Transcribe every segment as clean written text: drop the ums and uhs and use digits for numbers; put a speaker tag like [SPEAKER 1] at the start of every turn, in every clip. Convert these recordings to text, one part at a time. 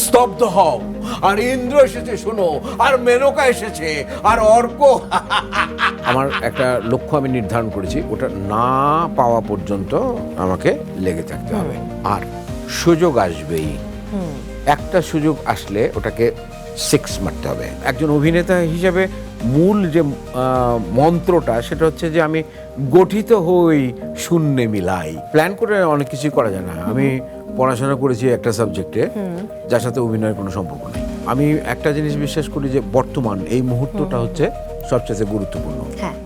[SPEAKER 1] স্তব্ধ হও। আর ইন্দ্র এসেছে শোনো, আর মেনকা এসেছে, আর অর্ক। আমার একটা লক্ষ্য আমি নির্ধারণ করেছি, ওটা না পাওয়া পর্যন্ত আমাকে লেগে থাকতে হবে। আর সুযোগ আসবেই, একটা সুযোগ আসলে ওটাকে 6 মারতে হবে। একজন অভিনেতা হিসেবে মূল যে মন্ত্রটা সেটা হচ্ছে যে আমি গঠিত হই, শূন্যে মিলাই। প্ল্যান করে অনেক কিছুই করা যায় না। আমি পড়াশোনা করেছি একটা সাবজেক্টে যার সাথে অভিনয়ের কোনো সম্পর্ক নেই। আমি একটা জিনিস বিশ্বাস করি যে বর্তমান এই মুহূর্তটা হচ্ছে সবচেয়ে গুরুত্বপূর্ণ।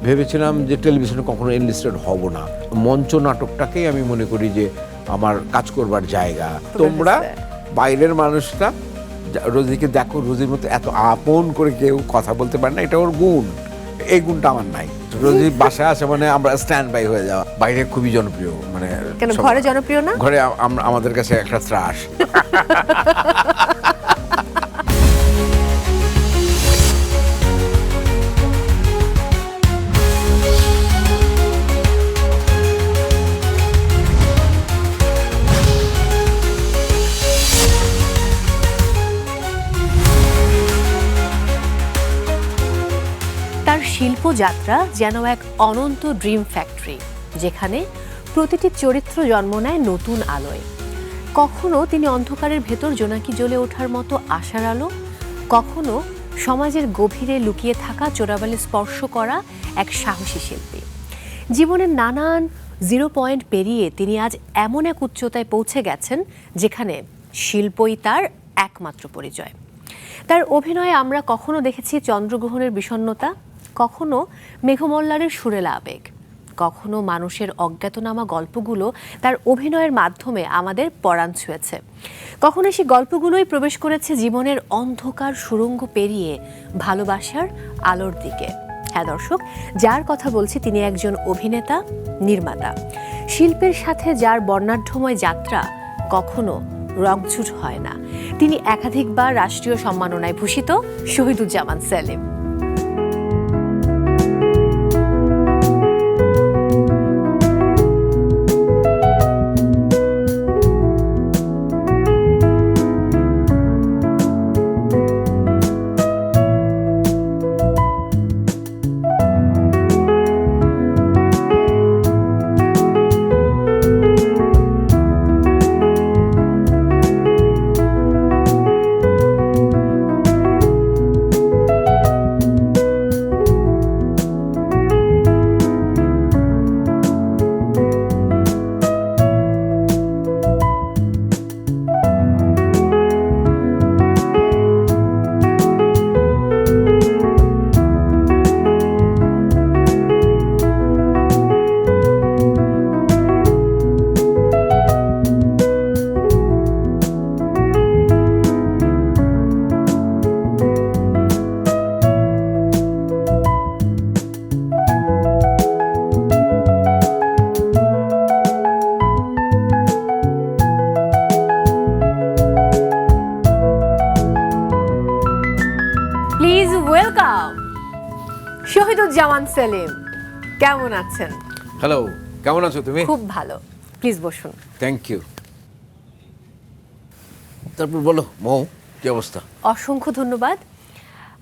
[SPEAKER 1] ভেবেছিলাম যে টেলিভিশনে কখনো এনলিস্টেড হব না, মঞ্চ নাটকটাকেই আমি মনে করি যে আমার কাজ করবার জায়গা। তোমরা বাইরের মানুষটা রোজিকে দেখো, রোজির মতো এত আপন করে কেউ কথা বলতে পারে না, এটা ওর গুণ। এই গুণটা আমার নাই। রোজি বাসায় আসে মানে আমরা স্ট্যান্ড বাই হয়ে যাওয়া। বাইরে খুবই জনপ্রিয়, মানে
[SPEAKER 2] কেন ঘরে জনপ্রিয় না?
[SPEAKER 1] ঘরে আমাদের কাছে একটা ত্রাস।
[SPEAKER 2] তার শিল্পযাত্রা যেন এক অনন্ত ড্রিম ফ্যাক্টরি, যেখানে প্রতিটি চরিত্র জন্ম নেয় নতুন আলোয়। কখনো তিনি অন্ধকারের ভেতর জোনাকি জ্বলে ওঠার মতো আশার আলো, কখনো সমাজের গভীরে লুকিয়ে থাকা চোরাবালি স্পর্শ করা এক সাহসী শিল্পী। জীবনের নানান 0 পয়েন্ট পেরিয়ে তিনি আজ এমন এক উচ্চতায় পৌঁছে গেছেন যেখানে শিল্পই তার একমাত্র পরিচয়। তার অভিনয়ে আমরা কখনো দেখেছি চন্দ্রগ্রহণের বিষণ্ণতা, কখনো মেঘমল্লারের সুরেলা আবেগ, কখনো মানুষের অজ্ঞাতনামা গল্পগুলো তার অভিনয়ের মাধ্যমে আমাদের পরাণ ছুঁয়েছে। কখনো সেই গল্পগুলোই প্রবেশ করেছে জীবনের অন্ধকার সুড়ঙ্গ পেরিয়ে ভালোবাসার আলোর দিকে। হ্যাঁ দর্শক, যার কথা বলছি তিনি একজন অভিনেতা, নির্মাতা। শিল্পের সাথে যার বর্ণাঢ্যময় যাত্রা কখনো রংছুট হয় না। তিনি একাধিকবার রাষ্ট্রীয় সম্মাননায় ভূষিত শহীদুজ্জামান সেলিম। Please welcome Shahiduzzaman Selim. কেমন আছেন?
[SPEAKER 1] হ্যালো, কেমন আছো তুমি?
[SPEAKER 2] খুব ভালো, প্লিজ বসুন।
[SPEAKER 1] Thank you. তারপর বলো মৌ, কি অবস্থা?
[SPEAKER 2] অসংখ্য ধন্যবাদ।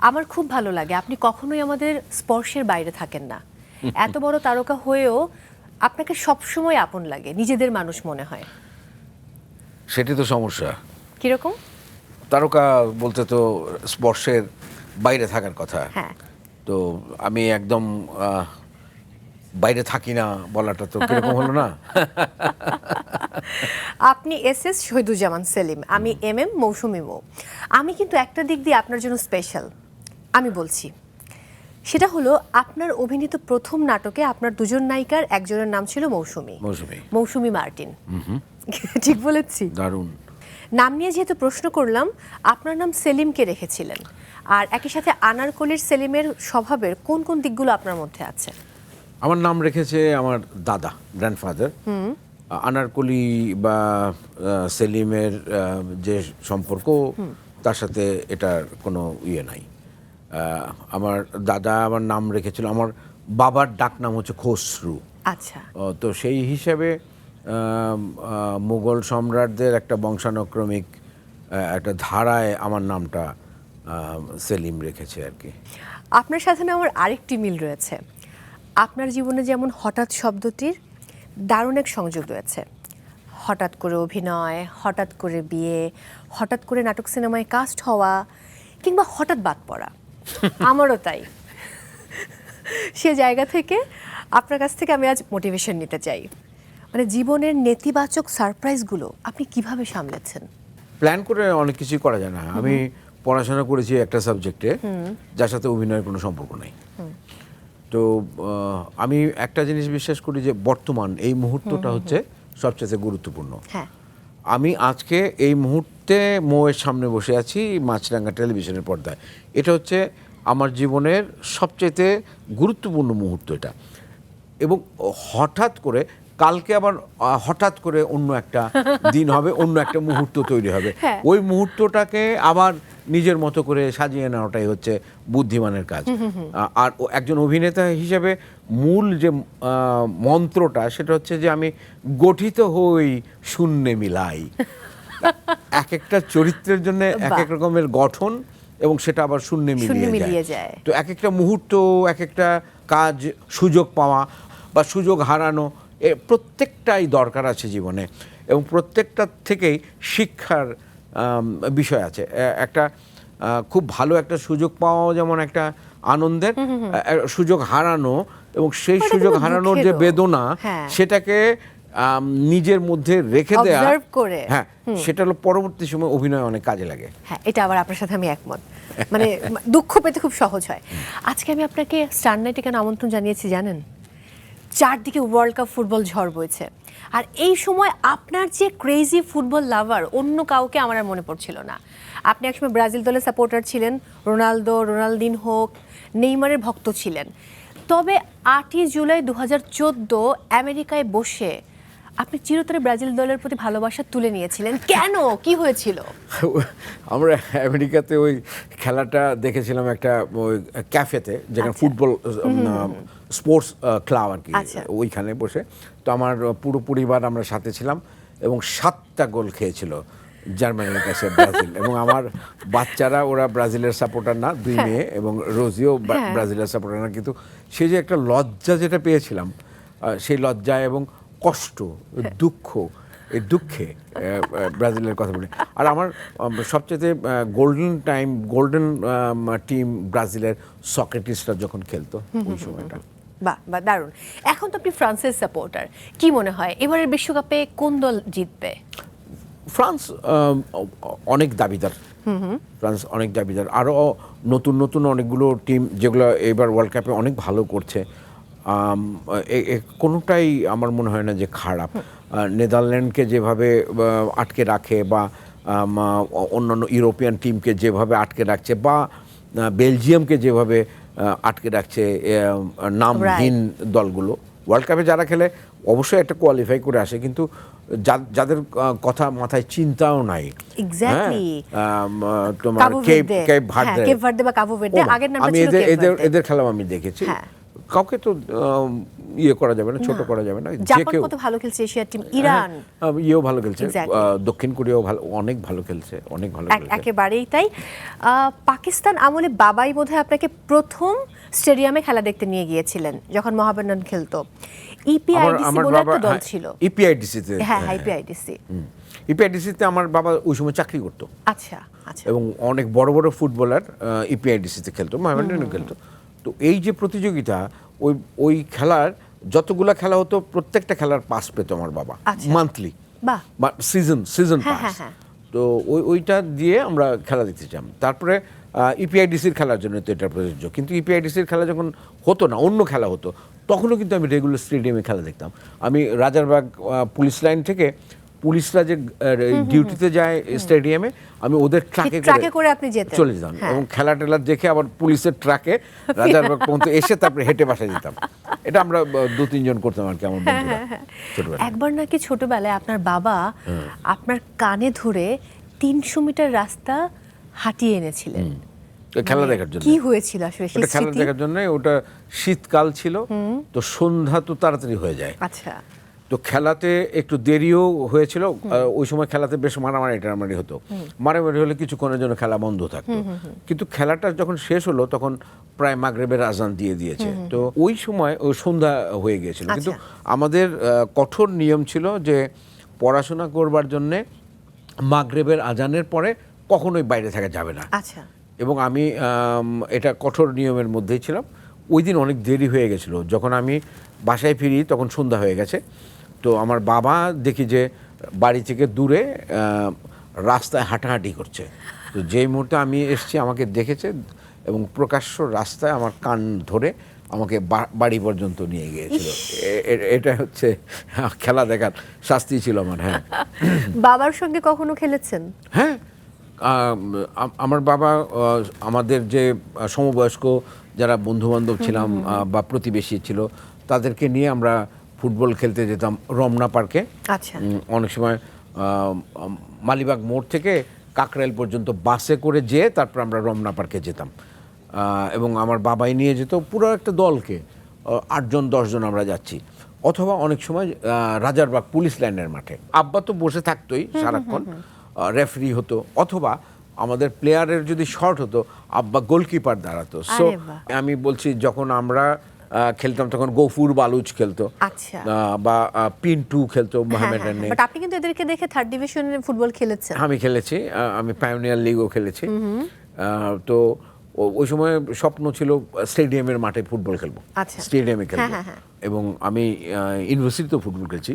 [SPEAKER 2] আমার খুব ভালো লাগে, আপনি কখনোই আমাদের স্পর্শের বাইরে থাকেন না। এত বড় তারকা হয়েও আপনাকে সবসময় আপন লাগে, নিজেদের মানুষ মনে হয়।
[SPEAKER 1] সেটি তো সমস্যা।
[SPEAKER 2] কিরকম?
[SPEAKER 1] তারকা বলতে তো স্পর্শের বাইরে থাকার কথা।
[SPEAKER 2] হ্যাঁ,
[SPEAKER 1] তো আমি একদম বাইরে থাকি না বলাটা তো কিরকম হলো না?
[SPEAKER 2] আপনি এস শহীদুজ্জামান সেলিম, আমি MM মৌসুমী মৌ। আমি কিন্তু একটা দিক দিয়ে আপনার জন্য স্পেশাল। আমি বলছি, সেটা হলো আপনার অভিনীত প্রথম নাটকে আপনার দুজন নায়িকার একজনের নাম ছিল মৌসুমী, মৌসুমী মার্টিন। ঠিক বলেছি?
[SPEAKER 1] দারুণ।
[SPEAKER 2] নাম নিয়ে যেহেতু প্রশ্ন করলাম, আপনার নাম সেলিমকে রেখেছিলেন, আর একই সাথে আনারকলির সেলিমের স্বভাবের কোন কোন দিকগুলো আপনার মধ্যে আছে?
[SPEAKER 1] আমার নাম রেখেছে আমার দাদা, গ্র্যান্ডফাদার। আনারকলি বা সেলিমের যে সম্পর্ক, তার সাথে এটার কোনো ইয়ে নাই। আমার দাদা আমার নাম রেখেছিল, আমার বাবার ডাক নাম হচ্ছে খসরু।
[SPEAKER 2] আচ্ছা।
[SPEAKER 1] তো সেই হিসাবে মুঘল সম্রাটদের একটা বংশানুক্রমিক একটা ধারায় আমার নামটা সেলিম রেখেছে আর কি।
[SPEAKER 2] আপনার সাথে না আমার আরেকটি মিল রয়েছে। আপনার জীবনে যেমন হঠাৎ শব্দটির দারুণ এক সংযোগ রয়েছে। হঠাৎ করে অভিনয়, হঠাৎ করে বিয়ে, হঠাৎ করে নাটক সিনেমায় কাস্ট হওয়া, কিংবা হঠাৎ বাদ পড়া। আমারও তাই। সে জায়গা থেকে আপনার কাছ থেকে আমি আজ মোটিভেশন নিতে চাই। মানে জীবনের নেতিবাচক সারপ্রাইজগুলো আপনি কিভাবে সামলেছেন?
[SPEAKER 1] প্ল্যান করে অনেক কিছুই করা যায় না। আমি পড়াশোনা করেছি একটা সাবজেক্টে যার সাথে অভিনয়ের কোনো সম্পর্ক নেই। তো আমি একটা জিনিস বিশ্বাস করি যে বর্তমান এই মুহূর্তটা হচ্ছে সবচেয়ে গুরুত্বপূর্ণ।
[SPEAKER 2] হ্যাঁ,
[SPEAKER 1] আমি আজকে এই মুহূর্তে মোয়ের সামনে বসে আছি মাছরাঙ্গা টেলিভিশনের পর্দায়। এটা হচ্ছে আমার জীবনের সবচেয়ে গুরুত্বপূর্ণ মুহূর্ত এটা। এবং হঠাৎ করে কালকে আবার হঠাৎ করে অন্য একটা দিন হবে, অন্য একটা মুহূর্ত তৈরি হবে।
[SPEAKER 2] হ্যাঁ।
[SPEAKER 1] ওই মুহূর্তটাকে আবার নিজের মতো করে সাজিয়ে নেওয়াটাই হচ্ছে বুদ্ধিমানের কাজ। আর একজন অভিনেতা হিসেবে মূল যে মন্ত্রটা সেটা হচ্ছে যে আমি গঠিত হই শূন্যে মিলাই। এক একটা চরিত্রের জন্য এক এক রকমের গঠন এবং সেটা আবার শূন্যে মিলিয়ে যায়। তো এক একটা মুহূর্ত, এক একটা কাজ, সুযোগ পাওয়া বা সুযোগ হারানো, প্রত্যেকটাই দরকার আছে জীবনে এবং প্রত্যেকটা থেকেই শিক্ষার বিষয় আছে। একটা খুব ভালো একটা সুযোগ পাওয়াও যেমন একটা আনন্দের, সুযোগ হারানো এবং সেই সুযোগ হারানোর যে বেদনা সেটাকে নিজের মধ্যে রেখে দেয়া, হ্যাঁ, সেটা হলো পরবর্তী সময় অভিনয় অনেক কাজে লাগে।
[SPEAKER 2] হ্যাঁ, এটা আবার আপনার সাথে আমি একমত। মানে দুঃখ পেতে খুব সহজ হয়। আজকে আমি আপনাকে স্টার নাইটে কেন আমন্ত্রণ জানিয়েছি জানেন? চারদিকে ওয়ার্ল্ড কাপ ফুটবল ঝড় বইছে, আর এই সময় আপনার যে ক্রেজি ফুটবল লাভার অন্য কাউকে আমার আর মনে পড়ছিল না। আপনি একসময় ব্রাজিল দলের সাপোর্টার ছিলেন, রোনালদো, রোনালদিনহো, নেইমারের ভক্ত ছিলেন। তবে 8ই জুলাই 2014 আমেরিকায় বসে আপনি চিরতরে ব্রাজিল দলের প্রতি ভালোবাসা তুলে নিয়েছিলেন। কেন, কি হয়েছিল?
[SPEAKER 1] আমরা আমেরিকাতে ওই খেলাটা দেখেছিলাম একটা ওই ক্যাফেতে, যেখানে ফুটবল স্পোর্টস ক্লাব আর কি, ওইখানে বসে। তো আমার পুরো পরিবার আমরা সাথে ছিলাম এবং 7টা গোল খেয়েছিল জার্মানির কাছে ব্রাজিল। এবং আমার বাচ্চারা, ওরা ব্রাজিলের সাপোর্টার না, 2 মেয়ে, এবং রোজিও ব্রাজিলের সাপোর্টার না। কিন্তু সেই যে একটা লজ্জা যেটা পেয়েছিলাম, সেই লজ্জা এবং কষ্ট, দুঃখ, এই দুঃখে ব্রাজিলের কথা বলি। আর আমার সবচেয়ে গোল্ডেন টিম ব্রাজিলের সক্রেটিসরা যখন খেলতো ওই সময়টা।
[SPEAKER 2] বাহ, দারুণ। এখন তো আপনি ফ্রান্সের সাপোর্টার, কি মনে হয় এবারের বিশ্বকাপে কোন দল জিতবে?
[SPEAKER 1] ফ্রান্স অনেক দাবিদার, ফ্রান্স অনেক দাবিদার। আরও নতুন অনেকগুলো টিম যেগুলো এবার ওয়ার্ল্ড কাপে অনেক ভালো করছে, কোনোটাই আমার মনে হয় না যে খারাপ। নেদারল্যান্ডকে যেভাবে আটকে রাখে বা অন্যান্য ইউরোপিয়ান টিমকে যেভাবে আটকে রাখছে, বা বেলজিয়ামকে যেভাবে আটকে রাখছে নামহীন দলগুলো, ওয়ার্ল্ড কাপে যারা খেলে অবশ্যই একটা কোয়ালিফাই করে আসে, কিন্তু যাদের কথা মাথায় চিন্তাও নাই। তোমার কেপ ভার্দে বা কাবো ভের্দে, আমি এদের খেলাও আমি দেখেছি। কাউকে তো ইয়ে করা যাবে না, ছোট করা যাবে না।
[SPEAKER 2] জাপান কত ভালো খেলছে, এশিয়ার টিম, ইরান
[SPEAKER 1] ইয়েও ভালো খেলছে, দক্ষিণ কোরিয়াও অনেক ভালো খেলছে, অনেক ভালো খেলছে।
[SPEAKER 2] একেবারেই তাই। পাকিস্তান আমলে বাবাই বোধহয় আপনাকে প্রথম স্টেডিয়ামে খেলা দেখতে নিয়ে গিয়েছিলেন যখন মহাবানন খেলতো। ইপিআইডিসি বলে একটা দল ছিল।
[SPEAKER 1] ইপিআইডিসিতে,
[SPEAKER 2] হ্যাঁ, ইপিআইডিসি।
[SPEAKER 1] ইপিআইডিসিতে আমার বাবা ওই সময় চাকরি করতো।
[SPEAKER 2] আচ্ছা,
[SPEAKER 1] এবং অনেক বড় বড় ফুটবলার ইপিআইডিসিতে খেলতো, মহাবাননে খেলতো। তো এই যে প্রতিযোগিতা, ওই খেলার যতগুলা খেলা হতো প্রত্যেকটা খেলার পাস পেত আমার বাবা মান্থলি, বা সিজন পাস। তো ওইটা দিয়ে আমরা খেলা দেখতে চাম। তারপরে ইপিআইডিসির খেলার জন্য তো এটা প্রযোজ্য, কিন্তু ইপিআইডিসির খেলা যখন হতো না, অন্য খেলা হতো, তখনও কিন্তু আমি রেগুলার স্টেডিয়ামে খেলা দেখতাম। আমি রাজারবাগ পুলিশ লাইন থেকে পুলিশরা যে ডিউটিতে যায় স্টেডিয়ামে, আমি ওদের ট্রাকে করে
[SPEAKER 2] আপনি যেতেন,
[SPEAKER 1] চলে যেতাম এবং খেলা টেলা দেখে আবার পুলিশের ট্রাকে রাজারবাগ পর্যন্ত এসে তারপরে হেঁটে বাসায় যেতাম। এটা আমরা 2-3 জন করতাম আর কি, আমার বন্ধুরা।
[SPEAKER 2] একবার নাকি ছোটবেলায় আপনার বাবা আপনার কানে ধরে 300 মিটার রাস্তা হাঁটিয়ে এনেছিলেন
[SPEAKER 1] খেলা দেখার জন্য।
[SPEAKER 2] কি হয়েছিল আসলে সেই
[SPEAKER 1] খেলা দেখার জন্য? ওটা শীতকাল ছিল, তো সন্ধ্যা তো তাড়াতাড়ি হয়ে যায়।
[SPEAKER 2] আচ্ছা।
[SPEAKER 1] তো খেলাতে একটু দেরিও হয়েছিল। ওই সময় খেলাতে বেশ মারামারি হতো। মারামারি হলে কিছুক্ষণের জন্য খেলা বন্ধ থাকতো, কিন্তু খেলাটা যখন শেষ হলো তখন প্রায় মাগরিবের আজান দিয়ে দিয়েছে। তো ওই সময় ও সন্ধ্যা হয়ে গিয়েছিল, কিন্তু আমাদের কঠোর নিয়ম ছিল যে পড়াশোনা করবার জন্যে মাগরিবের আজানের পরে কখনোই বাইরে থাকা যাবে না।
[SPEAKER 2] আচ্ছা।
[SPEAKER 1] এবং আমি এটা কঠোর নিয়মের মধ্যেই ছিলাম। ওই দিন অনেক দেরি হয়ে গেছিল, যখন আমি বাসায় ফিরি তখন সন্ধ্যা হয়ে গেছে। তো আমার বাবা দেখি যে বাড়ি থেকে দূরে রাস্তায় হাঁটাহাঁটি করছে। তো যেই মুহূর্তে আমি এসেছি আমাকে দেখেছে এবং প্রকাশ্য রাস্তায় আমার কান ধরে আমাকে বাড়ি পর্যন্ত নিয়ে গিয়েছিল। এটা হচ্ছে খেলা দেখার শাস্তি ছিল আমার। হ্যাঁ।
[SPEAKER 2] বাবার সঙ্গে কখনো খেলেছেন?
[SPEAKER 1] হ্যাঁ, আমার বাবা আমাদের যে সমবয়স্ক যারা বন্ধুবান্ধব ছিলাম বা প্রতিবেশী ছিল তাদেরকে নিয়ে আমরা ফুটবল খেলতে যেতাম রমনা পার্কে।
[SPEAKER 2] আচ্ছা।
[SPEAKER 1] অনেক সময় মালিবাগ মোড় থেকে কাকরাইল পর্যন্ত বাসে করে যেয়ে তারপর আমরা রমনা পার্কে যেতাম, এবং আমার বাবাই নিয়ে যেত পুরো একটা দলকে, 8 জন 10 জন আমরা যাচ্ছি। অথবা অনেক সময় রাজারবাগ পুলিশ লাইনের মাঠে আব্বা তো বসে থাকতোই সারাক্ষণ, রেফারি হতো, অথবা আমাদের প্লেয়ারের যদি শর্ট হতো আব্বা গোলকিপার দাঁড়াতো। সো আমি বলছি যখন আমরা খেলতাম তখন গফুর বালুচ খেলতো।
[SPEAKER 2] আচ্ছা।
[SPEAKER 1] বা পিন্টু খেলতো মোহামেডানে।
[SPEAKER 2] বাট আপনি কিন্তু এদেরকে দেখে 3rd ডিভিশনে ফুটবল খেলেছেন।
[SPEAKER 1] আমি খেলেছি, আমি পায়োনিয়ার লিগও খেলেছি। তো ওই সময় স্বপ্ন ছিল স্টেডিয়ামের মাঠে ফুটবল খেলবো, স্টেডিয়ামে খেলবো। এবং আমি ইউনিভার্সিটিতেও ফুটবল খেলেছি,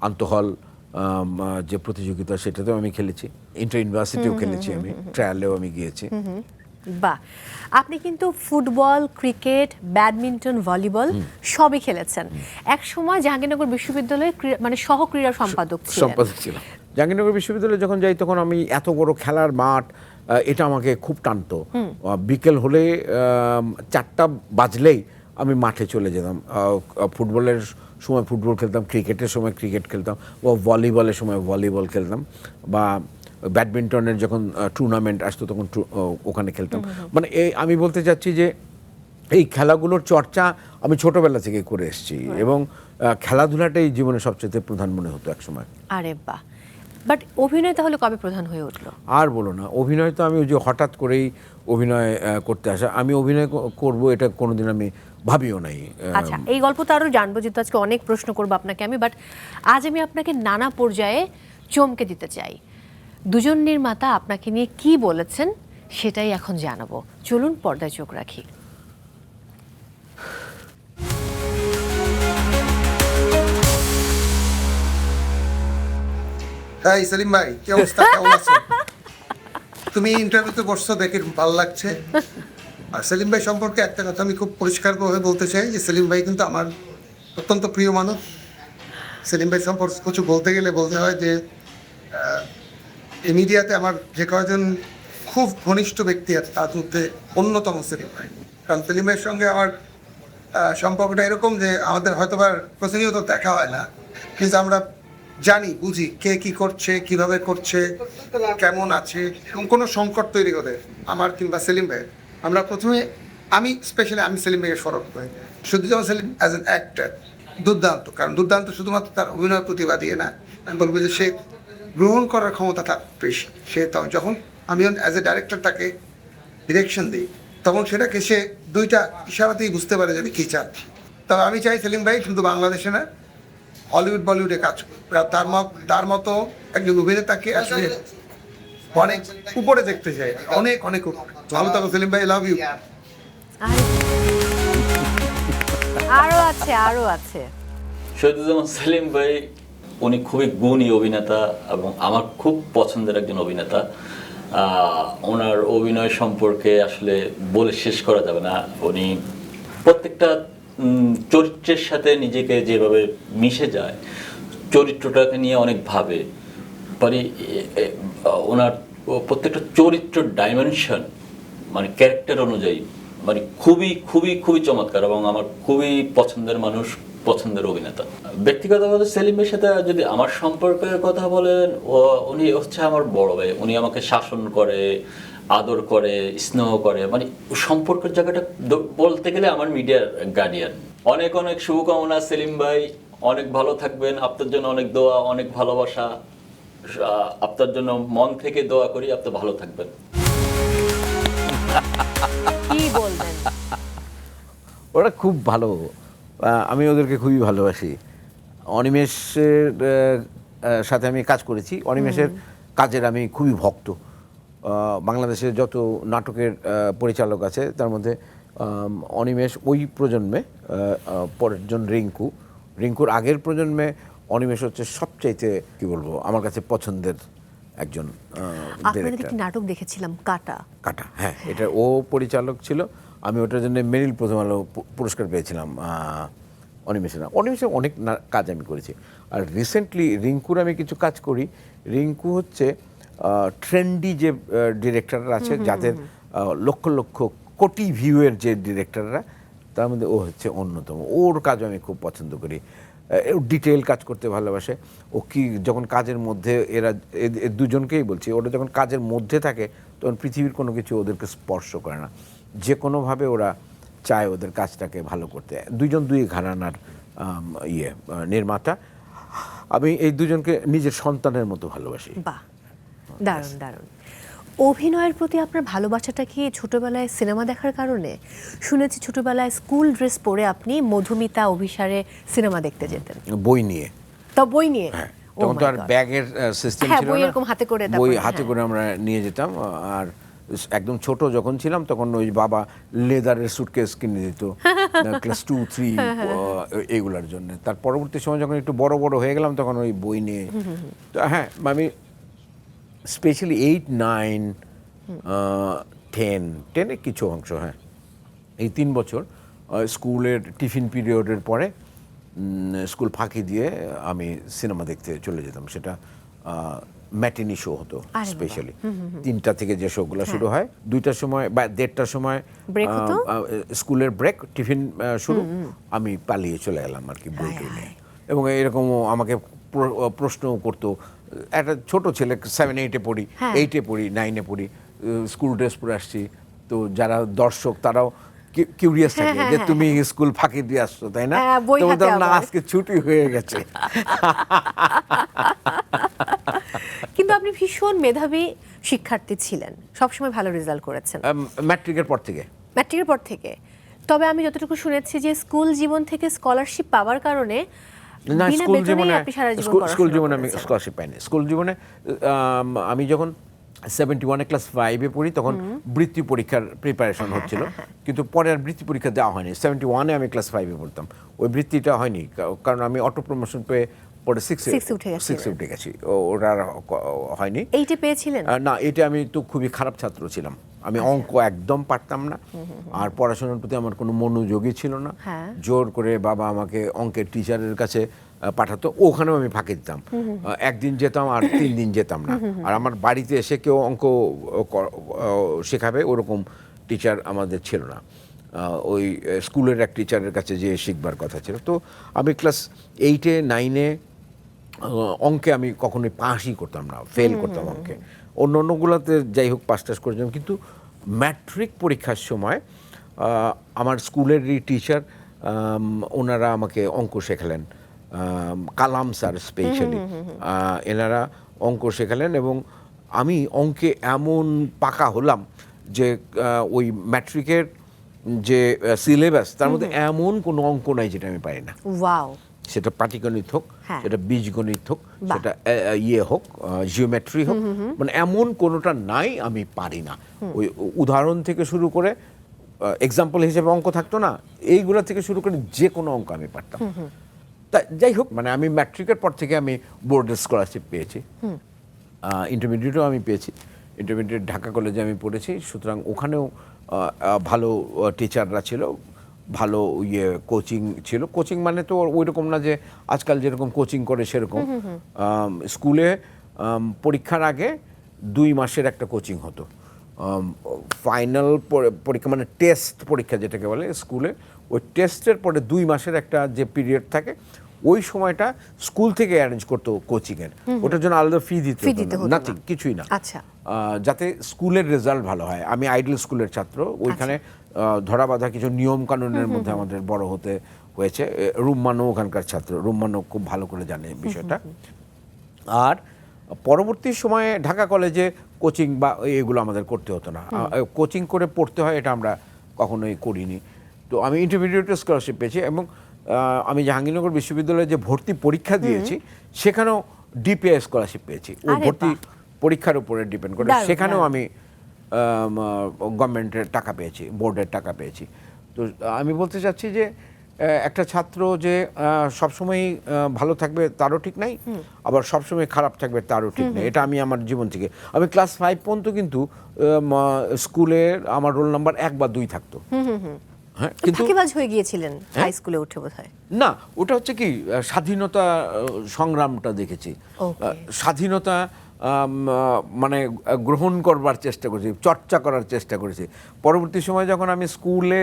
[SPEAKER 1] আন্তঃহল যে প্রতিযোগিতা সেটাতেও আমি খেলেছি, ইন্টার ইউনিভার্সিটিও খেলেছি, আমি ট্রায়ালেও আমি গিয়েছি।
[SPEAKER 2] বাহ, আপনি কিন্তু ফুটবল, ক্রিকেট, ব্যাডমিন্টন, ভলিবল সবই খেলেছেন। এক সময় জাহাঙ্গীরনগর বিশ্ববিদ্যালয়ের মানে সহ ক্রীড়া সম্পাদক
[SPEAKER 1] ছিলাম। জাহাঙ্গীরনগর বিশ্ববিদ্যালয়ে যখন যাই তখন আমি এত বড় খেলার মাঠ, এটা আমাকে খুব টানতো। বিকেল হলে 4টা বাজলেই আমি মাঠে চলে যেতাম। ফুটবলের সময় ফুটবল খেলতাম, ক্রিকেটের সময় ক্রিকেট খেলতাম, ও ভলিবলের সময় ভলিবল খেলতাম, বা ব্যাডমিন্টনের যখন টুর্নামেন্ট আসতো তখন ওখানে খেলতাম। মানে আমি বলতে চাচ্ছি যে এই খেলাগুলোর চর্চা আমি ছোটবেলা থেকে করে এসেছি, এবং খেলাধুলাটাই জীবনের সবচেয়ে প্রধান মনে হতো এক সময়।
[SPEAKER 2] আরে বাহ, বাট অভিনয় তাহলে কবে প্রধান হয়ে উঠলো?
[SPEAKER 1] আর বলো না, অভিনয় তো আমি ওই যে হঠাৎ করেই অভিনয় করতে আসা, আমি অভিনয় করব এটা কোনোদিন আমি ভাবিও নাই।
[SPEAKER 2] আচ্ছা, এই গল্প তো আরও জানবো, যেহেতু আজকে অনেক প্রশ্ন করবো আপনাকে আমি, বাট আজ আমি আপনাকে নানা পর্যায়ে চমকে দিতে চাই। দুজন নির্মাতা আপনাকে নিয়ে কি বলেছেন সেটাই এখন জানাবো। চলুন পর্দায় চোখ রাখি।
[SPEAKER 3] হাই সেলিম ভাই, কি অবস্থা, কেমন আছো? তুমি ইন্টারভিউতে বসছো দেখে ভালো লাগছে। আর সেলিম ভাই সম্পর্কে একটা কথা আমি খুব পরিষ্কারভাবে বলতে চাই যে সেলিম ভাই কিন্তু আমার অত্যন্ত প্রিয় মানুষ। সেলিম ভাই সম্পর্কে কিছু বলতে গেলে বলতে হয় যে এই মিডিয়াতে আমার যে কয়েকজন খুব ঘনিষ্ঠ ব্যক্তি আছে তার মধ্যে অন্যতম সেলিম ভাই। কারণ সেলিম ভাইয়ের সঙ্গে আমার সম্পর্কটা এরকম যে আমাদের হয়তো বা প্রতিনিয়ত দেখা হয় না, কিন্তু আমরা জানি, বুঝি কে কি করছে, কিভাবে করছে, কেমন আছে, এবং কোনো সংকট তৈরি হলে আমার কিংবা সেলিম ভাইয়ের, আমরা প্রথমে আমি সেলিম ভাইয়ের স্মরণ করি। শুধু যেমন সেলিম অ্যাজ এন অ্যাক্টার দুর্দান্ত, কারণ দুর্দান্ত শুধুমাত্র তার অভিনয় প্রতিভা দিয়ে না, আমি বলবো যে সে গ্রহণ করার ক্ষমতা তার বেশি। সে যখন আমি অ্যাজ এ ডাইরেক্টর তাকে ডিরেকশন দিই তখন সেটাকে সে 2টা ইশারাতেই বুঝতে পারে যে আমি কী চাচ্ছি। তবে আমি চাই সেলিম ভাই শুধু বাংলাদেশে না, হলিউড বলিউডে কাজ করে। তার মতো একজন অভিনেতাকে আসলে অনেক উপরে দেখতে চাই, অনেক অনেক উপরে। ভালো থাকো সেলিম ভাই, লাভ ইউ।
[SPEAKER 2] আরো আছে
[SPEAKER 4] শহীদুজ্জামান সেলিম ভাই, উনি খুবই গুণী অভিনেতা এবং আমার খুব পছন্দের একজন অভিনেতা। ওনার অভিনয় সম্পর্কে আসলে বলে শেষ করা যাবে না। উনি প্রত্যেকটা চরিত্রের সাথে নিজেকে যেভাবে মিশে যায়, চরিত্রটাকে নিয়ে অনেক ভাবে পারি। ওনার প্রত্যেকটা চরিত্র ডাইমেনশন মানে ক্যারেক্টার অনুযায়ী মানে খুবই খুবই খুবই চমৎকার, এবং আমার খুবই পছন্দের মানুষ, পছন্দের অভিনেতা। ব্যক্তিগতভাবে সেলিমের সাথে যদি আমার সম্পর্কের কথা বলেন, উনি হচ্ছে আমার বড় ভাই। উনি আমাকে শাসন করে, আদর করে, স্নেহ করে, মানে সম্পর্কের জায়গাটা বলতে গেলে আমার মিডিয়ার গার্ডিয়ান। অনেক অনেক শুভকামনা সেলিম ভাই, অনেক ভালো থাকবেন, আপনার জন্য অনেক দোয়া, অনেক ভালোবাসা, আপনার জন্য মন থেকে দোয়া করি, আপনি ভালো থাকবেন।
[SPEAKER 2] কি বলবেন?
[SPEAKER 1] ওরা খুব ভালো, আমি ওদেরকে খুবই ভালোবাসি। অনিমেষের সাথে আমি কাজ করেছি, অনিমেষের কাজের আমি খুবই ভক্ত। বাংলাদেশের যত নাটকের পরিচালক আছে তার মধ্যে অনিমেষ ওই প্রজন্মে, পরের জন রিঙ্কুর আগের প্রজন্মে অনিমেষ হচ্ছে সবচাইতে কি বলবো আমার কাছে পছন্দের একজন
[SPEAKER 2] আপনাদের
[SPEAKER 1] ডিরেক্টর।
[SPEAKER 2] একটি নাটক দেখেছিলাম কাটা।
[SPEAKER 1] কাটা, হ্যাঁ, এটা ও পরিচালক ছিল। আমি ওটার জন্য মেরিল প্রথম আলো পুরস্কার পেয়েছিলাম। অনিমেষের অনেক কাজ আমি করেছি। আর রিসেন্টলি রিঙ্কুর আমি কিছু কাজ করি। রিঙ্কু হচ্ছে ট্রেন্ডি যে ডিরেক্টররা আছে, যাদের লক্ষ লক্ষ কোটি ভিউয়ের যে ডিরেক্টররা, তার মধ্যে ও হচ্ছে অন্যতম। ওর কাজ আমি খুব পছন্দ করি। ডিটেল কাজ করতে ভালোবাসে। ও কি যখন কাজের মধ্যে দুজনকেই বলছি, ওরা যখন কাজের মধ্যে থাকে তখন পৃথিবীর কোনো কিছু ওদেরকে স্পর্শ করে না। যে কোনোভাবে ওরা চায় ওদের কাজটাকে ভালো করতে। দুইজন দুই ঘরানার নির্মাতা। আমি এই দুজনকে নিজের সন্তানের মতো ভালোবাসি।
[SPEAKER 2] বাহ, দারুণ দারুণ। অভিনয়ের প্রতি আপনার ভালোবাসাটা কি ছোটবেলায় সিনেমা দেখার কারণে? শুনেছি ছোটবেলায় স্কুল ড্রেস পরে আপনি মধুমিতা অভিসারে সিনেমা দেখতে যেতেন,
[SPEAKER 1] বই নিয়ে।
[SPEAKER 2] তা বই নিয়ে?
[SPEAKER 1] হ্যাঁ,
[SPEAKER 2] Oh
[SPEAKER 1] তখন তো
[SPEAKER 2] my
[SPEAKER 1] আর
[SPEAKER 2] God!
[SPEAKER 1] ব্যাগের সিস্টেম
[SPEAKER 2] হ্যাঁ,
[SPEAKER 1] ছিল
[SPEAKER 2] বই
[SPEAKER 1] না।
[SPEAKER 2] এরকম হাতে করে
[SPEAKER 1] বই
[SPEAKER 2] তারপরে,
[SPEAKER 1] হাতে
[SPEAKER 2] হ্যাঁ।
[SPEAKER 1] করে আমরা নিয়ে যেতাম। আর একদম ছোট যখন ছিলাম তখন ওই বাবা লেদারের সুটকেস কিনে দিত ক্লাস 2, 3 এইগুলোর জন্য। তার পরবর্তী সময় যখন একটু বড় বড় হয়ে গেলাম তখন ওই বই নিয়ে। তো হ্যাঁ, আমি স্পেশালি 8, 9, 10 কিছু অংশ, হ্যাঁ, এই 3 বছর স্কুলের টিফিন পিরিয়ডের পরে স্কুল ফাঁকি দিয়ে আমি সিনেমা দেখতে চলে যেতাম। সেটা ম্যাটিনি শো হতো স্পেশালি। 3টা থেকে যে শোগুলো শুরু হয়, 2টার সময় বা 1:30টার সময়
[SPEAKER 2] ব্রেক হতো,
[SPEAKER 1] স্কুলের ব্রেক, টিফিন শুরু, আমি পালিয়ে চলে গেলাম আর কি বই নিয়ে। এবং এরকম আমাকে প্রশ্নও করতো। একটা ছোট ছেলে, 7, 8-এ পড়ি, 8-এ পড়ি, 9-এ পড়ি, স্কুল ড্রেস পরে আসছি। তো যারা দর্শক তারাও কিউরিয়াস থাকে যে তুমি স্কুল ফাঁকি দিয়ে আসছো, তাই না? তো বলতাম না, আজকে ছুটি হয়ে গেছে।
[SPEAKER 2] কিন্তু আপনি ভীষণ মেধাবী শিক্ষার্থী ছিলেন, সবসময় ভালো রেজাল্ট করেছেন
[SPEAKER 1] ম্যাট্রিকের পর থেকে।
[SPEAKER 2] ম্যাট্রিকের পর থেকে। তবে আমি যতটুকু শুনেছি যে স্কুল জীবন থেকে স্কলারশিপ পাওয়ার কারণে
[SPEAKER 1] না,
[SPEAKER 2] বিনা
[SPEAKER 1] স্কুল
[SPEAKER 2] বেতনেই
[SPEAKER 1] জীবনে
[SPEAKER 2] আপনি সারা জীবন
[SPEAKER 1] স্কুল জীবনে আমি
[SPEAKER 2] করেছেন।
[SPEAKER 1] স্কলারশিপ পাইনি। স্কুল জীবনে আমি যখন 71-এ ক্লাস 5-এ পড়ি তখন বৃত্তি পরীক্ষার প্রিপারেশন হচ্ছিল, কিন্তু পরে আর বৃত্তি পরীক্ষা দেওয়া হয়নি। 71-এ আমি ক্লাস 5-এ পড়তাম, ওই বৃত্তিটা হয়নি, কারণ আমি অটো প্রমোশন পেয়ে পরে 6-এ উঠে গেছি। ওটা আর হয়নি।
[SPEAKER 2] 8-এ পেয়েছিলেন?
[SPEAKER 1] না, এটা আমি তো খুবই খারাপ ছাত্র ছিলাম। আমি অঙ্ক একদম পারতাম না, আর পড়াশোনার প্রতি আমার কোনো মনোযোগই ছিল না। জোর করে বাবা আমাকে অঙ্কের টিচারের কাছে পাঠাতো, ওখানেও আমি ফাঁকি দিতাম। একদিন যেতাম আর 3 দিন যেতাম না। আর আমার বাড়িতে এসে কেউ অঙ্ক শেখাবে ওরকম টিচার আমাদের ছিল না। ওই স্কুলের এক টিচারের কাছে যেয়ে শিখবার কথা ছিল। তো আমি ক্লাস 8-এ 9-এ অঙ্কে আমি কখনোই পাসই করতাম না, ফেল করতাম অঙ্কে। অন্যগুলোতে যাই হোক পাস টাস করেছিলাম, কিন্তু ম্যাট্রিক পরীক্ষার সময় আমার স্কুলেরই টিচার, ওনারা আমাকে অঙ্ক শেখালেন। কালাম স্যার স্পেশালি, এনারা অঙ্ক শেখালেন এবং আমি অঙ্কে এমন পাকা হলাম যে ওই ম্যাট্রিকের যে সিলেবাস তার মধ্যে এমন কোনো অঙ্ক নাই যেটা আমি পারি না।
[SPEAKER 2] ওয়াও!
[SPEAKER 1] সেটা পাটিগণিত হোক, সেটা বীজগণিত হোক, সেটা হোক, জিওমেট্রি হোক, মানে এমন কোনোটা নাই আমি পারি না। ওই উদাহরণ থেকে শুরু করে, এক্সাম্পল হিসেবে অঙ্ক থাকতো না, এইগুলো থেকে শুরু করে যে কোনো অঙ্ক আমি পারতাম। তা যাই হোক, মানে আমি ম্যাট্রিকের পর থেকে আমি বোর্ডের স্কলারশিপ পেয়েছি। ইন্টারমিডিয়েটও আমি পেয়েছি। ইন্টারমিডিয়েট ঢাকা কলেজে আমি পড়েছি, সুতরাং ওখানেও ভালো টিচাররা ছিল, ভালো কোচিং ছিল। কোচিং মানে তো ওই রকম না যে আজকাল যেরকম কোচিং করে সেরকম। স্কুলে পরীক্ষার আগে 2 মাসের একটা কোচিং হতো। ফাইনাল পরীক্ষা মানে টেস্ট পরীক্ষা যেটাকে বলে স্কুলে, ওই টেস্টের পরে 2 মাসের একটা যে পিরিয়ড থাকে, ওই সময়টা স্কুল থেকে অ্যারেঞ্জ করতো কোচিংয়ের। ওটার জন্য আলাদা ফি দিতে হতো না, নাথিং, কিছুই না।
[SPEAKER 2] আচ্ছা।
[SPEAKER 1] যাতে স্কুলের রেজাল্ট ভালো হয়। আমি আইডল স্কুলের ছাত্র, ওইখানে ধরা বাঁধা কিছু নিয়ম কানুনের মধ্যে আমাদের বড় হতে হয়েছে। রুম্মানও ওখানকার ছাত্র, রুম্মানও খুব ভালো করে জানে বিষয়টা। আর পরবর্তী সময়ে ঢাকা কলেজে কোচিং বা এগুলো আমাদের করতে হতো না, কোচিং করে পড়তে হয় এটা আমরা কখনোই করিনি। তো আমি ইন্টারমিডিয়েট স্কলারশিপ পেয়েছি এবং আমি জাহাঙ্গীরনগর বিশ্ববিদ্যালয়ে যে ভর্তি পরীক্ষা দিয়েছি সেখানেও ডিপিআই স্কলারশিপ পেয়েছি। ওই
[SPEAKER 2] আরে
[SPEAKER 1] ভর্তি
[SPEAKER 2] বাহ।
[SPEAKER 1] পরীক্ষার উপরে ডিপেন্ড করে,
[SPEAKER 2] দারুণ,
[SPEAKER 1] সেখানেও
[SPEAKER 2] দারুণ।
[SPEAKER 1] আমি গভর্নমেন্টের টাকা পেয়েছি, বোর্ডের টাকা পেয়েছি। তো আমি বলতে চাচ্ছি যে একটা ছাত্র যে সবসময়ই ভালো থাকবে তারও ঠিক নাই, আবার সবসময় খারাপ থাকবে তারও ঠিক নেই। এটা আমি আমার জীবন থেকে, আমি ক্লাস 5 পর্যন্ত কিন্তু স্কুলে আমার রোল নাম্বার 1 বা 2 থাকতো। হ্যাঁ, কিন্তু
[SPEAKER 2] ফাঁকিবাজ হয়ে গিয়েছিলেন হাই স্কুলে উঠে বোধহয়।
[SPEAKER 1] না, ওটা হচ্ছে কি স্বাধীনতা সংগ্রামটা দেখেছি।
[SPEAKER 2] Okay.
[SPEAKER 1] স্বাধীনতা মানে গ্রহণ করবার চেষ্টা করেছি, চর্চা করার চেষ্টা করেছি। পরবর্তী সময় যখন আমি স্কুলে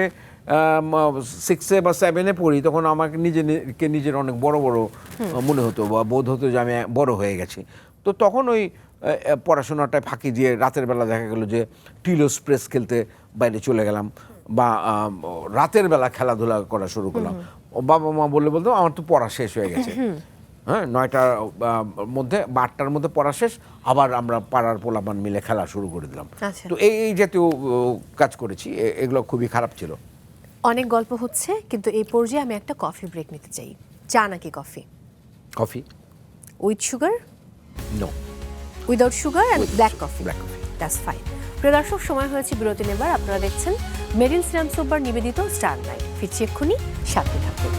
[SPEAKER 1] 6-এ বা 7-এ পড়ি তখন আমাকে নিজের অনেক বড় মনে হতো বা বোধ হতো যে আমি বড় হয়ে গেছি। তো তখন ওই পড়াশোনাটায় ফাঁকি দিয়ে রাতের বেলা দেখা গেল যে টিলোস প্রেস খেলতে বাইরে চলে গেলাম, বা রাতের বেলা খেলাধুলা করা শুরু করলাম। বাবা মা বলতো আমার তো পড়া শেষ হয়ে গেছে, হ্যাঁ 9টার মধ্যে বা 8টার মধ্যে পড়া শেষ, আবার আমরা পাড়ার পোলাপান মিলে খেলা শুরু করে দিলাম।
[SPEAKER 2] আচ্ছা।
[SPEAKER 1] তো এই জাতীয় কাজ করেছি, এগুলো খুবই খারাপ ছিল।
[SPEAKER 2] অনেক গল্প হচ্ছে, কিন্তু এই পর্যায়ে আমি একটা কফি ব্রেক নিতে চাই। চা নাকি coffee?
[SPEAKER 1] Coffee.
[SPEAKER 2] With sugar,
[SPEAKER 1] no.
[SPEAKER 2] Without sugar and black coffee?
[SPEAKER 1] Black coffee.
[SPEAKER 2] That's fine. প্রিয় দর্শক, সময় হয়েছে বিরতি নেবার। আপনারা দেখছেন মেরিল সিরাম সোববার নিবেদিত স্টার নাইট। ফিরছি এক্ষুনি, সাথে থাকুন।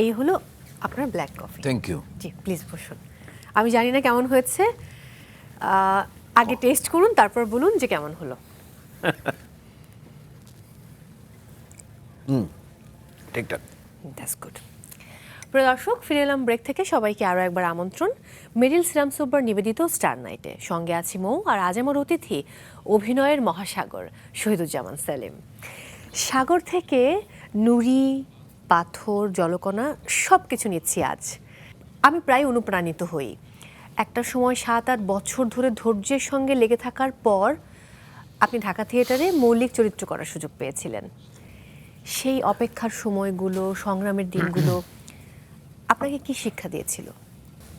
[SPEAKER 2] এই হলো আপনার ব্ল্যাক কফি।
[SPEAKER 1] Thank you.
[SPEAKER 2] জি, প্লিজ বসুন। আমি জানি না কেমন হয়েছে, আগে টেস্ট করুন তারপর বলুন যে কেমন হলো।
[SPEAKER 1] ঠিকঠাক।
[SPEAKER 2] That's good. প্রিয় দর্শক, ফিরে এলাম ব্রেক থেকে। সবাইকে আরও একবার আমন্ত্রণ মেরিল সিরাম সোববার নিবেদিত স্টার নাইটে। সঙ্গে আছি মৌ, আর আজ আমার অতিথি অভিনয়ের মহাসাগর শহীদুজ্জামান সেলিম। সাগর থেকে নুড়ি, পাথর, জলকণা সব কিছু নিচ্ছি আজ। আমি প্রায় অনুপ্রাণিত হই। একটা সময় 7-8 বছর ধরে ধৈর্যের সঙ্গে লেগে থাকার পর আপনি ঢাকা থিয়েটারে মৌলিক চরিত্র করার সুযোগ পেয়েছিলেন। সেই অপেক্ষার সময়গুলো, সংগ্রামের দিনগুলো আপনাকে কি শিক্ষা দিয়েছিল?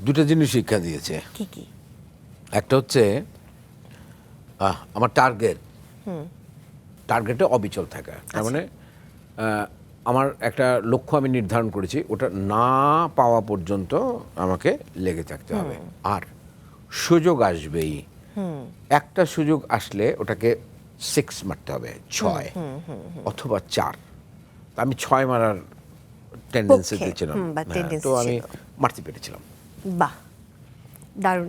[SPEAKER 1] দুটো জিনিস শিক্ষা দিয়েছে।
[SPEAKER 2] কি কি?
[SPEAKER 1] একটা হচ্ছে আমার টার্গেটে অবিচল থাকা। তার মানে আমার একটা লক্ষ্য আমি নির্ধারণ করেছি, ওটা না পাওয়া পর্যন্ত আমাকে লেগে থাকতে হবে। আর সুযোগ আসবেই, একটা সুযোগ আসলে ওটাকে 6 মারতে হবে, 6 অথবা 4। আমি 6 মারার টেন্ডেন্সিতে ছিলাম,
[SPEAKER 2] বা
[SPEAKER 1] হ্যাঁ,
[SPEAKER 2] tendency
[SPEAKER 1] তো আমি
[SPEAKER 2] ছিল।
[SPEAKER 1] মারতে পেরেছিলাম।
[SPEAKER 2] বাহ, দারুণ।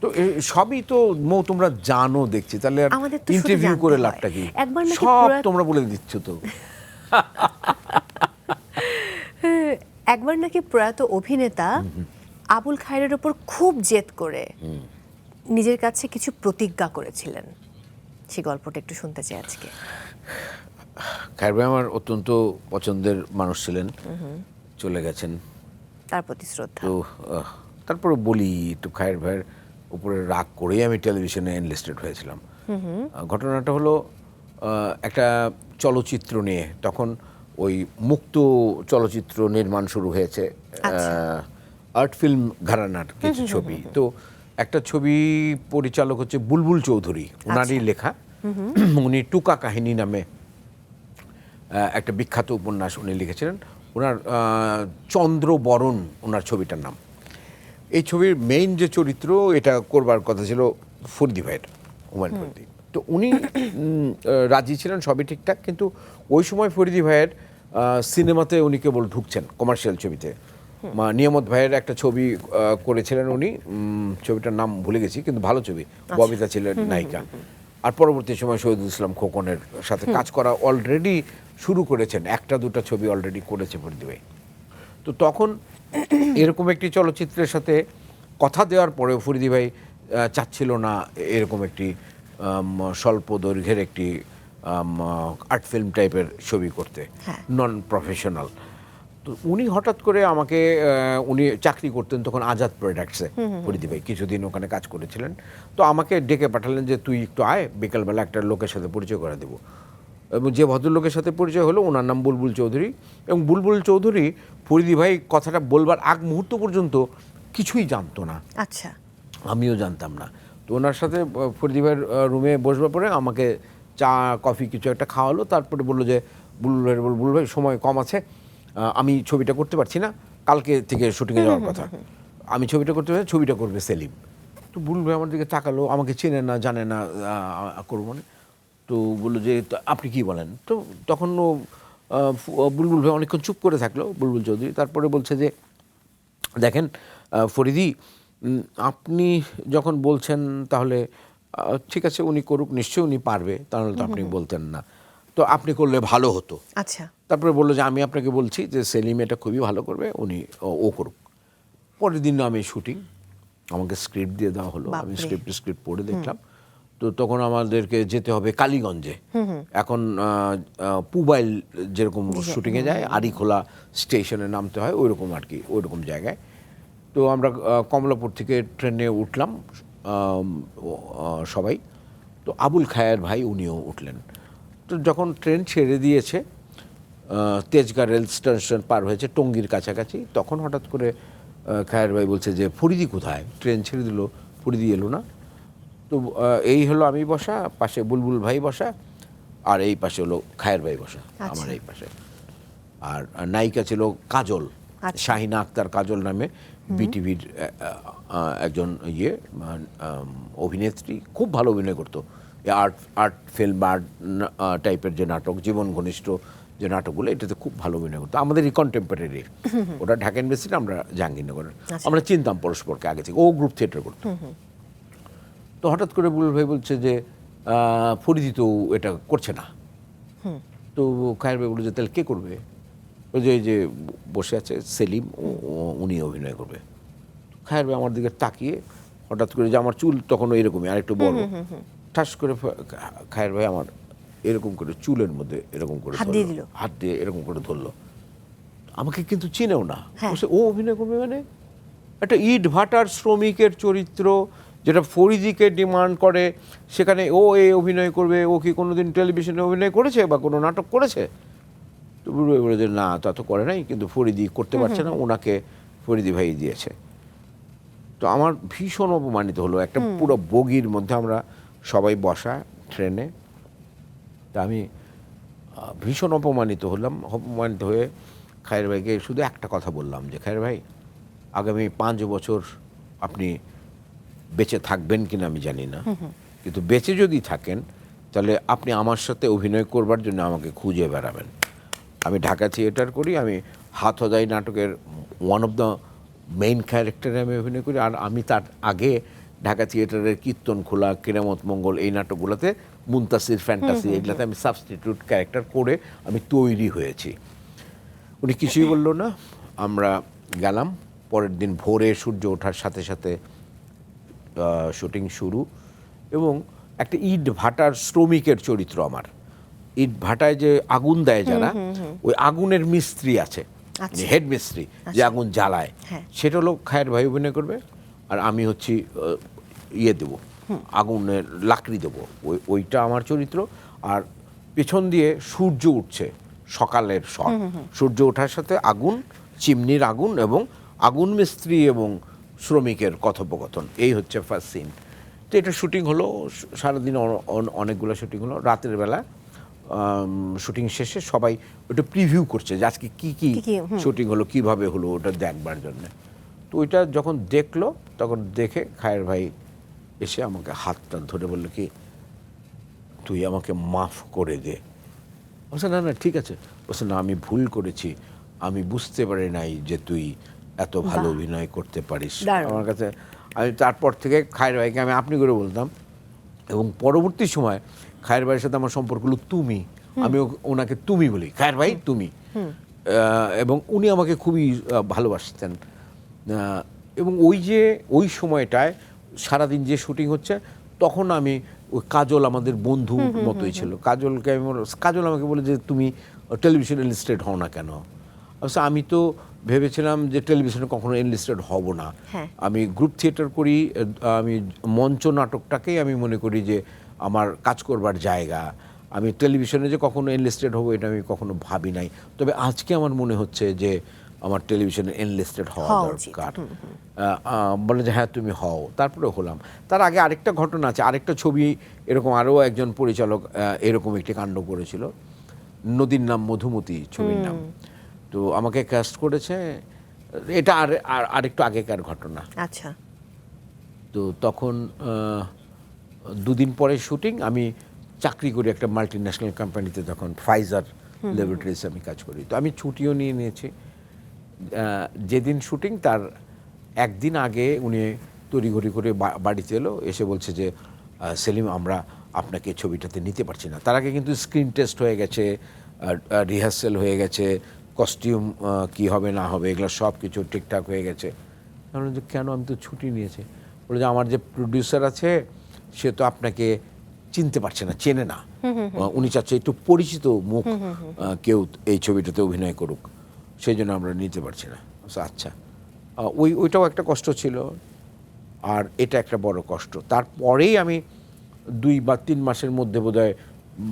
[SPEAKER 1] তো সবই তো মৌ তোমরা জানো দেখছি, তাহলে আর
[SPEAKER 2] আমাদের তো শুধু
[SPEAKER 1] ইন্টারভিউ
[SPEAKER 2] জানতে
[SPEAKER 1] করে
[SPEAKER 2] হয়।
[SPEAKER 1] লাভটা কি?
[SPEAKER 2] একবার নাকি
[SPEAKER 1] সব
[SPEAKER 2] পুরা-
[SPEAKER 1] তোমরা বলে দিচ্ছ তো।
[SPEAKER 2] একবার নাকি প্রয়াত অভিনেতা আবুল খায়েরের ওপর খুব জেদ করে নিজের কাছে কিছু প্রতিজ্ঞা করেছিলেন। সেই গল্পটা একটু শুনতে চাই আজকে।
[SPEAKER 1] খায়ের ভাই আমার অত্যন্ত পছন্দের মানুষ ছিলেন, চলে গেছেন।
[SPEAKER 2] তার প্রতি শ্রদ্ধা।
[SPEAKER 1] তো তারপরে বলি একটু খায়ের ভাইয়ের উপরে রাগ করেই আমি টেলিভিশনে এনলিস্টেড হয়েছিলাম। ঘটনাটা হলো একটা চলচ্চিত্র নিয়ে, তখন ওই মুক্ত চলচ্চিত্র নির্মাণ শুরু হয়েছে, আর্ট ফিল্ম ঘরানার কিছু ছবি। তো একটা ছবি পরিচালক হচ্ছে বুলবুল চৌধুরী, ওনারই লেখা। উনি টুকা কাহিনী নামে একটা বিখ্যাত উপন্যাস উনি লিখেছিলেন। ওনার চন্দ্রবরণ ওনার ছবিটার নাম। এই ছবির মেইন যে চরিত্র এটা করবার কথা ছিল ফরিদি ভাইয়ের, হুমায়ুন ফরিদি। তো উনি রাজি ছিলেন, সবই ঠিকঠাক, কিন্তু ওই সময় ফরিদি ভাইয়ের সিনেমাতে উনি কেবল ঢুকছেন কমার্শিয়াল ছবিতে। নিয়ামত ভাইয়ের একটা ছবি করেছিলেন উনি, ছবিটার নাম ভুলে গেছি, কিন্তু ভালো ছবি, ববিতা ছিলেন নায়িকা। আর পরবর্তী সময় শহীদুল ইসলাম খোকনের সাথে কাজ করা অলরেডি শুরু করেছেন, একটা দুটো ছবি অলরেডি করেছে ফরিদি ভাই। তো তখন এরকম একটি চলচ্চিত্রের সাথে কথা দেওয়ার পরেও ফরিদি ভাই চাচ্ছিল না এরকম একটি স্বল্প দৈর্ঘ্যের একটি আর্ট ফিল্ম টাইপের ছবি করতে, নন প্রফেশনাল। তো উনি হঠাৎ করে আমাকে, উনি চাকরি করতেন তখন আজাদ প্রোডাক্টসে, ফরিদি ভাই কিছুদিন ওখানে কাজ করেছিলেন। তো আমাকে ডেকে পাঠালেন যে তুই একটু আয়, বিকালবেলা একটা লোকের সাথে পরিচয় করে দেবো। এবং যে ভদ্রলোকের সাথে পরিচয় হলো ওনার নাম বুলবুল চৌধুরী। এবং বুলবুল চৌধুরী ফরিদি ভাই কথাটা বলবার আগ মুহূর্ত পর্যন্ত কিছুই জানতো না,
[SPEAKER 2] আচ্ছা,
[SPEAKER 1] আমিও জানতাম না। তো ওনার সাথে ফরিদি ভাইয়ের রুমে বসবার পরে আমাকে চা কফি কিছু একটা খাওয়ালো, তারপরে বললো যে বুলবুল ভাই সময় কম আছে, আমি ছবিটা করতে পারছি না, কালকে থেকে শুটিংয়ে যাওয়ার কথা, আমি ছবিটা করতে পারছি, ছবিটা করবে সেলিম। তো বুলবুল ভাই আমার দিকে তাকালো, আমাকে চেনে না জানে না, করবো মানে। তো বললো যে আপনি কি বলেন। তো তখন ও বুলবুল ভাই অনেকক্ষণ চুপ করে থাকলো, বুলবুল চৌধুরী। তারপরে বলছে যে দেখেন ফরিদি, আপনি যখন বলছেন তাহলে ঠিক আছে, উনি করুক, নিশ্চয়ই উনি পারবে, তাহলে তো আপনি বলতেন না, তো আপনি করলে ভালো হতো।
[SPEAKER 2] আচ্ছা,
[SPEAKER 1] তারপরে বললো যে আমি আপনাকে বলছি যে সেলিম এটা খুবই ভালো করবে, উনি ও করুক। পরের দিন আমি শুটিং, আমাকে স্ক্রিপ্ট দিয়ে দেওয়া হলো, আমি স্ক্রিপ্ট পড়ে দেখলাম। তো তখন আমাদেরকে যেতে হবে কালীগঞ্জে, এখন পুবাইল যেরকম শুটিংয়ে যায়, আড়িখোলা স্টেশনে নামতে হয় ওইরকম আর কি, ওইরকম জায়গায়। তো আমরা কমলাপুর থেকে ট্রেনে উঠলাম সবাই। তো আবুল খায়ের ভাই উনিও উঠলেন। তো যখন ট্রেন ছেড়ে দিয়েছে, তেজগাঁ রেল স্টেশন পার হয়েছে, টঙ্গীর কাছাকাছি, তখন হঠাৎ করে খায়ের ভাই বলছে যে ফরিদি কোথায়, ট্রেন ছেড়ে দিল, ফরিদি এলো না। তো এই হলো আমি বসা, পাশে বুলবুল ভাই বসা, আর এই পাশে হলো খায়ের ভাই বসা, আমার এই পাশে। আর নায়িকা ছিল কাজল, শাহিনা আক্তার কাজল নামে, বিটিভির একজন অভিনেত্রী, খুব ভালো অভিনয় করতো। আর্ট ফিল্ম, আর্ট টাইপের যে নাটক, জীবন ঘনিষ্ঠ যে নাটকগুলো, এটাতে খুব ভালো অভিনয় করতো। আমাদেরই কন্টেম্পোরারি, ওটা ঢাকা ইউনিভার্সিটি, আমরা জাহাঙ্গীরনগরের, আমরা চিনতাম পরস্পরকে আগে থেকে, ও গ্রুপ থিয়েটার করতো। তো হঠাৎ করে বুলবুল ভাই বলছে যে ফরিদি তো এটা করছে না। তো খায়ের ভাই বললো যে তাহলে কে করবে? ওই যে বসে আছে সেলিম, উনি অভিনয় করবে। খায়ের ভাই আমার দিকে তাকিয়ে হঠাৎ করে, যে আমার চুল তখন এরকমই, আরেকটু বড়, ঠাস করে খায়ের ভাই আমার এরকম করে চুলের মধ্যে এরকম করে হাত দিয়ে এরকম করে ধরলো। আমাকে কিন্তু চিনেও না, ও অভিনয় করবে মানে? একটা ইট ভাটার শ্রমিকের চরিত্র যেটা ফরিদিকে ডিমান্ড করে, সেখানে ও অভিনয় করবে? ও কি কোনোদিন টেলিভিশনে অভিনয় করেছে বা কোনো নাটক করেছে? তো বলে যে না, তা তো করে নাই, কিন্তু ফরিদি করতে পারছে না, ওনাকে ফরিদি ভাই দিয়েছে। তো আমার ভীষণ অপমানিত হলো। একটা পুরো বগির মধ্যে আমরা সবাই বসা ট্রেনে, তা আমি ভীষণ অপমানিত হলাম। অপমানিত হয়ে খায়ের ভাইকে শুধু একটা কথা বললাম যে খায়ের ভাই, আগামী 5 বছর আপনি বেঁচে থাকবেন কিনা আমি জানি না, কিন্তু বেঁচে যদি থাকেন তাহলে আপনি আমার সাথে অভিনয় করবার জন্য আমাকে খুঁজে বেড়াবেন। আমি ঢাকা থিয়েটার করি, আমি হাত হদাই নাটকের ওয়ান অফ দ্য মেইন ক্যারেক্টারে আমি অভিনয় করি। আর আমি তার আগে ঢাকা থিয়েটারের কীর্তন খোলা, কেরামত মঙ্গল, এই নাটকগুলোতে, মুনতাসির, ফ্যান্টাসি, এগুলোতে আমি সাবস্টিটিউট ক্যারেক্টার করে আমি তৈরি হয়েছি। উনি কিছুই বলল না, আমরা গেলাম। পরের দিন ভোরে সূর্য ওঠার সাথে সাথে শুটিং শুরু, এবং একটা ইট ভাটার শ্রমিকের চরিত্র আমার। ইট ভাটায় যে আগুন দেয় যারা, ওই আগুনের মিস্ত্রি আছে, হেড মিস্ত্রি, যে আগুন জ্বালায়, সেটা হলো খায়ের ভাই অভিনয় করবে। আর আমি হচ্ছি দেবো, আগুনের লাকড়ি দেবো, ওইটা আমার চরিত্র। আর পেছন দিয়ে সূর্য উঠছে, সকালের শট, সূর্য ওঠার সাথে আগুন, চিমনির আগুন, এবং আগুন মিস্ত্রি এবং শ্রমিকের কথোপকথন, এই হচ্ছে ফার্স্ট সিন। তো এটা শুটিং হলো, সারাদিন অনেকগুলো শুটিং হলো। রাতের বেলা শুটিং শেষে সবাই ওটা প্রিভিউ করছে যে আজকে কী কী শুটিং হলো, কীভাবে হলো, ওটা দেখবার জন্য। তো ওইটা যখন দেখলো, তখন দেখে খায়ের ভাই এসে আমাকে হাতটা ধরে বললো কি, তুই আমাকে মাফ করে দে। বলছে না না ঠিক আছে। বলছে না, আমি ভুল করেছি, আমি বুঝতে পারি নাই যে তুই এত ভালো অভিনয় করতে পারিস। আমার কাছে, আমি তারপর থেকে খায়ের ভাইকে আমি আপনি করে বলতাম। এবং পরবর্তী সময় খায়ের ভাইয়ের সাথে আমার সম্পর্ক হলো তুমি, আমি ওনাকে তুমি বলি, খায়ের ভাই তুমি। এবং উনি আমাকে খুবই ভালোবাসতেন। এবং ওই সময়টায় সারাদিন যে শুটিং হচ্ছে, তখন আমি ওই কাজল আমাদের বন্ধু মতোই ছিল, কাজল আমাকে বলে যে তুমি টেলিভিশন এনলিস্টেড হও না কেন। অবশ্য আমি তো ভেবেছিলাম যে টেলিভিশনে কখনো এনলিস্টেড হব না।
[SPEAKER 2] হ্যাঁ।
[SPEAKER 1] আমি গ্রুপ থিয়েটার করি, আমি মঞ্চ নাটকটাকেই আমি মনে করি যে আমার কাজ করবার জায়গা। আমি টেলিভিশনে যে কখনো এনলিস্টেড হব এটা আমি কখনো ভাবি নাই। তবে আজকে আমার মনে হচ্ছে যে আমার টেলিভিশনে এনলিস্টেড হওয়া
[SPEAKER 2] উচিত।
[SPEAKER 1] দরকার। বলে যে হ্যাঁ তুমি হও, তারপরে হলাম। তার আগে আরেকটা ঘটনা আছে, আরেকটা ছবি এরকম আরও একজন পরিচালক এরকম একটি কাণ্ড করেছিল, নদীর নাম মধুমতি ছবির নাম। তো আমাকে ক্যাস্ট করেছে, এটা আরেকটু আগেকার ঘটনা।
[SPEAKER 2] আচ্ছা।
[SPEAKER 1] তো তখন দুদিন পরে শুটিং, আমি চাকরি করি একটা মাল্টি ন্যাশনাল কোম্পানিতে, তখন ফাইজার ল্যাবরেটরিজে আমি কাজ করি। তো আমি ছুটিও নিয়ে নিয়েছি। যেদিন শুটিং তার একদিন আগে উনি তড়িঘড়ি করে বাড়িতে এলো, এসে বলছে যে সেলিম আমরা আপনাকে ছবিটাতে নিতে পারছি না। তার আগে কিন্তু স্ক্রিন টেস্ট হয়ে গেছে, রিহার্সেল হয়ে গেছে, কস্টিউম কি হবে না হবে এগুলো সব কিছু ঠিকঠাক হয়ে গেছে। আমি বললাম যে কেন, আমি তো ছুটি নিয়েছি। বলে যে আমার যে প্রডিউসার আছে সে তো আপনাকে চিনতে পারছে না, চেনে না, উনি চাচ্ছে একটু পরিচিত মুখ কেউ এই ছবিটাতে অভিনয় করুক, সেই জন্য আমরা নিতে পারছি না। আচ্ছা, ওইটাও একটা কষ্ট ছিল, আর এটা একটা বড় কষ্ট। তারপরেই আমি 2 বা 3 মাসের মধ্যে বোধহয়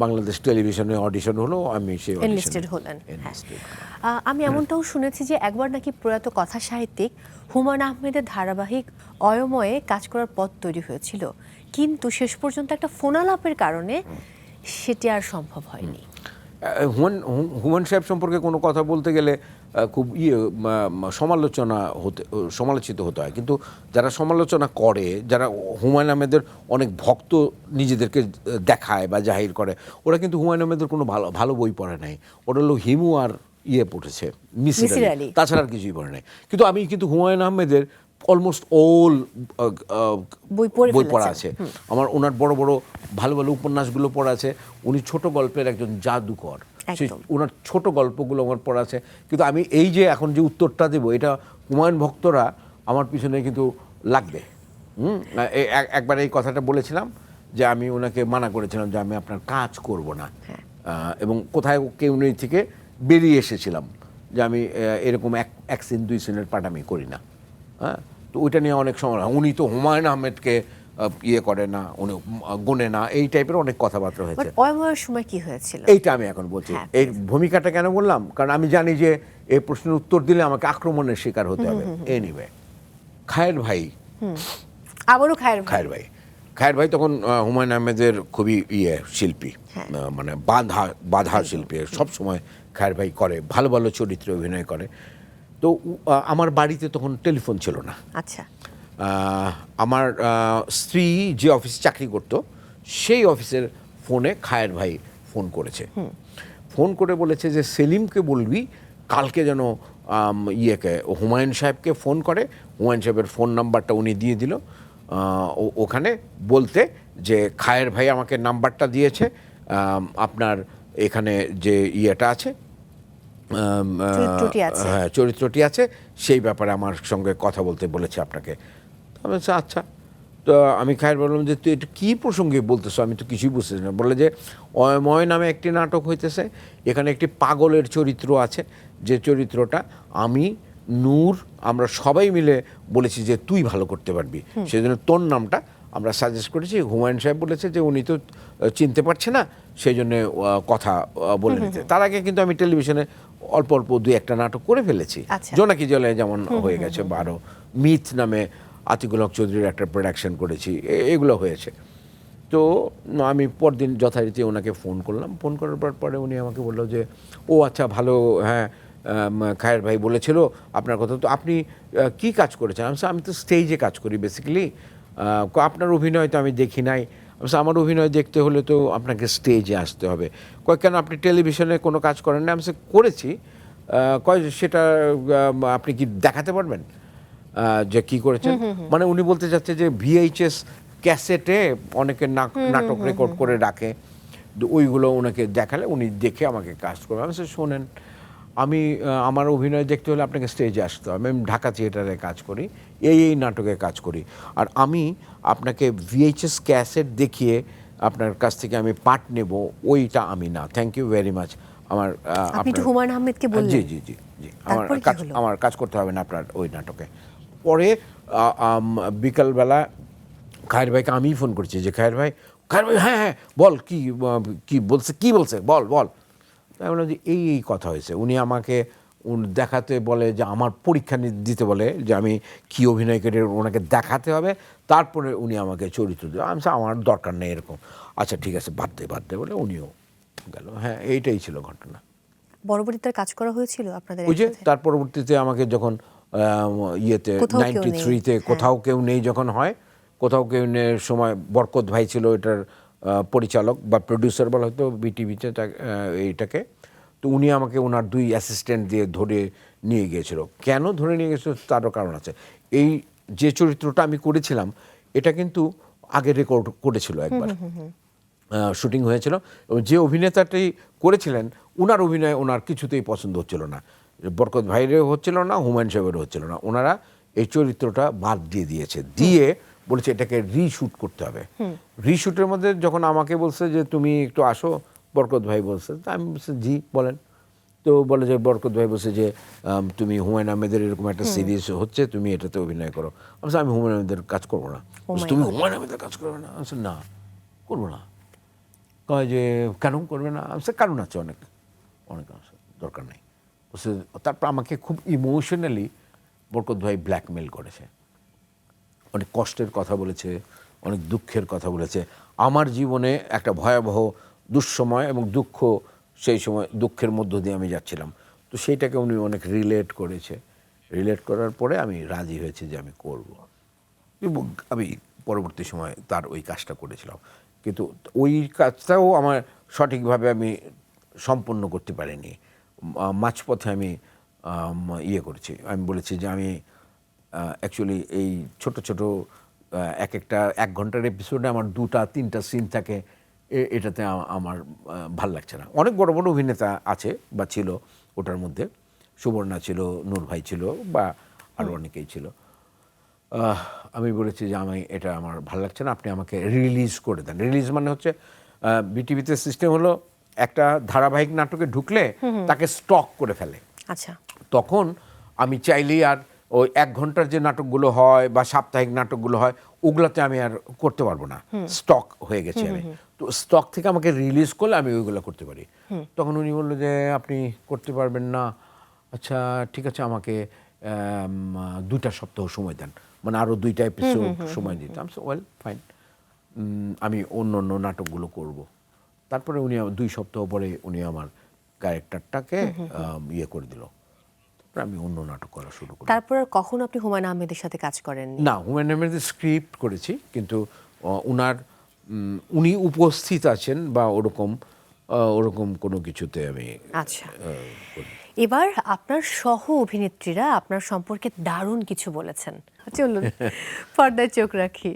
[SPEAKER 1] বাংলাদেশ টেলিভিশনে অডিশন হলো, আমি সেই
[SPEAKER 2] এনলিস্টেড হলেন। আমি এমনটাও শুনেছি যে একবার নাকি প্রয়াত কথা সাহিত্যিক হুমায়ুন আহমেদের ধারাবাহিক অয়ময়ে কাজ করার পথ তৈরি হয়েছিল, কিন্তু শেষ পর্যন্ত একটা ফোনালাপের কারণে সেটি আর সম্ভব হয়নি।
[SPEAKER 1] হুমায়ুন সাহেব সম্পর্কে কোনো কথা বলতে গেলে খুব সমালোচিত হতে হয়, কিন্তু যারা সমালোচনা করে, যারা হুমায়ুন আহমেদের অনেক ভক্ত নিজেদেরকে দেখায় বা জাহির করে, ওরা কিন্তু হুমায়ুন আহমেদের কোনো ভালো বই পড়ে নাই। ওরা হলো হিমু আর পড়েছে, মিসির আলী, তাছাড়া আর কিছুই পড়ে নাই। কিন্তু আমি কিন্তু হুমায়ুন আহমেদের অলমোস্ট অল বই পড়া আছে আমার। ওনার বড় বড় ভালো ভালো উপন্যাসগুলো পড়া আছে। উনি ছোট গল্পের একজন জাদুকর, ওনার ছোট গল্পগুলো আমার পড়া আছে। কিন্তু আমি এই যে এখন যে উত্তরটা দেবো, এটা হুমায়ুন ভক্তরা আমার পিছনে কিন্তু লাগবে। একবার এই কথাটা বলেছিলাম যে আমি ওনাকে মানা করেছিলাম যে আমি আপনার কাজ করব না, এবং কোথায় কেউ নেই থেকে বেরিয়ে এসেছিলাম যে আমি এরকম 1 সিন 2 সিনের পাঠ আমি করি না। হ্যাঁ, তো ওইটা নিয়ে অনেক সময় উনি তো হুমায়ুন আহমেদকে করে না, উনি গোনে না, এই টাইপের অনেক কথাবার্তা হয়েছে।
[SPEAKER 2] অয়ময়ের সময় কি হয়েছিল
[SPEAKER 1] এইটা আমি এখন বলছি। এই ভূমিকাটা কেন বললাম, কারণ আমি জানি যে এই প্রশ্নের উত্তর দিলে আমাকে আক্রমণের শিকার হতে হবে। এনিওয়ে, খায়ের ভাই,
[SPEAKER 2] আবারও খায়ের ভাই
[SPEAKER 1] তখন হুমায়ুন আহমেদের খুবই শিল্পী, মানে বাঁধা শিল্পী। সব সময় খায়ের ভাই করে, ভালো ভালো চরিত্রে অভিনয় করে। তো আমার বাড়িতে তখন টেলিফোন ছিল না।
[SPEAKER 2] আচ্ছা।
[SPEAKER 1] আমার স্ত্রী যে অফিসে চাকরি করতো সেই অফিসের ফোনে খায়ের ভাই ফোন করেছে। ফোন করে বলেছে যে সেলিমকে বলবি কালকে যেন হুমায়ুন সাহেবকে ফোন করে। হুমায়ুন সাহেবের ফোন নাম্বারটা উনি দিয়ে দিল ওখানে, বলতে যে খায়ের ভাই আমাকে নাম্বারটা দিয়েছে, আপনার এখানে যে আছে, চরিত্রটি আছে, সেই ব্যাপারে আমার সঙ্গে কথা বলতে বলেছে আপনাকে। আমি বলছি আচ্ছা। তো আমি খায়ের বললাম যে তুই এটা কী প্রসঙ্গে বলতেছো, আমি তো কিছুই বুঝতেছি না। বলে যে অয়ময় নামে একটি নাটক হইতেছে, এখানে একটি পাগলের চরিত্র আছে, যে চরিত্রটা আমি, নূর, আমরা সবাই মিলে বলেছি যে তুই ভালো করতে পারবি, সেই জন্য তোর নামটা আমরা সাজেস্ট করেছি। হুমায়ুন সাহেব বলেছে যে উনি তো চিনতে পারছে না, সেই জন্যে কথা বলে নিতে। তার আগে কিন্তু আমি টেলিভিশনে অল্প অল্প 2-1টা নাটক করে ফেলেছি। জোনাকি জলে যেমন হয়ে গেছে, বা আরও মিথ নামে আতিকুল হক চৌধুরীর একটা প্রোডাকশন করেছি, এগুলো হয়েছে। তো আমি পরদিন যথারীতি ওনাকে ফোন করলাম। ফোন করার পরে উনি আমাকে বললো যে ও আচ্ছা ভালো, হ্যাঁ খায়ের ভাই বলেছিল আপনার কথা। তো আপনি কি কাজ করেছেন? আমি তো স্টেজে কাজ করি বেসিক্যালি, আপনার অভিনয় তো আমি দেখি নাই। আমার অভিনয় দেখতে হলে তো আপনাকে স্টেজে আসতে হবে। কেন আপনি টেলিভিশনে কোনো কাজ করেন না? আমি করেছি। সেটা আপনি কি দেখাতে পারবেন যে কি করেছেন? মানে উনি বলতে চাচ্ছে যে VHS ক্যাসেটে অনেকে নাটক রেকর্ড করে রাখে, তো ওইগুলো ওনাকে দেখালে উনি দেখে আমাকে কাজ করবে। আমি বলছি, শোনেন, আমি আমার অভিনয় দেখতে হলে আপনাকে স্টেজে আসতে হবে। আমি ঢাকা থিয়েটারে কাজ করি, এই নাটকে কাজ করি, আর আমি আপনাকে VHS ক্যাসেট দেখিয়ে আপনার কাছ থেকে আমি পার্ট নেব, ওইটা আমি না। Thank you very much. আমার
[SPEAKER 2] আপনি একটু হুমায়ুন আহমেদকে বললেন?
[SPEAKER 1] জি জি জি জি আমার
[SPEAKER 2] তারপরে কি
[SPEAKER 1] কাজ
[SPEAKER 2] হলো?
[SPEAKER 1] আমার কাজ করতে হবে না আপনার ওই নাটকে। পরে বিকালবেলা খায়ের ভাইকে আমিই ফোন করছি যে খায়ের ভাই হ্যাঁ হ্যাঁ বল, কি বলছে বল বল। তাই বললাম যে এই কথা হয়েছে। উনি আমাকে দেখাতে বলে যে আমার পরীক্ষা দিতে বলে যে আমি কি অভিনয় করে ওনাকে দেখাতে হবে, তারপরে উনি আমাকে চরিত্র দেবে। আমি বলছি, আমার দরকার নেই এরকম। আচ্ছা ঠিক আছে, বাদ দে বলে উনিও গেল। হ্যাঁ, এইটাই ছিল ঘটনা।
[SPEAKER 2] পরবর্তীতে আর কাজ করা হয়েছিল আপনাদের
[SPEAKER 1] ওই যে
[SPEAKER 2] একসাথে?
[SPEAKER 1] তার পরবর্তীতে আমাকে যখন ইয়েতে
[SPEAKER 2] কোথাও কেউ নেই।
[SPEAKER 1] 93-তে কোথাও কেউ নেই যখন হয়, কোথাও কেউ নেই সময় বরকত ভাই ছিল এটার পরিচালক বা প্রডিউসার বলা হয়তো বিটিভিতে এইটাকে। তো উনি আমাকে ওনার 2 অ্যাসিস্ট্যান্ট দিয়ে ধরে নিয়ে গিয়েছিল। কেন ধরে নিয়ে গেছিল তারও কারণ আছে। এই যে চরিত্রটা আমি করেছিলাম এটা কিন্তু আগে রেকর্ড করেছিল একবার, শুটিং হয়েছিল, এবং যে অভিনেতাটি করেছিলেন ওনার অভিনয় ওনার কিছুতেই পছন্দ হচ্ছিল না। বরকত ভাইরেও হচ্ছিল না, হুমায়ুন সাহেবেরও হচ্ছিল না। ওনারা এই চরিত্রটা বাদ দিয়েছে, দিয়ে বলেছে এটাকে রিশুট করতে হবে। রিশুটের মধ্যে যখন আমাকে বলছে যে তুমি একটু আসো, বরকত ভাই বলছে, তা আমি বলছি জি বলেন। তো বলে যে বরকত ভাই বলছে যে তুমি হুমায়ুন আহমেদের এরকম একটা সিরিজ হচ্ছে, তুমি এটাতে অভিনয় করো। আমি বলছি, আমি হুমায়ুন আহমেদের কাজ করবো না। তুমি হুমায়ুন আহমেদের কাজ করবে না? আমি বলছি, না করবো না। কয় যে কেন করবে না? আমি বলছি, কারণ আছে অনেক আছে, দরকার নেই। বলছে, তারপর আমাকে খুব ইমোশনালি বরকত ভাই ব্ল্যাকমেল করেছে, অনেক কষ্টের কথা বলেছে, অনেক দুঃখের কথা বলেছে। আমার জীবনে একটা ভয়াবহ দুঃসময় এবং দুঃখ, সেই সময় দুঃখের মধ্য দিয়ে আমি যাচ্ছিলাম। তো সেইটাকে উনি অনেক রিলেট করেছে। রিলেট করার পরে আমি রাজি হয়েছি যে আমি করব, এবং আমি পরবর্তী সময় তার ওই কাজটা করেছিলাম। কিন্তু ওই কাজটাও আমার সঠিকভাবে আমি সম্পন্ন করতে পারিনি। মাঝপথে আমি ইয়ে করেছি, আমি বলেছি যে আমি অ্যাকচুয়ালি এই ছোট ছোট একটা 1 ঘন্টার এপিসোডে আমার 2-3টা সিন থাকে, এটাতে আমার ভাল লাগছে না। অনেক বড় বড় অভিনেতা আছে বা ছিল ওটার মধ্যে, সুবর্ণা ছিল, নূর ভাই ছিল, বা আরও অনেকেই ছিল। আমি বলেছি যে এটা আমার ভালো লাগছে না, আপনি আমাকে রিলিজ করে দেন। রিলিজ মানে হচ্ছে বিটিভিতে সিস্টেম হলো একটা ধারাবাহিক নাটকে ঢুকলে তাকে স্টক করে ফেলে।
[SPEAKER 2] আচ্ছা,
[SPEAKER 1] তখন আমি চাইলেই আর ওই 1 ঘন্টার যে নাটকগুলো হয় বা সাপ্তাহিক নাটকগুলো হয় ওগুলাতে আমি আর করতে পারবো না, স্টক হয়ে গেছে আমি। তো স্টক থেকে আমাকে রিলিজ করলে আমি ওইগুলো করতে পারি। তখন উনি বললো যে আপনি করতে পারবেন না। আচ্ছা ঠিক আছে, আমাকে 2টা সপ্তাহ সময় দেন, মানে আরও 2টা এপিসোড সময় দিতাম। সো ওয়েল ফাইন, আমি অন্য নাটকগুলো করব। তারপরে উনি 2 সপ্তাহ পরে উনি আমার ক্যারেক্টারটাকে ইয়ে করে দিল, তারপরে আমি অন্য নাটক করা শুরু করি।
[SPEAKER 2] তারপর আর কখনো আপনি হুমায়ুন আহমেদের সাথে কাজ করেননি?
[SPEAKER 1] না, হুমায়ুন আহমেদের স্ক্রিপ্ট করেছি, কিন্তু উনি উপস্থিত আছেন বা ওরকম কোনো কিছুতে আমি
[SPEAKER 2] আচ্ছা, এবার আপনার সহ অভিনেত্রীরা আপনার সম্পর্কে দারুণ কিছু বলেছেন। চলুন পর্দায় চোখ রাখি।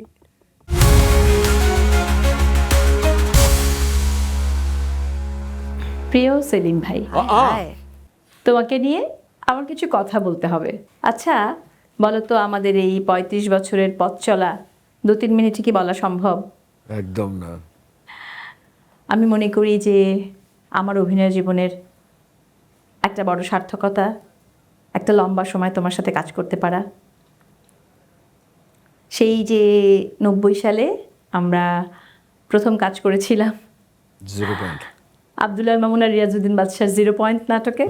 [SPEAKER 5] প্রিয় সেলিম ভাই,
[SPEAKER 2] হায়।
[SPEAKER 5] তোমাকে নিয়ে আমার কিছু কথা বলতে হবে। আচ্ছা বলো তো, আমাদের এই 35 বছরের পথ চলা 2-3 মিনিটে কি বলা সম্ভব?
[SPEAKER 1] একদম না।
[SPEAKER 5] আমি মনে করি যে আমার অভিনয় জীবনের একটা বড় সার্থকতা একটা লম্বা সময় তোমার সাথে কাজ করতে পারা। সেই যে 90 সালে আমরা প্রথম কাজ করেছিলাম
[SPEAKER 1] 0 পয়েন্ট।
[SPEAKER 5] আব্দুল্লাহ মামুন আর রিয়াজউদ্দিন বাদশার 0 পয়েন্ট নাটকে,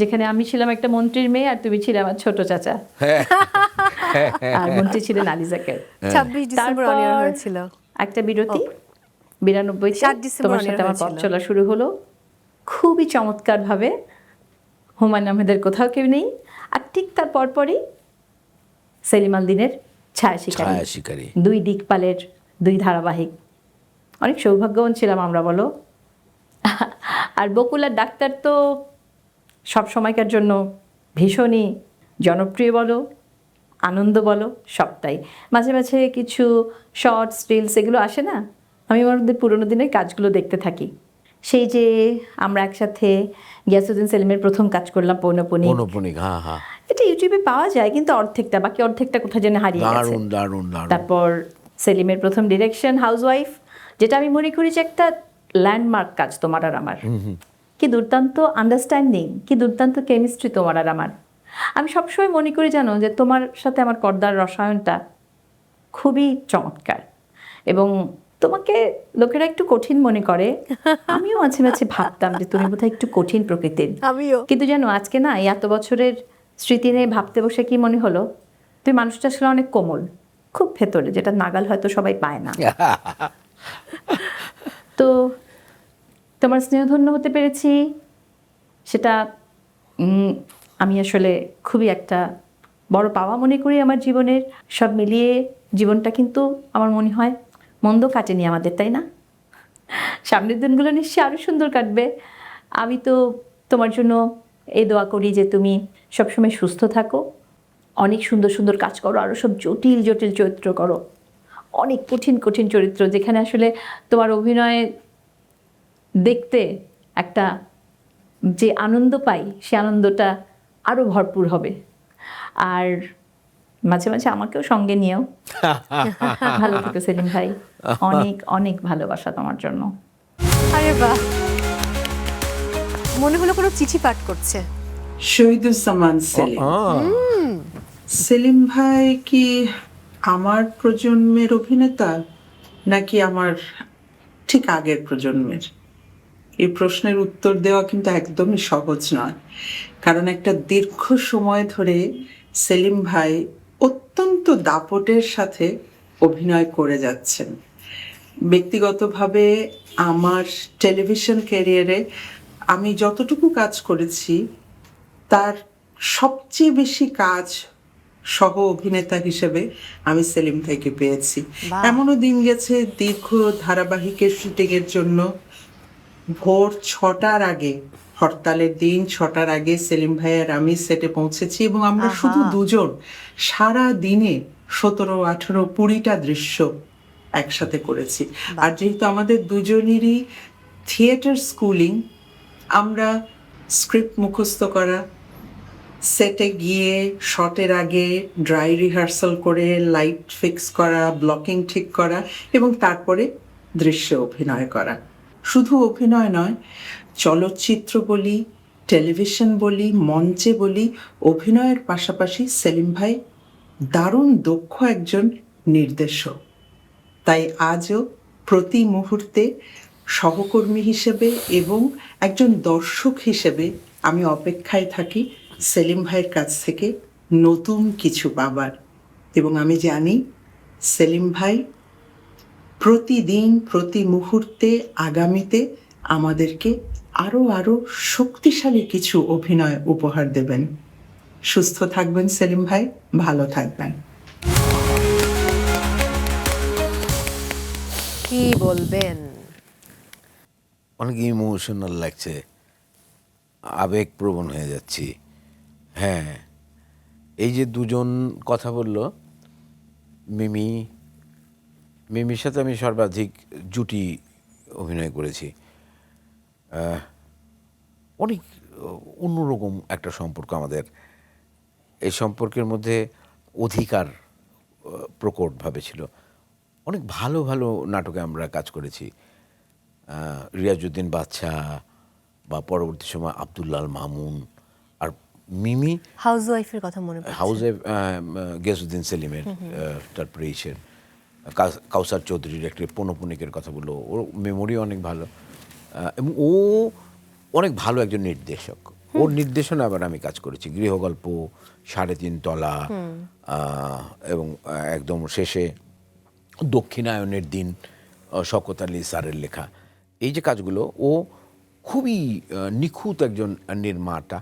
[SPEAKER 5] যেখানে আমি ছিলাম একটা মন্ত্রীর মেয়ে আর তুমি ছিলে আমার ছোট চাচা, আর মন্ত্রী ছিলেন Ali Zaker.
[SPEAKER 2] 26 December on air হয়েছিল।
[SPEAKER 5] একটা বিরতি 92
[SPEAKER 2] 7 ডিসেম্বর
[SPEAKER 5] তোমার সাথে আমার পথ চলা শুরু হলো খুবই চমৎকারভাবে। হুমায়ুন আহমেদের কোথাও কেউ নেই, আর ঠিক তার পরপরই সেলিম আল দীনের ছায়া শিকারী, 2 দিকপালের 2 ধারাবাহিক। অনেক সৌভাগ্যবান ছিলাম আমরা, বলো। আর বকুলার ডাক্তার তো সব সময়কার জন্য ভীষণই জনপ্রিয়, বলো। আনন্দ বলো, সবটাই। মাঝে মাঝে কিছু শর্টস রিলস এগুলো আসে না, আমি আমাদের পুরোনো দিনের কাজগুলো দেখতে থাকি। সেই যে আমরা একসাথে গিয়াসউদ্দিন সেলিমের প্রথম কাজ করলাম পৌনঃপুনিক,
[SPEAKER 1] পৌনঃপুনিক, হ্যাঁ হ্যাঁ,
[SPEAKER 5] এটা ইউটিউবে পাওয়া যায় কিন্তু অর্ধেকটা, বাকি অর্ধেকটা কোথায় যেন হারিয়ে গেছে।
[SPEAKER 1] দারুণ দারুণ দারুণ।
[SPEAKER 5] তারপর সেলিমের প্রথম ডিরেকশন হাউসওয়াইফ, যেটা আমি মনে করি যে একটা ল্যান্ডমার্ক কাজ তোমার আর আমার। কি দুর্দান্ত আন্ডারস্ট্যান্ডিং, কি দুর্দান্ত কেমিস্ট্রি তোমার আর আমার। আমি সবসময় মনে করি জানো যে তোমার সাথে আমার পর্দার রসায়নটা খুবই চমৎকার, এবং তোমাকে লোকেরা একটু কঠিন মনে করে। আমিও মাঝে মাঝে ভাবতাম যে তুমি বোধহয় একটু কঠিন প্রকৃতির।
[SPEAKER 2] আমিও।
[SPEAKER 5] কিন্তু জানো আজকে না এই এত বছরের স্মৃতি নিয়ে ভাবতে বসে কি মনে হলো, তুমি মানুষটা আসলে অনেক কোমল, খুব ভেতরে, যেটা নাগাল হয়তো সবাই পায় না। তো তোমার স্নেহধন্য হতে পেরেছি, সেটা আমি আসলে খুবই একটা বড় পাওয়া মনে করি আমার জীবনের। সব মিলিয়ে জীবনটা কিন্তু আমার মনে হয় মন্দ কাটেনি আমাদের, তাই না? সামনের দিনগুলো নিশ্চয়ই আরও সুন্দর কাটবে। আমি তো তোমার জন্য এই দোয়া করি যে তুমি সবসময় সুস্থ থাকো, অনেক সুন্দর সুন্দর কাজ করো, আরও সব জটিল জটিল চরিত্র করো, অনেক কঠিন কঠিন চরিত্র, যেখানে আসলে তোমার অভিনয়ে দেখতে একটা যে আনন্দ পাই, সে আনন্দটা আরও ভরপুর হবে। আর মাঝে মাঝে আমাকেও সঙ্গে নিয়েও। ভালো থেকো সেলিম ভাই, অনেক অনেক ভালোবাসা তোমার জন্য।
[SPEAKER 2] আরে বাহ, মনে হলো কোনো চিঠি পাঠ করছে।
[SPEAKER 6] শহীদুজ্জামান সেলিম। সেলিম ভাই কি আমার প্রজন্মের অভিনেতা নাকি আমার ঠিক আগের প্রজন্মের? এই প্রশ্নের উত্তর দেওয়া কিন্তু একদমই সহজ নয়, কারণ একটা দীর্ঘ সময় ধরে সেলিম ভাই অত্যন্ত দাপটের সাথে অভিনয় করে যাচ্ছেন। ব্যক্তিগতভাবে আমার টেলিভিশন ক্যারিয়ারে আমি যতটুকু কাজ করেছি তার সবচেয়ে বেশি কাজ সহ অভিনেতা হিসেবে আমি সেলিম ভাইকে পেয়েছি। এমনও দিন গেছে দীর্ঘ ধারাবাহিকের শুটিংয়ের জন্য ভোর 6টার আগে, হরতালের দিন 6টার আগে সেলিম ভাই আর আমি সেটে পৌঁছেছি, এবং আমরা শুধু দুজন সারা দিনে 17, 18, 20টা দৃশ্য একসাথে করেছি। আর যেহেতু আমাদের দুজনেরই থিয়েটার স্কুলিং, আমরা স্ক্রিপ্ট মুখস্থ করা, সেটে গিয়ে শটের আগে ড্রাই রিহার্সাল করে লাইট ফিক্স করা, ব্লকিং ঠিক করা, এবং তারপরে দৃশ্যে অভিনয় করা। শুধু অভিনয় নয়, চলচ্চিত্র বলি, টেলিভিশন বলি, মঞ্চে বলি, অভিনয়ের পাশাপাশি সেলিম ভাই দারুণ দক্ষ একজন নির্দেশক। তাই আজও প্রতি মুহূর্তে সহকর্মী হিসেবে এবং একজন দর্শক হিসেবে আমি অপেক্ষায় থাকি সেলিম ভাইয়ের কাছ থেকে নতুন কিছু পাবার। এবং আমি জানি সেলিম ভাই প্রতিদিন প্রতি মুহূর্তে আগামীতে আমাদেরকে আরও আরও শক্তিশালী কিছু অভিনয় উপহার দেবেন। সুস্থ থাকবেন সেলিম ভাই, ভালো থাকবেন।
[SPEAKER 2] কি বলবেন?
[SPEAKER 1] অনেক ইমোশনাল লাগছে, আবেগপ্রবণ হয়ে যাচ্ছি। হ্যাঁ, এই যে দুজন কথা বলল, মিমির সাথে আমি সর্বাধিক জুটি অভিনয় করেছি। অনেক অন্যরকম একটা সম্পর্ক আমাদের। এই সম্পর্কের মধ্যে অধিকার প্রকটভাবে ছিল। অনেক ভালো ভালো নাটকে আমরা কাজ করেছি। রিয়াজউদ্দিন বাদশা বা পরবর্তী সময় আব্দুল্লাল মামুন। আর মিমি
[SPEAKER 2] হাউসওয়াইফের কথা মনে পড়ছে।
[SPEAKER 1] হাউসওয়াইফ গিয়াসউদ্দিন সেলিমের, তারপরে ইসের কাউসার চৌধুরীর একটা পৌনঃপুনিকের কথা বললো। ওর মেমোরি অনেক ভালো, এবং ও অনেক ভালো একজন নির্দেশক। ওর নির্দেশনা আবার আমি কাজ করেছি গৃহগল্প, 3.5 তলা, এবং একদম শেষে দক্ষিণায়নের দিন, শওকত আলী স্যারের লেখা। এই যে কাজগুলো, ও খুবই নিখুঁত একজন নির্মাতা,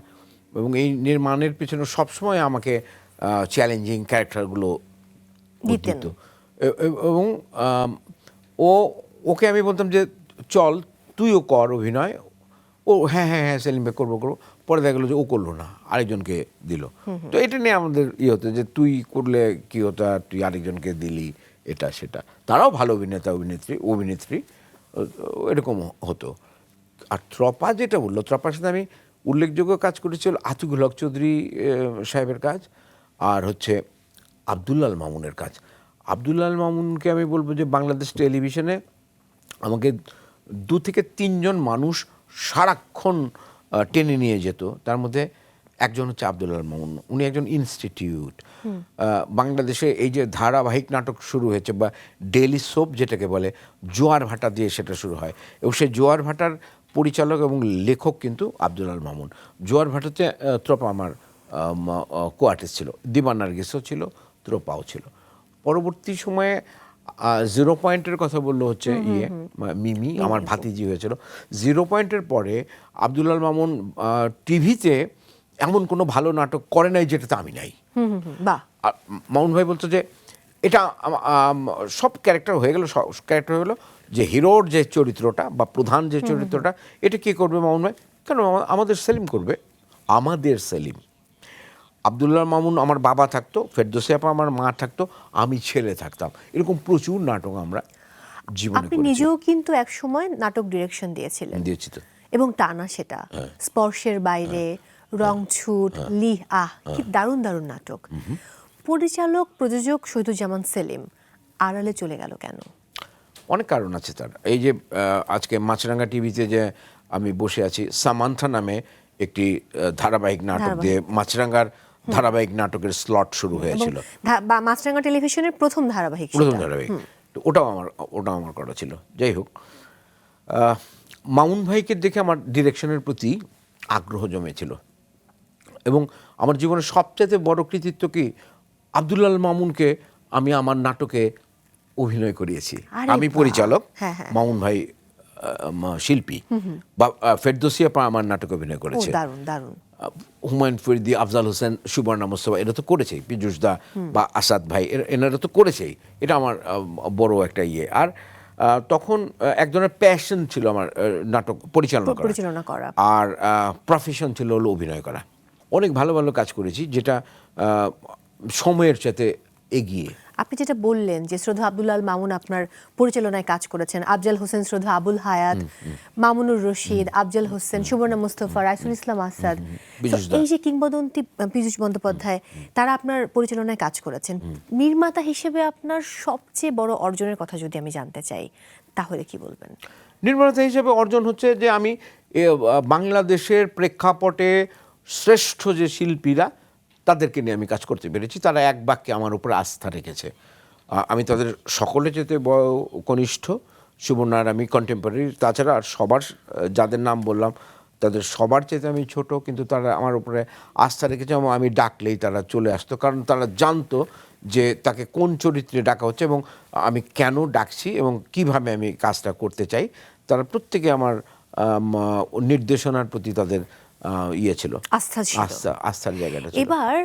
[SPEAKER 1] এবং এই নির্মাণের পিছনে সবসময় আমাকে চ্যালেঞ্জিং ক্যারেক্টারগুলো দিত। এবং ওকে আমি বলতাম যে চল তুইও কর অভিনয়, ও হ্যাঁ হ্যাঁ হ্যাঁ সেলিম ভাই করবো করবো, পরে দেখা গেলো যে ও করলো না, আরেকজনকে দিল। তো এটা নিয়ে আমাদের হতো যে তুই করলে কি হতো, আর তুই আরেকজনকে দিলি, এটা সেটা। তারাও ভালো অভিনেতা অভিনেত্রী এরকম হতো। আর ত্রপা যেটা বললো, ত্রপার সাথে আমি উল্লেখযোগ্য কাজ করেছি আতিকুল হক চৌধুরী সাহেবের কাজ, আর হচ্ছে আব্দুল্লাল মামুনের কাজ। আব্দুল্লাল মামুনকে আমি বলবো যে বাংলাদেশ টেলিভিশনে আমাকে 2 থেকে 3 জন মানুষ সারাক্ষণ টেনে নিয়ে যেত। তার মধ্যে একজন হচ্ছে আব্দুল্লাল মামুন, উনি একজন ইনস্টিটিউট। বাংলাদেশে এই যে ধারাবাহিক নাটক শুরু হয়েছে বা ডেইলি সোপ যেটাকে বলে, জোয়ার ভাটা দিয়ে সেটা শুরু হয়, এবং সেই জোয়ার ভাটার পরিচালক এবং লেখক কিন্তু আব্দুল্লাল মামুন। জোয়ার ভাটাতে ত্রপা আমার কো আর্টিস্ট ছিল, দিবা নার্গিসও ছিল, ত্রপাও ছিল। পরবর্তী সময়ে 0 পয়েন্টের কথা বললো হচ্ছে মিমি, আমার ভাতিজি হয়েছিল। 0 পয়েন্টের পরে আব্দুল্লাল মামুন টিভিতে এমন কোনো ভালো নাটক করে নাই যেটাতে আমি নাই।
[SPEAKER 2] বাহ।
[SPEAKER 1] আর মামুন ভাই বলতো যে এটা সব ক্যারেক্টার হয়ে গেল, সব ক্যারেক্টার হয়ে গেলো, যে হিরোর যে চরিত্রটা বা প্রধান যে চরিত্রটা, এটা কে করবে মামুন ভাই? কেন আমাদের সেলিম করবে, আমাদের সেলিম। আব্দুল্লাহ মামুন আমার বাবা থাকতো, ফেরদৌসী আপা আমার মা থাকতো, আমি ছেলে থাকতাম। এরকম প্রচুর নাটক আমরা জীবনে
[SPEAKER 2] আপনি
[SPEAKER 1] করেছি।
[SPEAKER 2] নিজেও কিন্তু এক সময় নাটক ডিরেকশন দিয়েছিলেন,
[SPEAKER 1] দিয়েছি তো।
[SPEAKER 2] এবং টানা সেটা স্পর্শের বাইরে, রংছুট, লিহ আহ, কি দারুণ দারুণ নাটক। পরিচালক প্রযোজক শহীদুজ্জামান সেলিম আড়ালে চলে গেল কেন?
[SPEAKER 1] অনেক কারণ আছে তার। এই যে আজকে মাছরাঙ্গা টিভিতে যে আমি বসে আছি, সামান্থা নামে একটি ধারাবাহিক নাটক দিয়ে মাছরাঙ্গার ধারাবাহিক নাটকের স্লট শুরু হয়েছিল,
[SPEAKER 2] বা মাছরাঙ্গা টেলিভিশনের প্রথম ধারাবাহিক
[SPEAKER 1] প্রথম
[SPEAKER 2] সেটা।
[SPEAKER 1] ধারাবাহিক। তো ওটাও আমার করা ছিল। যাই হোক, মামুন ভাইকে দেখে আমার ডিরেকশনের প্রতি আগ্রহ জমেছিল, এবং আমার জীবনের সবচেয়ে বড় কৃতিত্ব কি, আব্দুল্লাল মামুনকে আমি আমার নাটকে অভিনয় করিয়েছি।
[SPEAKER 2] আরে
[SPEAKER 1] আমি
[SPEAKER 2] বাহ!
[SPEAKER 1] পরিচালক,
[SPEAKER 2] হ্যাঁ, হ্যাঁ।
[SPEAKER 1] মামুন ভাই শিল্পী, বা ফেরদৌসী আপা আমার নাটকে অভিনয়
[SPEAKER 2] ও
[SPEAKER 1] করেছে।
[SPEAKER 2] দারুণ দারুণ।
[SPEAKER 1] হুমায়ুন ফরিদি, আফজাল হোসেন, সুবর্ণা মোস্তফা, এরা তো করেছেই, পীযূষ দা বা আসাদ ভাই, এনারা তো করেছেই। এটা আমার বড় একটা ইয়ে। আর তখন এক ধরনের প্যাশন ছিল আমার নাটক পরিচালনা করা, আর প্রফেশন ছিল হলো অভিনয় করা। অনেক ভালো ভালো কাজ করেছি, যেটা সময়ের সাথে এগিয়ে।
[SPEAKER 2] আপনি যেটা বললেন যে শ্রদ্ধা আব্দুল্লাল মামুন আপনার পরিচালনায় কাজ করেছেন, আফজাল হোসেন, শ্রদ্ধা আবুল হায়াত, মামুনুর রশিদ, আফজাল হোসেন, সুবর্ণা মোস্তফা, রাইসুল ইসলাম আসাদ, তো এই যে কিংবদন্তি পীযূষ বন্দ্যোপাধ্যায়, তারা আপনার পরিচালনায় কাজ করেছেন। নির্মাতা হিসেবে আপনার সবচেয়ে বড় অর্জনের কথা যদি আমি জানতে চাই, তাহলে কি বলবেন?
[SPEAKER 1] নির্মাতা হিসেবে অর্জন হচ্ছে যে আমি বাংলাদেশের প্রেক্ষাপটে শ্রেষ্ঠ যে শিল্পীরা, তাদেরকে নিয়ে আমি কাজ করতে পেরেছি। তারা এক বাক্যে আমার উপর আস্থা রেখেছে। আমি তাদের সকলে যেতে কনিষ্ঠ, সুবর্ণার আমি কন্টেম্পোরারি, তাছাড়া আর সবার যাদের নাম বললাম তাদের সবার চেয়ে আমি ছোট, কিন্তু তারা আমার উপরে আস্থা রেখেছে, এবং আমি ডাকলেই তারা চলে আসতো, কারণ তারা জানতো যে তাকে কোন চরিত্রে ডাকা হচ্ছে এবং আমি কেন ডাকছি এবং কিভাবে আমি কাজটা করতে চাই। তারা প্রত্যেকে আমার নির্দেশনার প্রতি তাদের ইয়ে ছিল, আস্থার জায়গাটা ছিল।
[SPEAKER 2] এবার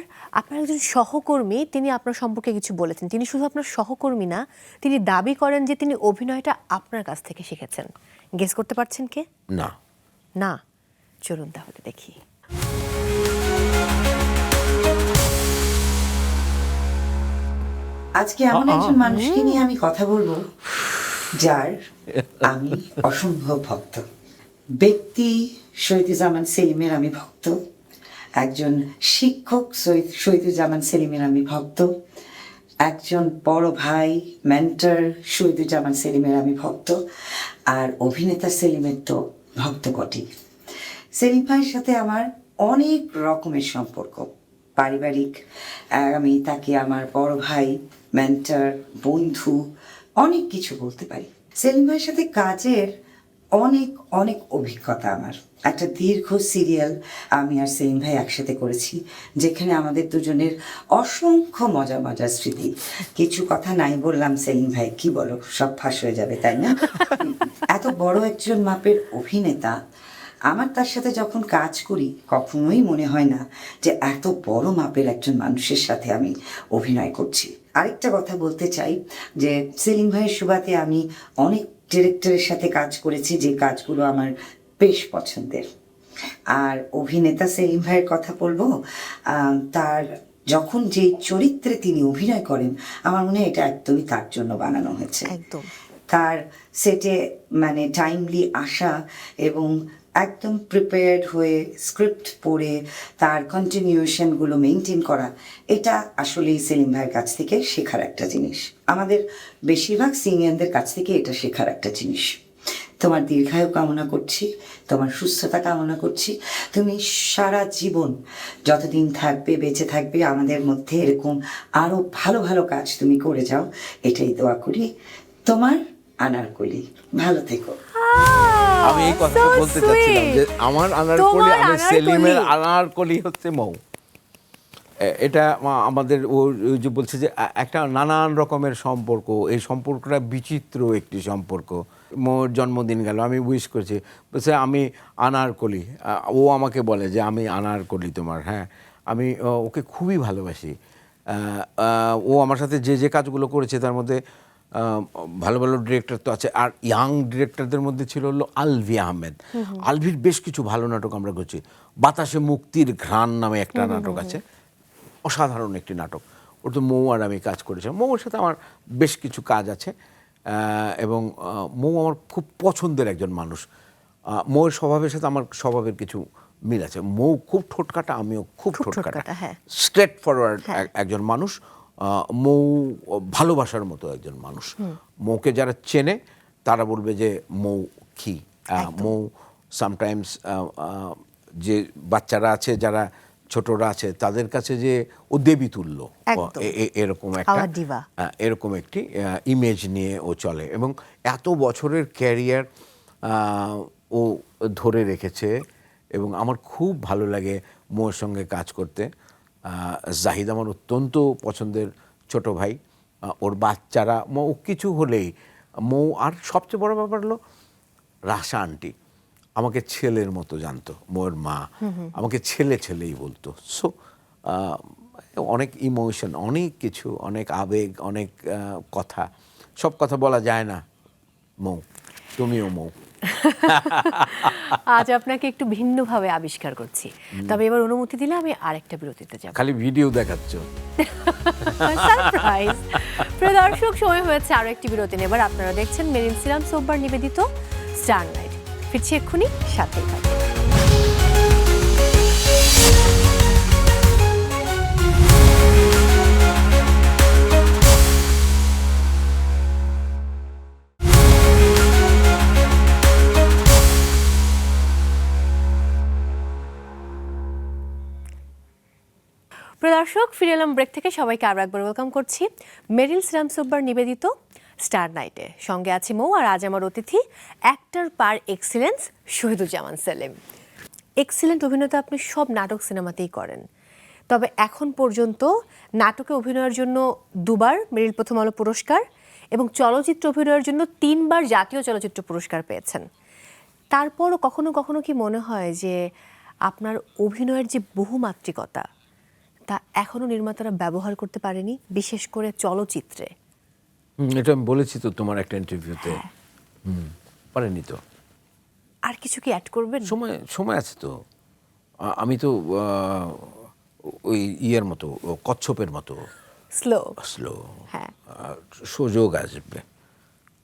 [SPEAKER 2] আপনার একজন সহকর্মী, তিনি আপনার সম্পর্কে কিছু বলেছেন। তিনি শুধু আপনার সহকর্মী না, তিনি দাবি করেন যে তিনি অভিনয়টা আপনার কাছ থেকে শিখেছেন। গেস করতে পারছেন কে?
[SPEAKER 1] না
[SPEAKER 2] না, চলুন তাহলে দেখি।
[SPEAKER 7] আজকে এমন একজন মানুষকে নিয়ে আমি কথা বলবো যার আমি অসম্ভব ভক্ত। ব্যক্তি শহীদুজ্জামান সেলিমের আমি ভক্ত, একজন শিক্ষক শহীদুজ্জামান সেলিমের আমি ভক্ত, একজন বড় ভাই মেন্টর শহীদুজ্জামান সেলিমের আমি ভক্ত, আর অভিনেতা সেলিমের তো ভক্ত বটে। সেলিম ভাইয়ের সাথে আমার অনেক রকমের সম্পর্ক, পারিবারিক, আমি তাকে আমার বড় ভাই, মেন্টর, বন্ধু, অনেক কিছু বলতে পারি। সেলিম ভাইয়ের সাথে কাজের অনেক অনেক অভিজ্ঞতা আমার। একটা দীর্ঘ সিরিয়াল আমি আর সেলিম ভাই একসাথে করেছি, যেখানে আমাদের দুজনের অসংখ্য মজার স্মৃতি। কিছু কথা নাই বললাম সেলিম ভাই, কি বলো, সব ফাঁস হয়ে যাবে, তাই না? এত বড় একজন মাপের অভিনেতা, আমার তার সাথে যখন কাজ করি কখনোই মনে হয় না যে এত বড় মাপের একজন মানুষের সাথে আমি অভিনয় করছি। আরেকটা কথা বলতে চাই যে সেলিম ভাইয়ের সুবাদে আমি অনেক ডিরেক্টরের সাথে কাজ করেছি, যে কাজগুলো আমার বেশ পছন্দের। আর অভিনেতা সেলিম ভাইয়ের কথা বলবো, তার যখন যে চরিত্রে তিনি অভিনয় করেন আমার মনে হয় এটা একদমই তার জন্য বানানো হয়েছে।
[SPEAKER 2] একদম।
[SPEAKER 7] তার সেটে মানে টাইমলি আসা এবং একদম প্রিপেয়ার্ড হয়ে স্ক্রিপ্ট পড়ে তার কন্টিনিউশনগুলো মেনটেন করা, এটা আসলেই সেলিম ভাইয়ের কাছ থেকে শেখার একটা জিনিস। আমাদের বেশিরভাগ সিনিয়রদের কাছ থেকে এটা শেখার একটা জিনিস। তোমার দীর্ঘায়ু কামনা করছি, তোমার সুস্থতা কামনা করছি। তুমি সারা জীবন যতদিন থাকবে, বেঁচে থাকবে, আমাদের মধ্যে এরকম আরও ভালো ভালো কাজ তুমি করে যাও, এটাই দোয়া করি। তোমার আনারকলি, ভালো থেকো।
[SPEAKER 1] আমি এই কথাটা বলতে চাচ্ছিলাম যে আমার আনারকলি, আমি সেলিমের আনারকলি হচ্ছে মৌ। এটা আমাদের ও যে বলছে যে একটা নানান রকমের সম্পর্ক, এই সম্পর্কটা বিচিত্র একটি সম্পর্ক। মোর জন্মদিন গেল, আমি উইশ করছি, বলছে আমি আনারকলি। ও আমাকে বলে যে আমি আনারকলি তোমার। হ্যাঁ, আমি ওকে খুবই ভালোবাসি। ও আমার সাথে যে যে কাজগুলো করেছে তার মধ্যে ভালো ভালো ডিরেক্টর তো আছে, আর ইয়াং ডিরেক্টরদের মধ্যে ছিল হলো আলভি আহমেদ। আলভির বেশ কিছু ভালো নাটক আমরা করছি। বাতাসে মুক্তির ঘ্রাণ নামে একটা নাটক আছে, অসাধারণ একটি নাটক। ওর তো মৌ আর আমি কাজ করেছিলাম। মৌর সাথে আমার বেশ কিছু কাজ আছে, এবং মৌ আমার খুব পছন্দের একজন মানুষ। মৌর স্বভাবের সাথে আমার স্বভাবের কিছু মিল আছে। মৌ খুব ঠোঁটকাটা, আমিও খুব ঠোঁটকাটা,
[SPEAKER 2] হ্যাঁ।
[SPEAKER 1] স্ট্রেট ফরওয়ার্ড একজন মানুষ। মৌ ভালোবাসার মতো একজন মানুষ। মৌকে যারা চেনে তারা বলবে যে মৌ কি। মৌ সামটাইমস যে বাচ্চারা আছে, যারা ছোটরা আছে, তাদের কাছে যে ও দেবী তুল্য, এরকম একটা এরকম একটি ইমেজ নিয়ে ও চলে। এবং এত বছরের ক্যারিয়ার ও ধরে রেখেছে, এবং আমার খুব ভালো লাগে মৌর সঙ্গে কাজ করতে। জাহিদ আমার অত্যন্ত পছন্দের ছোট ভাই। ওর বাচ্চারা, মৌ কিছু হলেই মৌ, আর সবচেয়ে বড় ব্যাপার হলো রাশা আন্টি আমাকে ছেলের মতো জানতো। মৌর মা আমাকে ছেলে ছেলেই বলতো। সো অনেক ইমোশন, অনেক কিছু, অনেক আবেগ, অনেক কথা, সব কথা বলা যায় না। মৌ, তুমিও মৌ।
[SPEAKER 2] আজ আপনাকে একটু ভিন্নভাবে আবিষ্কার করছি, তবে এবার অনুমতি দিলে আমি আরেকটা বিরতিতে যাব।
[SPEAKER 1] খালি ভিডিও দেখাচ্ছ।
[SPEAKER 2] সারপ্রাইজ। প্রিয় দর্শক, সময় হয়েছে আরো একটি বিরতি নেবার। আপনারা দেখছেন মেরিল সিরাম সোববার নিবেদিত স্টার নাইট। ফিরছি এক্ষুনি, সাথেই থাকুন। প্রিয় দর্শক, ফিরে এলাম ব্রেক থেকে। সবাইকে আরও একবার ওয়েলকাম করছি মেরিল সিরাম সোববার নিবেদিত স্টার নাইটে। সঙ্গে আছি মৌ, আর আজ আমার অতিথি অ্যাক্টর পার এক্সিলেন্স শহীদুজ্জামান সেলিম। এক্সিলেন্ট অভিনেতা আপনি সব নাটক সিনেমাতেই করেন, তবে এখন পর্যন্ত নাটকে অভিনয়ের জন্য 2বার মেরিল প্রথম আলো পুরস্কার এবং চলচ্চিত্র অভিনয়ের জন্য 3বার জাতীয় চলচ্চিত্র পুরস্কার পেয়েছেন। তারপরও কখনো কখনো কি মনে হয় যে আপনার অভিনয়ের যে বহুমাত্রিকতা, তা এখনো নির্মাতারা ব্যবহার করতে পারেনি, বিশেষ করে চলচ্চিত্রে?
[SPEAKER 1] এটা আমি বলেছি তো তোমার একটা ইন্টারভিউতে। পারেনি তো।
[SPEAKER 2] আর কিছু কি অ্যাড করবেন?
[SPEAKER 1] সময় আছে তো। আমি তো ওই ইয়ের মতো, কচ্ছপের মতো
[SPEAKER 2] স্লো। হ্যাঁ,
[SPEAKER 1] সুযোগ আসবে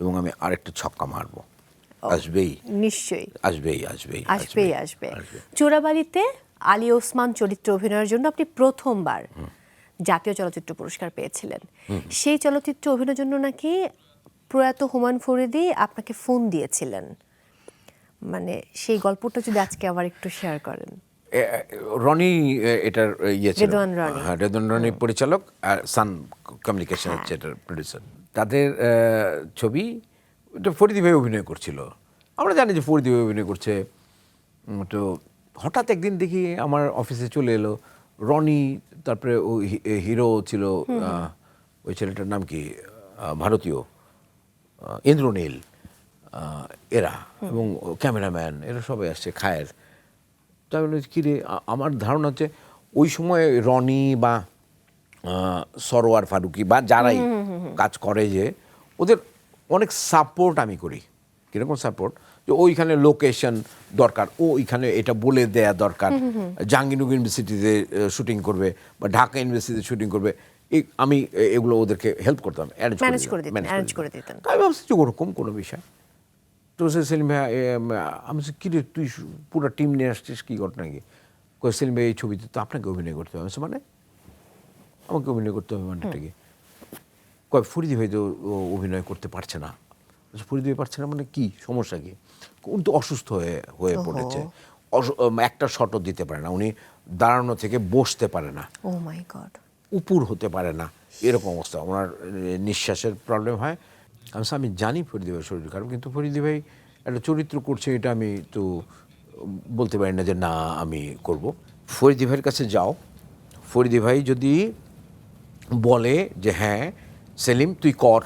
[SPEAKER 1] এবং আমি আরেকটা ছক্কা মারবো। আসবেই,
[SPEAKER 2] নিশ্চয়ই আসবে। চোরাবালিতে আলী ওসমান চরিত্রে অভিনয়ের জন্য আপনি প্রথমবার জাতীয় চলচ্চিত্র পুরস্কার পেয়েছিলেন। সেই চলচ্চিত্রে অভিনয়ের জন্য নাকি প্রয়াত হুমায়ুন ফরিদি আপনাকে ফোন দিয়েছিলেন। মানে সেই গল্পটা যদি আজকে আবার একটু শেয়ার করেন।
[SPEAKER 1] রনি এটার ইয়ে ছিল,
[SPEAKER 2] রেদওয়ান রনি।
[SPEAKER 1] হ্যাঁ, রেদওয়ান রনি পরিচালক, আর সান কমিউনিকেশন হচ্ছে এটার প্রডিউসার। তাদের ছবি, এটা ফরিদি ভাই অভিনয় করছিল। আমরা জানি যে ফরিদি ভাই অভিনয় করছে। তো হঠাৎ একদিন দেখি আমার অফিসে চলে এলো রনি, তারপরে ও হিরো ছিল, ওই ছেলেটার নাম কি, ভারতীয়, ইন্দ্রনীল, এরা, এবং ক্যামেরাম্যান, এরা সবাই আসছে, খায়ের। তাই বলে কী রে, আমার ধারণা হচ্ছে ওই সময় রনি বা সরোয়ার ফারুকি বা যারাই কাজ করে, যে ওদের অনেক সাপোর্ট আমি করি। কীরকম সাপোর্ট? যে ওইখানে লোকেশন দরকার, ওইখানে এটা বলে দেয়া দরকার, জাহাঙ্গীরনগর ইউনিভার্সিটিতে শুটিং করবে বা ঢাকা ইউনিভার্সিটিতে শুটিং করবে, আমি এগুলো ওদেরকে হেল্প করতাম,
[SPEAKER 2] ম্যানেজ করে দিতেন।
[SPEAKER 1] আমি ভাবছি যে ওরকম কোনো বিষয়। তো সে সেলিম ভাই আমি বলছি, কী রে তুই পুরো টিম নিয়ে আসছিস, কী ঘটনা কি? কই সেলিম ভাই এই ছবিতে তো আপনাকে অভিনয় করতে হবে। মানে আমাকে অভিনয় করতে হবে মানেটা কি? কয় ফরিদি ভাই তো অভিনয় করতে পারছে না। ফরিদি ভাই পারছে না মানে কি সমস্যা কি? উনি তো অসুস্থ হয়ে পড়েছে, একটা শটও দিতে পারে না, উনি দাঁড়ানো থেকে বসতে পারে না,
[SPEAKER 2] ও মাই গড,
[SPEAKER 1] উপুর হতে পারে না, এরকম অবস্থা, ওনার নিঃশ্বাসের প্রবলেম হয়। আমি জানি ফরিদি ভাই শরীর খারাপ, কিন্তু ফরিদি ভাই একটা চরিত্র করছে, এটা আমি তো বলতে পারি না যে না আমি করব। ফরিদি ভাইয়ের কাছে যাও, ফরিদি ভাই যদি বলে যে হ্যাঁ সেলিম তুই কর,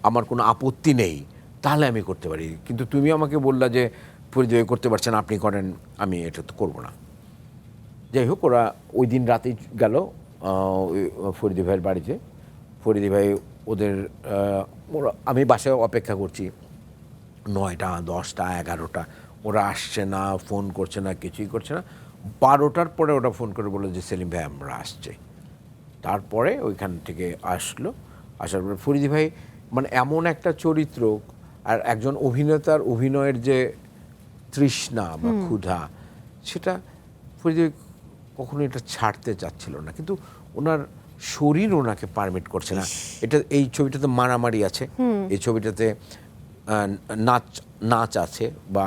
[SPEAKER 1] আমার কোনো আপত্তি নেই, তাহলে আমি করতে পারি। কিন্তু তুমি আমাকে বললা যে ফরিদি ভাই করতে পারছেন, আপনি করেন, আমি এটা তো করবো না। যাই হোক, ওরা ওই দিন রাতেই গেল ফরিদি ভাইয়ের বাড়িতে। ফরিদি ভাই ওদের আমি বাসায় অপেক্ষা করছি 9টা 10টা 11টা, ওরা আসছে না, ফোন করছে না, কিছুই করছে না। 12টার পরে ওরা ফোন করে বললো যে সেলিম ভাই আমরা আসছে। তারপরে ওইখান থেকে আসলো, আসার পরে ফরিদি ভাই মানে এমন একটা চরিত্র, আর একজন অভিনেতার অভিনয়ের যে তৃষ্ণা বা ক্ষুধা, সেটা ফরিদি ভাই কখনো এটা ছাড়তে চাচ্ছিল না, কিন্তু ওনার শরীর ওনাকে পারমিট করছে না। এটা এই ছবিটাতে মারামারি আছে, এই ছবিটাতে নাচ আছে, বা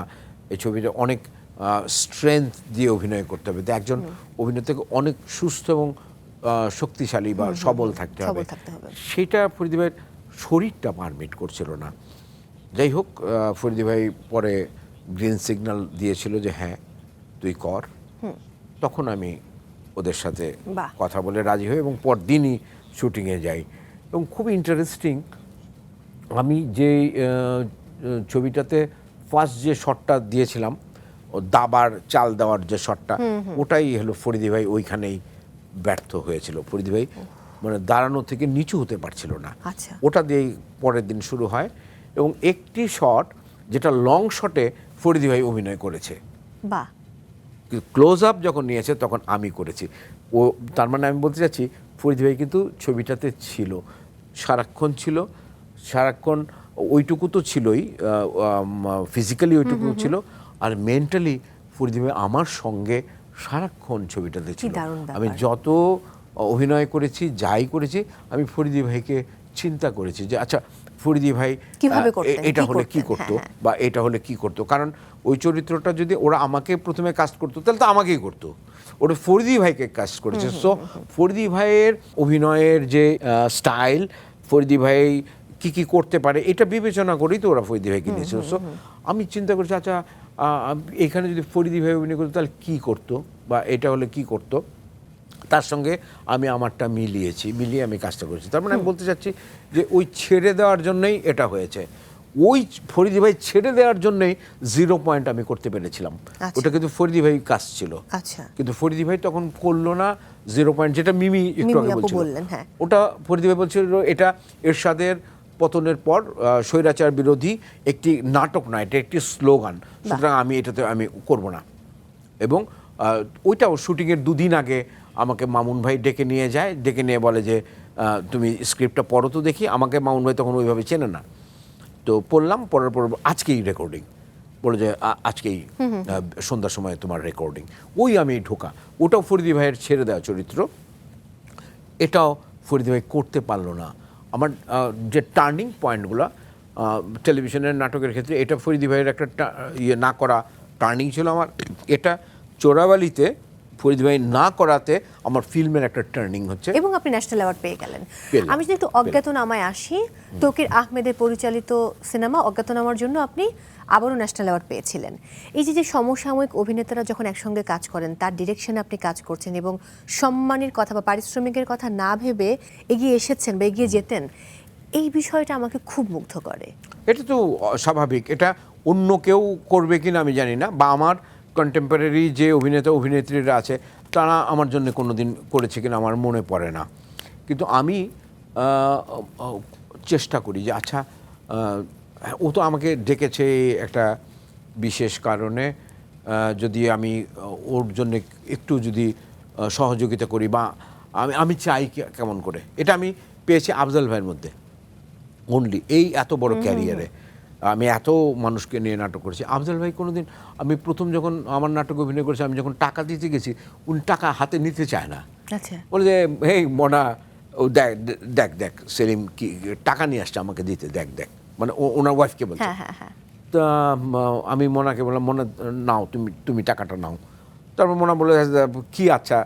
[SPEAKER 1] এই ছবিটা অনেক স্ট্রেংথ দিয়ে অভিনয় করতে হবে। তো একজন অভিনেতাকে অনেক সুস্থ এবং শক্তিশালী বা সবল থাকতে হবে, সেটা ফরিদি ভাইয়ের শরীরটা পারমিট করছিল না। যাই হোক, ফরিদি ভাই পরে গ্রিন সিগন্যাল দিয়েছিল যে হ্যাঁ তুই কর। তখন আমি ওদের সাথে কথা বলে রাজি হই এবং পরদিনই শুটিংয়ে যাই। এবং খুব ইন্টারেস্টিং, আমি যে ছবিটাতে ফার্স্ট যে শটটা দিয়েছিলাম, ও দাবার চাল দেওয়ার যে শটটা, ওটাই হলো ফরিদি ভাই ওইখানেই ব্যর্থ হয়েছিল। ফরিদি ভাই মানে দাঁড়ানো থেকে নিচু হতে পারছিল না, ওটা দিয়েই পরের দিন শুরু হয়। এবং একটি শট যেটা লং শটে ফরিদি ভাই অভিনয় করেছে,
[SPEAKER 2] বাহ,
[SPEAKER 1] ক্লোজ আপ যখন নিয়েছে তখন আমি করেছি। ও তার মানে আমি বলতে চাচ্ছি ফরিদি ভাই কিন্তু ছবিটাতে ছিল, সারাক্ষণ ছিল, সারাক্ষণ ওইটুকু তো ছিলই, ফিজিক্যালি ওইটুকু ছিল, আর মেন্টালি ফরিদি ভাই আমার সঙ্গে সারাক্ষণ ছবিটাতে ছিল। আমি যত অভিনয় করেছি, যাই করেছি, আমি ফরিদি ভাইকে চিন্তা করেছি যে আচ্ছা ফরিদি ভাই এটা হলে কি করতো বা এটা হলে কি করতো। কারণ ওই চরিত্রটা যদি ওরা আমাকে প্রথমে কাস্ট করতো তাহলে তো আমাকেই করতো, ওরা ফরিদি ভাইকে কাস্ট করেছে। সো ফরিদি ভাইয়ের অভিনয়ের যে স্টাইল, ফরিদি ভাই কি করতে পারে, এটা বিবেচনা করেই তো ওরা ফরিদি ভাইকে নিয়েছিল। সো আমি চিন্তা করছি আচ্ছা এখানে যদি ফরিদি ভাই অভিনয় করতো তাহলে কী করতো, বা এটা হলে কি করতো, তার সঙ্গে আমি আমারটা মিলিয়ে আমি কাজটা করেছি। তার মানে আমি বলতে চাচ্ছি যে ওই ছেড়ে দেওয়ার জন্যই এটা হয়েছে, ওই ফরিদি ভাই ছেড়ে দেওয়ার জন্যই 0 পয়েন্ট আমি করতে পেরেছিলাম। ওটা কিন্তু ফরিদি ভাই কাজ ছিল, কিন্তু ফরিদি ভাই তখন করলো না 0 পয়েন্ট, যেটা মিমি একটু আগে বলছিল। ওটা ফরিদি ভাই বলছিল এটা এরশাদের পতনের পর স্বৈরাচার বিরোধী একটি নাটক নয়, এটা একটি স্লোগান, সুতরাং আমি এটাতে আমি করব না। এবং ওইটাও শুটিংয়ের 2 দিন আগে আমাকে মামুন ভাই ডেকে নিয়ে যায়, ডেকে নিয়ে বলে যে তুমি স্ক্রিপ্টটা পড়ো তো দেখি। আমাকে মামুন ভাই তখন ওইভাবে চেনে না, তো পড়লাম, পড়ার পর আজকেই রেকর্ডিং, বলে যে আজকেই সন্ধ্যার সময় তোমার রেকর্ডিং। ওই আমি ঢোকা, ওটাও ফরিদি ভাইয়ের ছেড়ে দেওয়া চরিত্র, এটাও ফরিদি ভাই করতে পারলো না। আমার যে টার্নিং পয়েন্টগুলো টেলিভিশনের নাটকের ক্ষেত্রে, এটা ফরিদি ভাইয়ের একটা না করা টার্নিং ছিল আমার। এটা চোরাবালিতে ফরিদি ভাই না করাতে আমার ফিল্মের একটা টার্নিং হচ্ছে,
[SPEAKER 2] এবং আপনি ন্যাশনাল অ্যাওয়ার্ড পেয়ে গেলেন। আমি যদি একটু অজ্ঞাতনামায় আসি, তৌকির আহমেদের পরিচালিত সিনেমা অজ্ঞাতনামার জন্য আপনি আবারও ন্যাশনাল অ্যাওয়ার্ড পেয়েছিলেন। এই যে সমসাময়িক অভিনেতারা যখন একসঙ্গে কাজ করেন, তার ডিরেকশনে আপনি কাজ করছেন এবং সম্মানের কথা বা পারিশ্রমিকের কথা না ভেবে এগিয়ে এসেছেন বা এগিয়ে যেতেন, এই বিষয়টা আমাকে খুব মুগ্ধ করে।
[SPEAKER 1] এটা তো স্বাভাবিক, এটা অন্য কেউ করবে কিনা আমি জানি না, বা আমার কন্টেম্পোরারি যে অভিনেতা অভিনেত্রীরা আছে তারা আমার জন্য কোনো দিন করেছে কিনা আমার মনে পড়ে না। কিন্তু আমি চেষ্টা করি যে আচ্ছা ও তো আমাকে ডেকেছে একটা বিশেষ কারণে, যদি আমি ওর জন্য একটু যদি সহযোগিতা করি বা আমি চাই কেমন করে, এটা আমি পেয়েছি আফজাল ভাইয়ের মধ্যে অনলি। এই এত বড় ক্যারিয়ারে আমি এত মানুষকে নিয়ে নাটক করেছি। আফজাল ভাই কোনোদিন, আমি প্রথম যখন আমার নাটকে অভিনয় করেছি, আমি যখন টাকা দিতে গেছি উনি টাকা হাতে নিতে চায় না,
[SPEAKER 2] আচ্ছা,
[SPEAKER 1] বলে যে হেই মনা, ও দেখ দেখ দেখ সেলিম কি টাকা নিয়ে আসছে আমাকে দিতে, দেখ দেখ, মানে ওনার ওয়াইফকে বলছে।
[SPEAKER 2] হ্যাঁ হ্যাঁ হ্যাঁ।
[SPEAKER 1] তা আমি মোনাকে বললাম, মোনা নাও, তুমি টাকাটা নাও। তারপর মোনা বলে কি আচ্ছা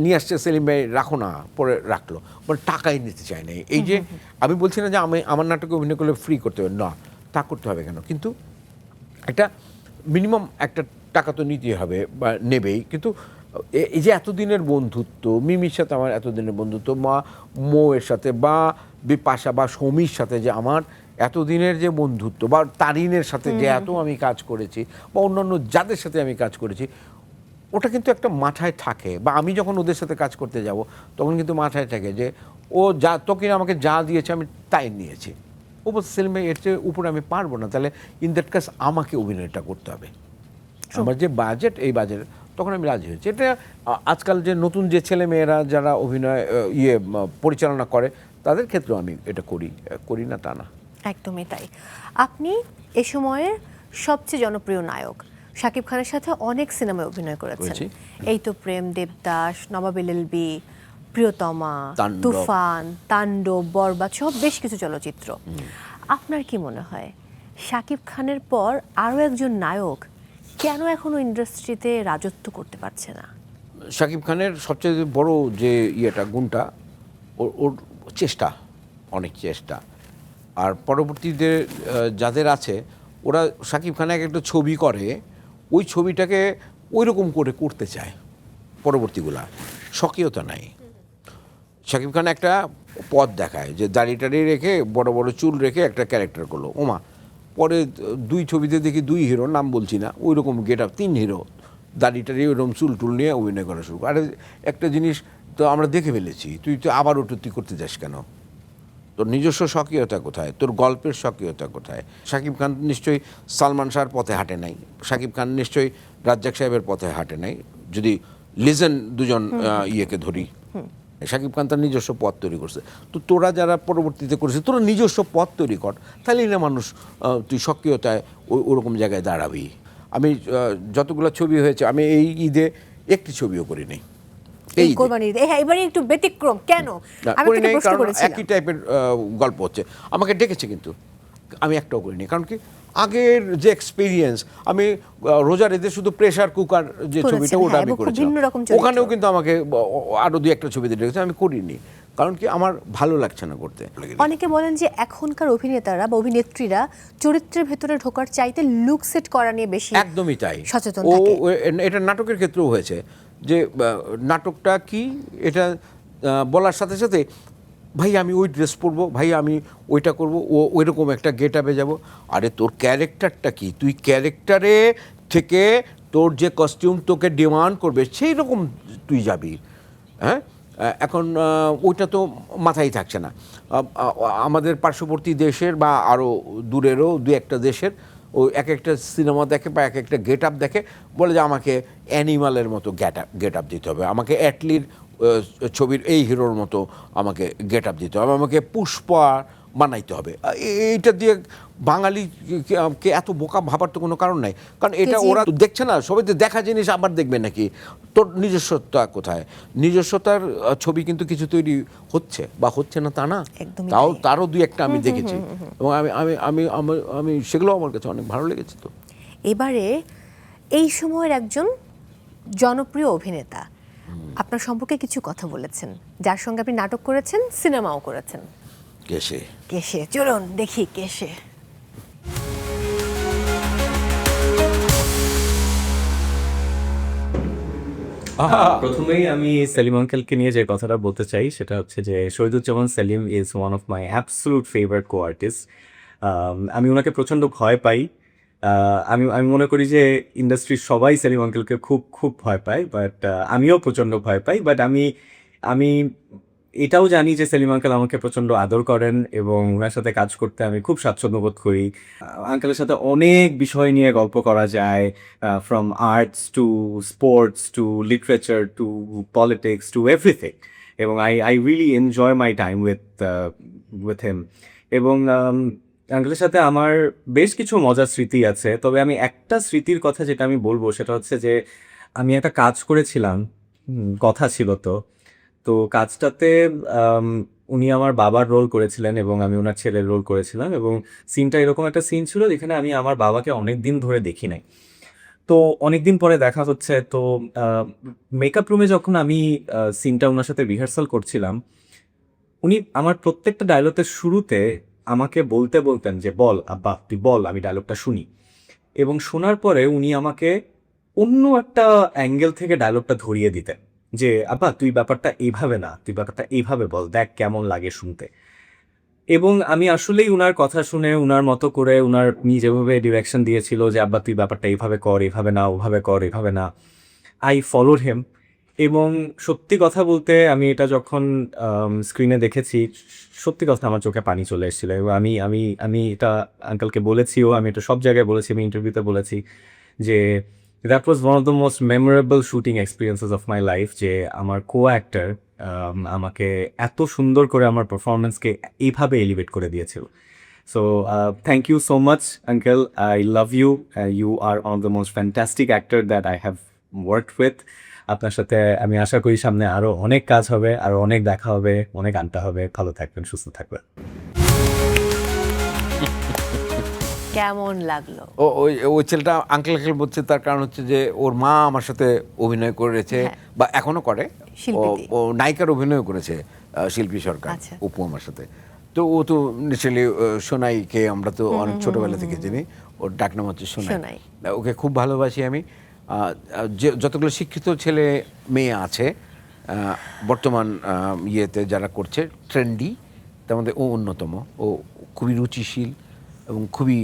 [SPEAKER 1] নিয়ে আসছে সেলিম ভাই, রাখো না, পরে রাখলো, মানে টাকাই নিতে চায় না। এই যে আমি বলছি না যে আমি আমার নাটকে অভিনয় করলে ফ্রি করতে হবে, না তা করতে হবে কেন, কিন্তু একটা মিনিমাম একটা টাকা তো নিতেই হবে বা নেবেই। কিন্তু এই যে এতদিনের বন্ধুত্ব, মিমির সাথে আমার এতদিনের বন্ধুত্ব, মৌয়ের সাথে বা বিপাশা বা সৌমির সাথে যে আমার এতদিনের যে বন্ধুত্ব, বা তারিনের সাথে যে এত আমি কাজ করেছি, বা অন্যান্য যাদের সাথে আমি কাজ করেছি, ওটা কিন্তু একটা মাথায় থাকে। বা আমি যখন ওদের সাথে কাজ করতে যাব তখন কিন্তু মাথায় থাকে যে ও যা তোকে আমাকে যা দিয়েছে আমি তাই নিয়েছি। ও বলছে সেলিম ভাই এর চেয়ে উপরে আমি পারবো না, তাহলে ইন দ্যাট কেস আমাকে অভিনয়টা করতে হবে, আমার যে বাজেট এই বাজেট, তখন আমি রাজি হয়েছি। এটা আজকাল যে নতুন যে ছেলে মেয়েরা যারা অভিনয় পরিচালনা করে তাদের ক্ষেত্রেও আমি এটা করি না তা না।
[SPEAKER 2] একদমই তাই। আপনি এ সময়ের সবচেয়ে জনপ্রিয় নায়ক, শাকিব খানের সাথে অনেক সিনেমায় অভিনয় করেছেন।
[SPEAKER 1] করেছি।
[SPEAKER 2] এই তো প্রেম, দেবদাস, নবাব এলএলবি, প্রিয়তমা,
[SPEAKER 1] তাণ্ডব।
[SPEAKER 2] তুফান, তাণ্ডব, বরবাদ সহ বেশ কিছু চলচ্চিত্র। আপনার কি মনে হয় শাকিব খানের পর আরও একজন নায়ক কেন এখনো ইন্ডাস্ট্রিতে রাজত্ব করতে পারছে না?
[SPEAKER 1] শাকিব খানের সবচেয়ে বড় যে গুণটা, ওর চেষ্টা, অনেক চেষ্টা। আর পরবর্তীতে যাদের আছে ওরা শাকিব খান একটা ছবি করে, ওই ছবিটাকে ওই রকম করে করতে চায়, পরবর্তীগুলা স্বকীয়তা নাই। শাকিব খান একটা পথ দেখায় যে দাড়ি রেখে বড় বড় চুল রেখে একটা ক্যারেক্টার করলো, ওমা পরে 2 ছবিতে দেখি 2 হিরো, নাম বলছি না, ওই রকম গেট আপ, 3 হিরো দাড়িটারি ওইরকম চুল টুল নিয়ে অভিনয় করা শুরু। আর একটা জিনিস তো আমরা দেখে ফেলেছি, তুই তো আবার তুই করতে যাস কেন? তোর নিজস্ব স্বকীয়তা কোথায়? তোর গল্পের স্বকীয়তা কোথায়? শাকিব খান নিশ্চয়ই সালমান শাহর পথে হাঁটে নাই, শাকিব খান নিশ্চয়ই রাজ্জাক সাহেবের পথে হাঁটে নাই, যদি লিজেন্ড দুজন ইয়েকে ধরি। শাকিব খান তার নিজস্ব পথ তৈরি করছে। তো তোরা যারা পরবর্তীতে করেছে, তোরা নিজস্ব পথ তৈরি কর, তাহলেই না মানুষ তুই সক্রিয়তায় ওরকম জায়গায় দাঁড়াবি। আমি যতগুলো ছবি হয়েছে, আমি এই ঈদে একটি ছবিও করি নাই।
[SPEAKER 2] এই কোরবানির ঈদে, হ্যাঁ, এবারে একটু ব্যতিক্রম কেন? আমি
[SPEAKER 1] করি
[SPEAKER 2] তোকে
[SPEAKER 1] নাই,
[SPEAKER 2] প্রশ্ন
[SPEAKER 1] কারণ
[SPEAKER 2] করেছিলাম।
[SPEAKER 1] একই টাইপের গল্প হচ্ছে। আমাকে ডেকেছে কিন্তু আমি একটাও করিনি, কারণ কি আগের যে এক্সপিরিয়েন্স, আমি রোজার ঈদে শুধু প্রেসার কুকার যে
[SPEAKER 2] করেছেন,
[SPEAKER 1] ছবিটা ওটা
[SPEAKER 2] হ্যাঁ,
[SPEAKER 1] আমি
[SPEAKER 2] এবং খুব
[SPEAKER 1] করেছিলাম,
[SPEAKER 2] ভিন্ন রকম চরিত্র।
[SPEAKER 1] ওখানেও কিন্তু আমাকে আরো 2-1টা ছবিতে ডেকেছে, আমি করিনি, কারণ কি আমার ভালো লাগছে না করতে।
[SPEAKER 2] অনেকে বলেন যে এখনকার অভিনেতারা বা অভিনেত্রীরা চরিত্রের ভেতরে ঢোকার চাইতে লুক সেট করা নিয়ে বেশি
[SPEAKER 1] একদমই তাই
[SPEAKER 2] সচেতন থাকে।
[SPEAKER 1] এটা নাটকের ক্ষেত্রেও হয়েছে যে নাটকটা কি এটা বলার সাথে সাথে ভাই আমি ওই ড্রেস পরবো, ভাই আমি ওইটা করব, ওই রকম একটা গেট আপে যাবো। আরে তোর ক্যারেক্টারটা কি, তুই ক্যারেক্টারে থেকে তোর যে কস্টিউম তোকে ডিমান্ড করবে সেই রকম তুই যাবি। হ্যাঁ, এখন ওইটা তো মাথায় থাকছে না। আমাদের পার্শ্ববর্তী দেশের বা আরও দূরেরও 2-1টা দেশের ও একটা সিনেমা দেখে বা একটা গেট আপ দেখে, বলে যে আমাকে অ্যানিমালের মতো গেট আপ দিতে হবে, আমাকে অ্যাটলির ছবির এই হিরোর মতো আমাকে গেট আপ দিতে হবে, আমাকে পুষ্পা বানাইতে হবে। এইটা দিয়ে বাঙালিকে এত বোকা ভাবার তো কোনো কারণ নাই, কারণ এটা ওরা দেখছে না, সবাই তো দেখা জিনিস আবার দেখবে নাকি। তোর নিজস্বতা কোথায়? নিজস্বতার ছবি কিন্তু কিছু তৈরি হচ্ছে বা হচ্ছে না তা না, তারও 2-1টা আমি দেখেছি, এবং আমি সেগুলো আমার কাছে অনেক ভালো লেগেছে। তো
[SPEAKER 2] এবারে এই সময়ের একজন জনপ্রিয় অভিনেতা আপনার সম্পর্কে কিছু কথা বলেছেন, যার সঙ্গে আপনি নাটক করেছেন, সিনেমাও করেছেন। কেশে চলুন দেখি কেশে।
[SPEAKER 8] প্রথমেই আমি সেলিম আঙ্কেলকে নিয়ে যে কথাটা বলতে চাই সেটা হচ্ছে যে Shahiduzzaman Selim is one of my absolute favourite co artist. আমি ওনাকে প্রচণ্ড ভয় পাই। আমি আমি মনে করি যে ইন্ডাস্ট্রির সবাই সেলিম আঙ্কেলকে খুব খুব ভয় পায়, বাট আমিও প্রচণ্ড ভয় পাই। বাট আমি এটাও জানি যে সেলিম আঙ্কেল আমাকে প্রচণ্ড আদর করেন এবং ওনার সাথে কাজ করতে আমি খুব স্বাচ্ছন্দ্য বোধ করি। আঙ্কেলের সাথে অনেক বিষয় নিয়ে গল্প করা যায়, from arts to sports to literature to politics to everything, এবং I really enjoy my time with him. এবং আঙ্কেলের সাথে আমার বেশ কিছু মজার স্মৃতি আছে, তবে আমি একটা স্মৃতির কথা যেটা আমি বলবো সেটা হচ্ছে যে আমি একটা কাজ করেছিলাম, কথা ছিল তো তো কাজটাতে উনি আমার বাবার রোল করেছিলেন এবং আমি ওনার ছেলের রোল করেছিলাম, এবং সিনটা এরকম একটা সিন ছিল যেখানে আমি আমার বাবাকে অনেক দিন ধরে দেখি নাই। তো অনেক দিন পরে দেখা হচ্ছে, তো মেকআপ রুমে যখন আমি সিনটা ওনার সাথে রিহার্সাল করছিলাম, উনি আমার প্রত্যেকটা ডায়লগের শুরুতে আমাকে বলতেন যে বল আব্বা তুই বল, আমি ডায়লগটা শুনি। এবং শোনার পরে উনি আমাকে অন্য একটা অ্যাঙ্গেল থেকে ডায়লগটা ধরিয়ে দিতেন যে আব্বা তুই ব্যাপারটা এইভাবে না, তুই ব্যাপারটা এইভাবে বল, দেখ কেমন লাগে শুনতে। এবং আমি আসলেই উনার কথা শুনে উনার মতো করে উনার উনি যেভাবে ডিরেকশন দিয়েছিল যে আব্বা তুই ব্যাপারটা এইভাবে কর, এইভাবে না, ওভাবে কর, এইভাবে না, আই ফলোড হিম। এবং সত্যি কথা বলতে আমি এটা যখন স্ক্রিনে দেখেছি, সত্যি কথা আমার চোখে পানি চলে এসেছিল। এবং আমি আমি আমি এটা আঙ্কেলকে বলেছিও, আমি এটা সব জায়গায় বলেছি, আমি ইন্টারভিউতে বলেছি যে that was one of the most memorable shooting experiences of my life, যে আমার কো অ্যাক্টর আমাকে এত সুন্দর করে আমার পারফরমেন্সকে এইভাবে এলিভেট করে দিয়েছিল। So thank you so much uncle, I love you, you are one of the most fantastic actor that I have worked with. আপনার সাথে আমি আশা করি সামনে আরও অনেক কাজ হবে, আরও অনেক দেখা হবে, অনেক আড্ডা হবে। ভালো থাকবেন, সুস্থ থাকবেন।
[SPEAKER 2] কেমন লাগলো?
[SPEAKER 1] ওই ছেলেটা আঙ্কেল আঙ্কেল বলছে, তার কারণ হচ্ছে যে ওর মা আমার সাথে অভিনয় করেছে, বা এখনো করে।
[SPEAKER 2] শিল্পী।
[SPEAKER 1] ও নায়িকার অভিনয় করেছে, শিল্পী সরকার,
[SPEAKER 2] আচ্ছা।
[SPEAKER 1] অপু আমার সাথে। তো ও তো নিশ্চয়ই সোনাইকে আমরা তো অনেক ছোটবেলা থেকে চিনি, ওর ডাকনাম হচ্ছে সোনাই।
[SPEAKER 2] সোনাই।
[SPEAKER 1] ওকে খুব ভালোবাসি আমি। যে যতগুলো শিক্ষিত ছেলে মেয়ে আছে বর্তমান ইয়েতে যারা করছে ট্রেন্ডি, তার মধ্যে ও অন্যতম। ও খুবই রুচিশীল এবং খুবই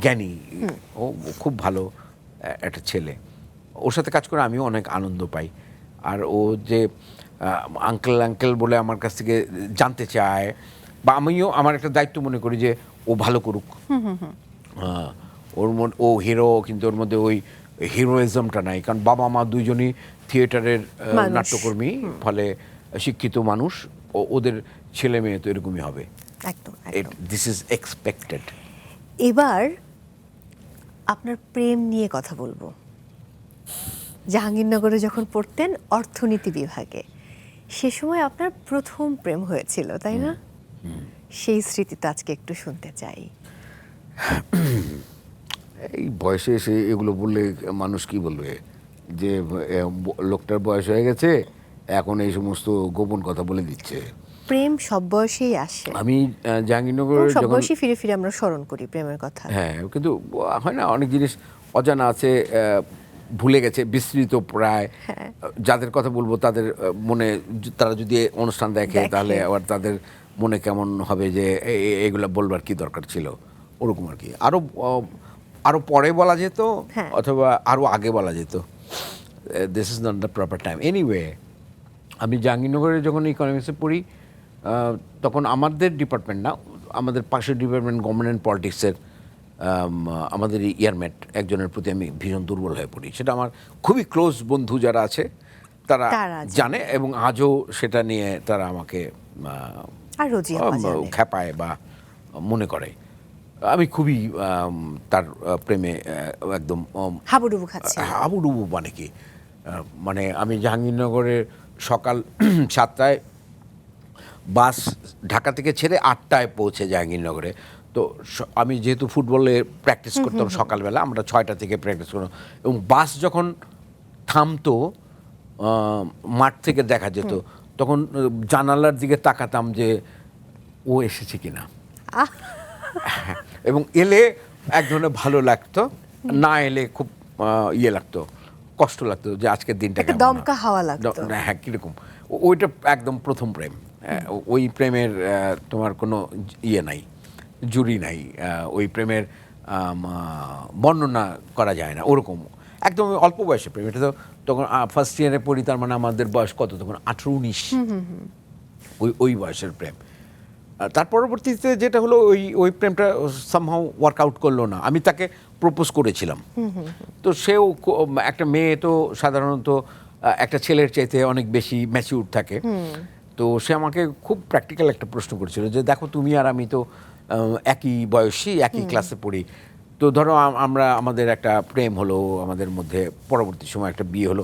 [SPEAKER 1] জ্ঞানী। ও খুব ভালো একটা ছেলে। ওর সাথে কাজ করে আমিও অনেক আনন্দ পাই। আর ও যে আঙ্কেল আঙ্কেল বলে আমার কাছ থেকে জানতে চায়, বা আমিও আমার একটা দায়িত্ব মনে করি যে ও ভালো করুক। ও হিরো, কিন্তু ওর মধ্যে ওই হিরোইজমটা নাই, কারণ বাবা মা দুইজনই থিয়েটারের নাট্যকর্মী, ফলে শিক্ষিত মানুষ। ওদের ছেলে মেয়ে তো এরকমই হবে।
[SPEAKER 2] একদম।
[SPEAKER 1] This is expected.
[SPEAKER 2] এবার আপনার প্রেম নিয়ে কথা বলবো। জাহাঙ্গীরনগরে যখন পড়তেন অর্থনীতি বিভাগে, সে সময় আপনার প্রথম প্রেম হয়েছিল, তাই না? সেই স্মৃতি তো আজকে একটু শুনতে চাই।
[SPEAKER 1] এই বয়সে এসে এগুলো বললে মানুষ কি বলবে, যে লোকটার বয়স হয়ে গেছে, এখন এই সমস্ত গোপন কথা বলে দিচ্ছে।
[SPEAKER 2] প্রেম সব বয়সেই আসে।
[SPEAKER 1] আমি জাহাঙ্গীরনগরে
[SPEAKER 2] সব
[SPEAKER 1] যখন,
[SPEAKER 2] বয়সে ফিরে ফিরে আমরা স্মরণ করি প্রেমের কথা।
[SPEAKER 1] হ্যাঁ, কিন্তু হয় না, অনেক জিনিস অজানা আছে, ভুলে গেছে, বিস্মৃত প্রায়। যাদের কথা বলবো তাদের মনে, তারা যদি অনুষ্ঠান দেখে তাহলে আবার তাদের মনে কেমন হবে যে এগুলো বলবার কি দরকার ছিল, ওরকম আর কি। আরও পরে বলা যেত, অথবা আরও আগে বলা যেত। This is not the proper time. Anyway, আমি জাহাঙ্গীরনগরে যখন ইকোনমিক্সে পড়ি, তখন আমাদের ডিপার্টমেন্ট না, আমাদের পাশের ডিপার্টমেন্ট গভর্নমেন্ট পলিটিক্সের আমাদের ইয়ারমেট একজনের প্রতি আমি ভীষণ দুর্বল হয়ে পড়ি। সেটা আমার খুবই ক্লোজ বন্ধু যারা আছে তারা জানে, এবং আজও সেটা নিয়ে তারা আমাকে খেপায় বা মনে করে। আমি খুবই তার প্রেমে একদম
[SPEAKER 2] হাবুডুবু খাচ্ছি।
[SPEAKER 1] হাবুডুবু মানে কি, মানে আমি জাহাঙ্গীরনগরের সকাল 7টায় বাস ঢাকা থেকে ছেড়ে 8টায় পৌঁছে জাহাঙ্গীরনগরে। তো আমি যেহেতু ফুটবলে প্র্যাকটিস করতাম সকালবেলা, আমরা 6টা থেকে প্র্যাকটিস করতাম, এবং বাস যখন থামতো মাঠ থেকে দেখা যেত, তখন জানালার দিকে তাকাতাম যে ও এসেছে কিনা। এবং এলে এক ধরনের ভালো লাগতো, না এলে খুব ইয়ে লাগতো, কষ্ট লাগতো যে আজকের দিনটা
[SPEAKER 2] দমকা হাওয়া লাগতো।
[SPEAKER 1] হ্যাঁ, কিরকম। ওইটা একদম প্রথম প্রেম। ওই প্রেমের তোমার কোনো ইয়ে নাই, জুড়ি নাই, ওই প্রেমের বর্ণনা করা যায় না ওরকম। একদম অল্প বয়সে প্রেম। এটা তো তখন ফার্স্ট ইয়ারে পড়ি, তার মানে আমাদের বয়স কত তখন, 18-19, ওই বয়সের প্রেম। তার পরবর্তীতে যেটা হলো, ওই প্রেমটা সামহাউ ওয়ার্কআউট করলো না। আমি তাকে প্রপোজ করেছিলাম, তো সেও একটা মেয়ে তো সাধারণত একটা ছেলের চাইতে অনেক বেশি ম্যাচিউর থাকে, তো সে আমাকে খুব প্র্যাকটিক্যাল একটা প্রশ্ন করেছিল যে দেখো তুমি আর আমি তো একই বয়সী, একই ক্লাসে পড়ি, তো ধরো আমরা আমাদের একটা প্রেম হলো, আমাদের মধ্যে পরবর্তী সময় একটা বিয়ে হলো,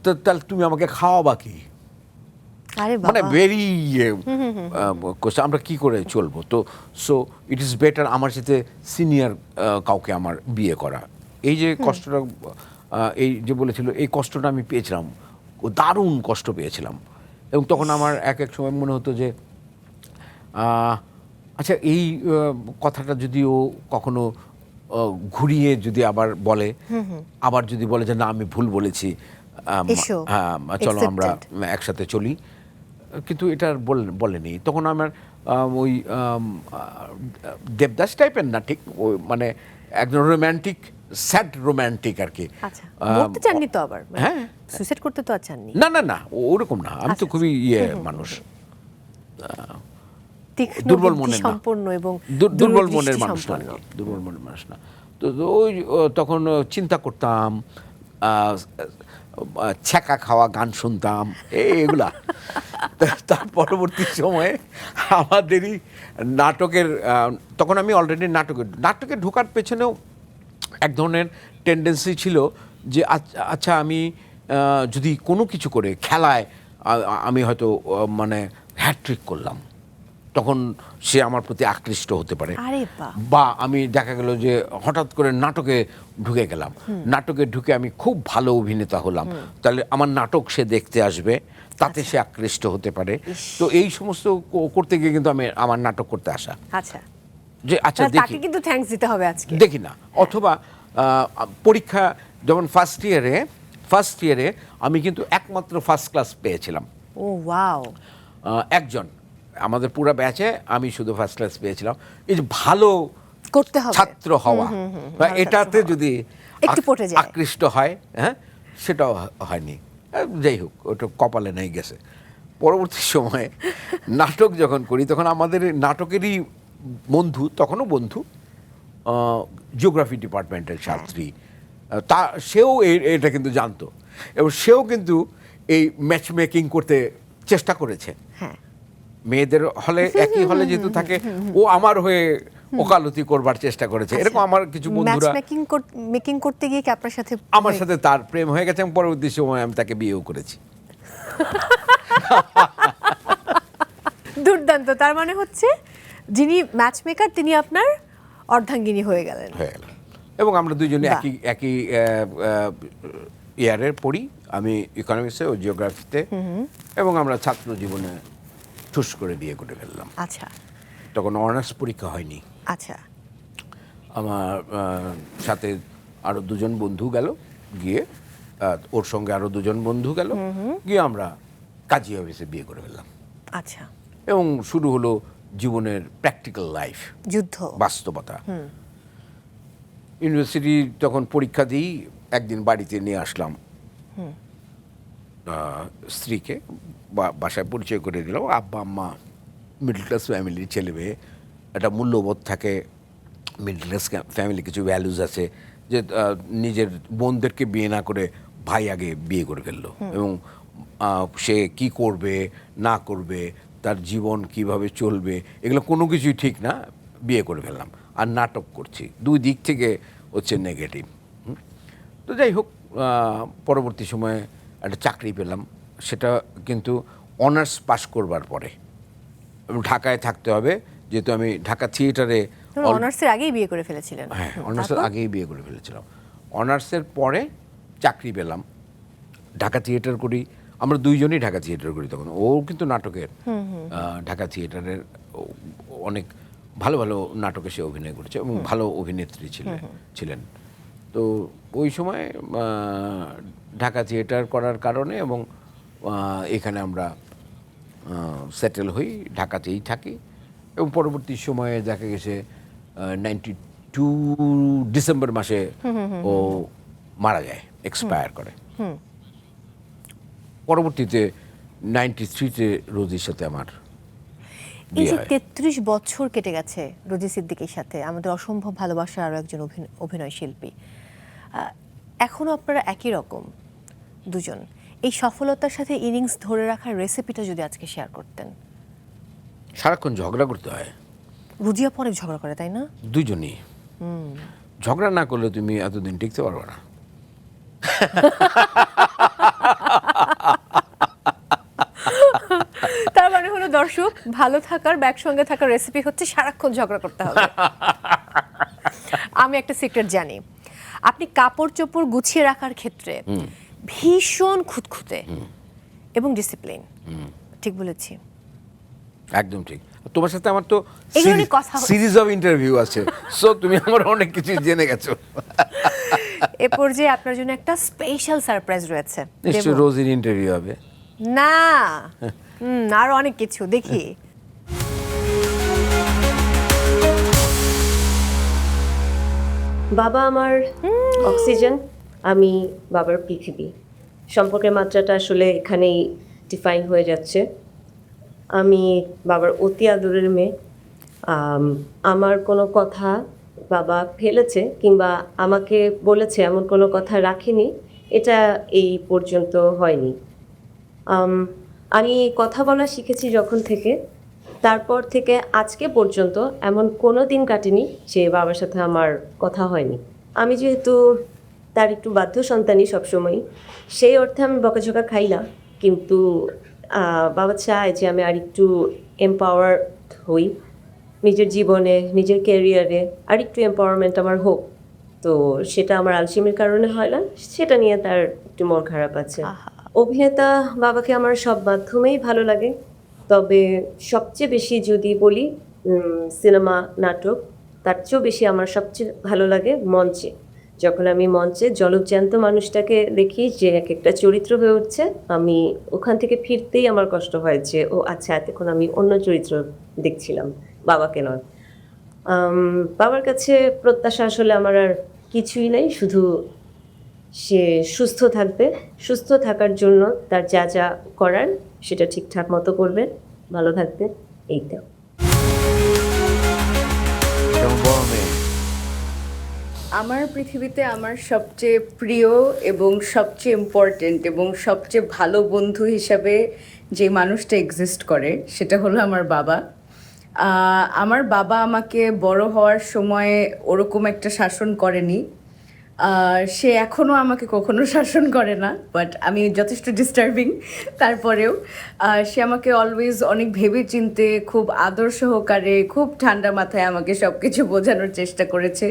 [SPEAKER 1] তো তাহলে তুমি আমাকে খাওয়াবা কি?
[SPEAKER 2] আরে
[SPEAKER 1] মানে
[SPEAKER 2] বাবা,
[SPEAKER 1] ভেরি আমরা কি করে চলবো? তো সো ইট ইজ বেটার আমার সাথে সিনিয়র কাউকে আমার বিয়ে করা। এই যে কষ্টটা, এই যে বলেছিল, এই কষ্টটা আমি পেয়েছিলাম, ও দারুণ কষ্ট পেয়েছিলাম। এবং তখন আমার এক সময় মনে হতো যে আচ্ছা এই কথাটা যদি ও কখনো ঘুরিয়ে যদি আবার বলে, আবার যদি বলে যে না আমি ভুল বলেছি,
[SPEAKER 2] এসো,
[SPEAKER 1] চলো আমরা
[SPEAKER 2] accepted।
[SPEAKER 1] একসাথে চলি, কিন্তু এটা আর বলেনি। তখন আমার ওই দেবদাস টাইপের না ঠিক, ওই মানে একজন রোম্যান্টিক, স্যাড রোম্যান্টিক আর কি।
[SPEAKER 2] আচ্ছা, মরতে চাননি তো আবার?
[SPEAKER 1] হ্যাঁ,
[SPEAKER 2] সুইসাইড করতে তো আর চাননি?
[SPEAKER 1] না না না, ওরকম না, আমি তো
[SPEAKER 2] আচ্ছা,
[SPEAKER 1] খুবই মানুষ,
[SPEAKER 2] তীক্ষ্ণ
[SPEAKER 1] দুর্বল
[SPEAKER 2] বুদ্ধি
[SPEAKER 1] মনের না,
[SPEAKER 2] সম্পন্ন এবং
[SPEAKER 1] দুর্বল
[SPEAKER 2] দূরদৃষ্টি
[SPEAKER 1] মনের মানুষ না,
[SPEAKER 2] সম্পন্ন।
[SPEAKER 1] দুর্বল মনের মানুষ না। তো ওই তখন চিন্তা করতাম, ছ্যাঁকা খাওয়া গান শুনতাম, এগুলা। তার পরবর্তী সময়ে আমাদেরই নাটকের, তখন আমি অলরেডি নাটকে ঢোকার পেছনেও এক ধরনের টেন্ডেন্সি ছিল যে আচ্ছা আমি যদি কোনো কিছু করে খেলায় আমি হয়তো মানে হ্যাট্রিক করলাম, তখন সে আমার প্রতি আকৃষ্ট হতে পারে।
[SPEAKER 2] আরে বাহ।
[SPEAKER 1] বা আমি দেখা গেল যে হঠাৎ করে নাটকে ঢুকে গেলাম, নাটকে ঢুকে আমি খুব ভালো অভিনেতা হলাম, তাহলে আমার নাটক সে দেখতে আসবে, তাতে সে আকৃষ্ট হতে পারে। তো এই সমস্ত করতে গিয়ে কিন্তু আমি আমার নাটক করতে আসা,
[SPEAKER 2] আচ্ছা,
[SPEAKER 1] যে আচ্ছা
[SPEAKER 2] তাহলে
[SPEAKER 1] দেখি,
[SPEAKER 2] তাকে কিন্তু থ্যাঙ্কস দিতে হবে আজকে।
[SPEAKER 1] দেখি না। অথবা পরীক্ষা যেমন ফার্স্ট ইয়ারে আমি কিন্তু একমাত্র ফার্স্ট ক্লাস পেয়েছিলাম।
[SPEAKER 2] ও ওয়াও,
[SPEAKER 1] একজন আমাদের পুরো ব্যাচে আমি শুধু ফার্স্ট ক্লাস পেয়েছিলাম। এই যে ভালো
[SPEAKER 2] করতে হবে,
[SPEAKER 1] ছাত্র হওয়া বা
[SPEAKER 2] ভালো
[SPEAKER 1] এটাতে
[SPEAKER 2] ছাত্র হওয়া।
[SPEAKER 1] যদি
[SPEAKER 2] একটু পটে যায়।
[SPEAKER 1] আকৃষ্ট হয়, হ্যাঁ, সেটাও হয়নি। যাই হোক, ওটা কপালে নাই গেছে। পরবর্তী সময়ে নাটক যখন করি, তখন আমাদের নাটকেরই বন্ধু, তখনও বন্ধু, জিওগ্রাফি ডিপার্টমেন্টের ছাত্রী, তা সেও এটা কিন্তু জানতো, এবং সেও কিন্তু এই ম্যাচ মেকিং করতে চেষ্টা করেছে।
[SPEAKER 2] হ্যাঁ,
[SPEAKER 1] মেয়েদের হলে, একই হলে যেহেতু থাকে, ও আমার হয়ে ওকালতি করবার চেষ্টা করেছে। এরকম আমার কিছু বন্ধুরা,
[SPEAKER 2] মেকিং করতে গিয়ে কি আপনার সাথে
[SPEAKER 1] আমার সাথে তার প্রেম হয়ে গেছে, এবং পরবর্তী সময় আমি তাকে বিয়েও করেছি।
[SPEAKER 2] দুর্দান্ত। তার মানে হচ্ছে যিনি ম্যাচ মেকার তিনি আপনার অর্ধাঙ্গিনী হয়ে গেলেন।
[SPEAKER 1] এবং আমরা দুইজনে
[SPEAKER 2] বাহ।
[SPEAKER 1] একই ইয়ারের পড়ি, আমি ইকোনমিক্সে ও জিওগ্রাফিতে, এবং আমরা ছাত্র জীবনে ঠুস করে বিয়ে করে ফেললাম।
[SPEAKER 2] আচ্ছা
[SPEAKER 1] তখন অনার্স পরীক্ষা হয়নি।
[SPEAKER 2] আচ্ছা,
[SPEAKER 1] আমার সাথে আরো দুজন বন্ধু গেল, গিয়ে ওর সঙ্গে আরো দুজন বন্ধু গেল, গিয়ে আমরা কাজী অফিসে বিয়ে করে ফেললাম।
[SPEAKER 2] আচ্ছা,
[SPEAKER 1] এবং শুরু হলো জীবনের প্র্যাকটিক্যাল লাইফ,
[SPEAKER 2] যুদ্ধ,
[SPEAKER 1] বাস্তবতা। ইউনিভার্সিটি তখন পরীক্ষা দিই, একদিন বাড়িতে নিয়ে আসলাম স্ত্রীকে, বাসায় পরিচয় করে দিলাম। আব্বা আম্মা, মিডল ক্লাস ফ্যামিলির ছেলে মেয়ে, একটা মূল্যবোধ থাকে, মিডল ক্লাস ফ্যামিলি কিছু ভ্যালুজ আছে, যে নিজের বোনদেরকে বিয়ে না করে ভাই আগে বিয়ে করে ফেললো, এবং সে কি করবে না করবে, তার জীবন কিভাবে চলবে, এগুলো কোনো কিছুই ঠিক না, বিয়ে করে ফেললাম। আর নাটক করছি, দুই দিক থেকে হচ্ছে নেগেটিভ। তো যাই হোক, পরবর্তী সময়ে একটা চাকরি পেলাম, সেটা কিন্তু অনার্স পাশ করবার পরে। ঢাকায় থাকতে হবে, যেহেতু আমি ঢাকা থিয়েটারে,
[SPEAKER 2] অনার্সের আগেই বিয়ে করে ফেলেছিলেন?
[SPEAKER 1] হ্যাঁ, অনার্সের আগেই বিয়ে করে ফেলেছিলাম। অনার্সের পরে চাকরি পেলাম, ঢাকা থিয়েটার করি, আমরা দুইজনই ঢাকা থিয়েটার করি তখন। ও কিন্তু নাটকের, ঢাকা থিয়েটারের অনেক ভালো ভালো নাটকে সে অভিনয় করেছে, এবং ভালো অভিনেত্রী ছিলেন। তো ওই সময় ঢাকা থিয়েটার করার কারণে, এবং এখানে আমরা সেটেল হই, ঢাকাতেই থাকি। এবং পরবর্তী সময়ে দেখা গেছে 92 ডিসেম্বর মাসে ও মারা যায়। এক্সপায়ার করে। পরবর্তীতে 93-তে রোজির সাথে আমার
[SPEAKER 2] এই
[SPEAKER 1] বিয়ে
[SPEAKER 2] যে
[SPEAKER 1] হয়।
[SPEAKER 2] 33 বছর কেটে গেছে রোজি সিদ্দিকীর সাথে, আমাদের অসম্ভব ভালোবাসার আরও একজন অভিনয় শিল্পী, এখনো আপনারা একই রকম দুজন। এই সফলতার সাথে ইনিংস ধরে রাখার রেসিপিটা যদি আজকে শেয়ার করতেন।
[SPEAKER 1] সারাক্ষণ ঝগড়া করতে হয়,
[SPEAKER 2] রুজিয়া অনেক ঝগড়া করে, তাই না?
[SPEAKER 1] দুজনই। ঝগড়া না করলে তুমি এতদিন টিকতে পারবে না।
[SPEAKER 2] তার মানে হলো দর্শক, ভালো থাকার বা একসঙ্গে থাকার রেসিপি হচ্ছে সারাক্ষণ ঝগড়া করতে হবে। আমি একটা সিক্রেট জানি, আপনি কাপড় চোপড় গুছিয়ে রাখার ক্ষেত্রে ভীষণ খুঁতখুঁতে এবং ডিসিপ্লিন। ঠিক বলেছি?
[SPEAKER 1] একদম ঠিক। তোমার সাথে আমার তো
[SPEAKER 2] এগুলো নিয়ে কথা হচ্ছে।
[SPEAKER 1] সিরিজ অফ ইন্টারভিউ আছে, সো তুমি আমার অনেক কিছু জেনে গেছো।
[SPEAKER 2] এ পর্যায়ে আপনার জন্য একটা স্পেশাল সারপ্রাইজ রয়েছে।
[SPEAKER 1] নিশ্চয়ই
[SPEAKER 2] দেবো?
[SPEAKER 1] রোজির ইন্টারভিউ হবে।
[SPEAKER 2] না, আরো অনেক কিছু দেখি।
[SPEAKER 9] বাবা আমার অক্সিজেন, আমি বাবার পৃথিবী। সম্পর্কের মাত্রাটা আসলে এখানেই ডিফাইন হয়ে যাচ্ছে। আমি বাবার অতি আদরের মেয়ে। আমার কোনো কথা বাবা ফেলেছে কিংবা আমাকে বলেছে এমন কোনো কথা রাখেনি, এটা এই পর্যন্ত হয়নি। আমি কথা বলা শিখেছি যখন থেকে, তারপর থেকে আজকে পর্যন্ত এমন কোনো দিন কাটেনি যে বাবার সাথে আমার কথা হয়নি। আমি যেহেতু তার একটু বাধ্য সন্তানই সবসময়, সেই অর্থে আমি বকাঝকা খাই না, কিন্তু বাবা চায় যে আমি আর একটু এম্পাওয়ার হই নিজের জীবনে, নিজের ক্যারিয়ারে আর একটু এম্পাওয়ারমেন্ট আমার হোক। তো সেটা আমার আলসেমির কারণে হয় না, সেটা নিয়ে তার একটু মন খারাপ আছে। অভিনেতা বাবাকে আমার সব মাধ্যমেই ভালো লাগে, তবে সবচেয়ে বেশি যদি বলি সিনেমা নাটক, তার চেয়েও বেশি আমার সবচেয়ে ভালো লাগে মঞ্চে। যখন আমি মঞ্চে জলজ্যান্ত মানুষটাকে দেখি যে এক একটা চরিত্র হয়ে উঠছে, আমি ওখান থেকে ফিরতেই আমার কষ্ট হয় যে ও আচ্ছা, এতক্ষণ আমি অন্য চরিত্র দেখছিলাম, বাবাকে নয়। বাবার কাছে প্রত্যাশা আসলে আমার আর কিছুই নেই, শুধু সে সুস্থ থাকবে, সুস্থ থাকার জন্য তার যা যা করার সেটা ঠিকঠাক মতো করবে, ভালো থাকবে, এইটা।
[SPEAKER 1] যেমন বড় মেয়ে।
[SPEAKER 10] আমার পৃথিবীতে আমার সবচেয়ে প্রিয় এবং সবচেয়ে ইম্পর্টেন্ট এবং সবচেয়ে ভালো বন্ধু হিসাবে যে মানুষটা এক্সিস্ট করে সেটা হলো আমার বাবা। আমার বাবা আমাকে বড় হওয়ার সময় ওরকম একটা শাসন করেনি, সে এখনও আমাকে কখনো শাসন করে না, বাট আমি যথেষ্ট ডিস্টার্বিং। তারপরেও সে আমাকে অলওয়েজ অনেক ভেবে চিনতে, খুব আদর সহকারে, খুব ঠান্ডা মাথায় আমাকে সব কিছু বোঝানোর চেষ্টা করেছে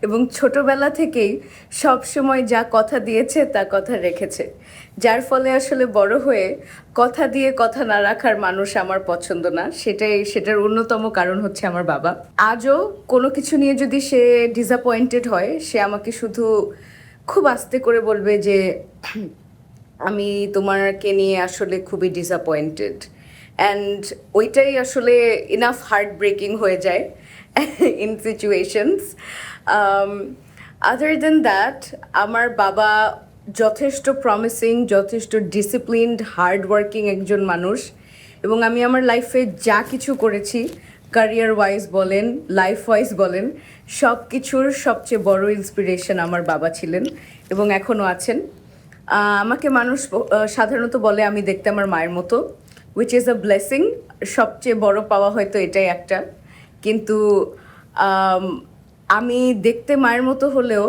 [SPEAKER 10] এবং ছোটবেলা থেকেই সব সময় যা কথা দিয়েছে তা কথা রেখেছে, যার ফলে আসলে বড় হয়ে কথা দিয়ে কথা না রাখার মানুষ আমার পছন্দ না। সেটার অন্যতম কারণ হচ্ছে আমার বাবা। আজও কোনো কিছু নিয়ে যদি সে ডিসঅ্যাপয়েন্টেড হয়, সে আমাকে শুধু খুব আস্তে করে বলবে যে আমি তোমাকে নিয়ে আসলে খুবই ডিসঅ্যাপয়েন্টেড, অ্যান্ড ওইটাই আসলে ইনাফ হার্ট ব্রেকিং হয়ে যায় in situations. Other than that, আমার বাবা যথেষ্ট প্রমিসিং, যথেষ্ট ডিসিপ্লিনড, হার্ড ওয়ার্কিং একজন মানুষ, এবং আমি আমার লাইফে যা কিছু করেছি, ক্যারিয়ার ওয়াইজ বলেন, লাইফ ওয়াইজ বলেন, সব কিছুর সবচেয়ে বড় ইন্সপিরেশন আমার বাবা ছিলেন এবং এখনও আছেন। আমাকে মানুষ সাধারণত বলে আমি দেখতে আমার মায়ের মতো, উইচ ইজ আ ব্লেসিং। সবচেয়ে বড় পাওয়া হয়তো এটাই একটা, কিন্তু আমি দেখতে মায়ের মতো হলেও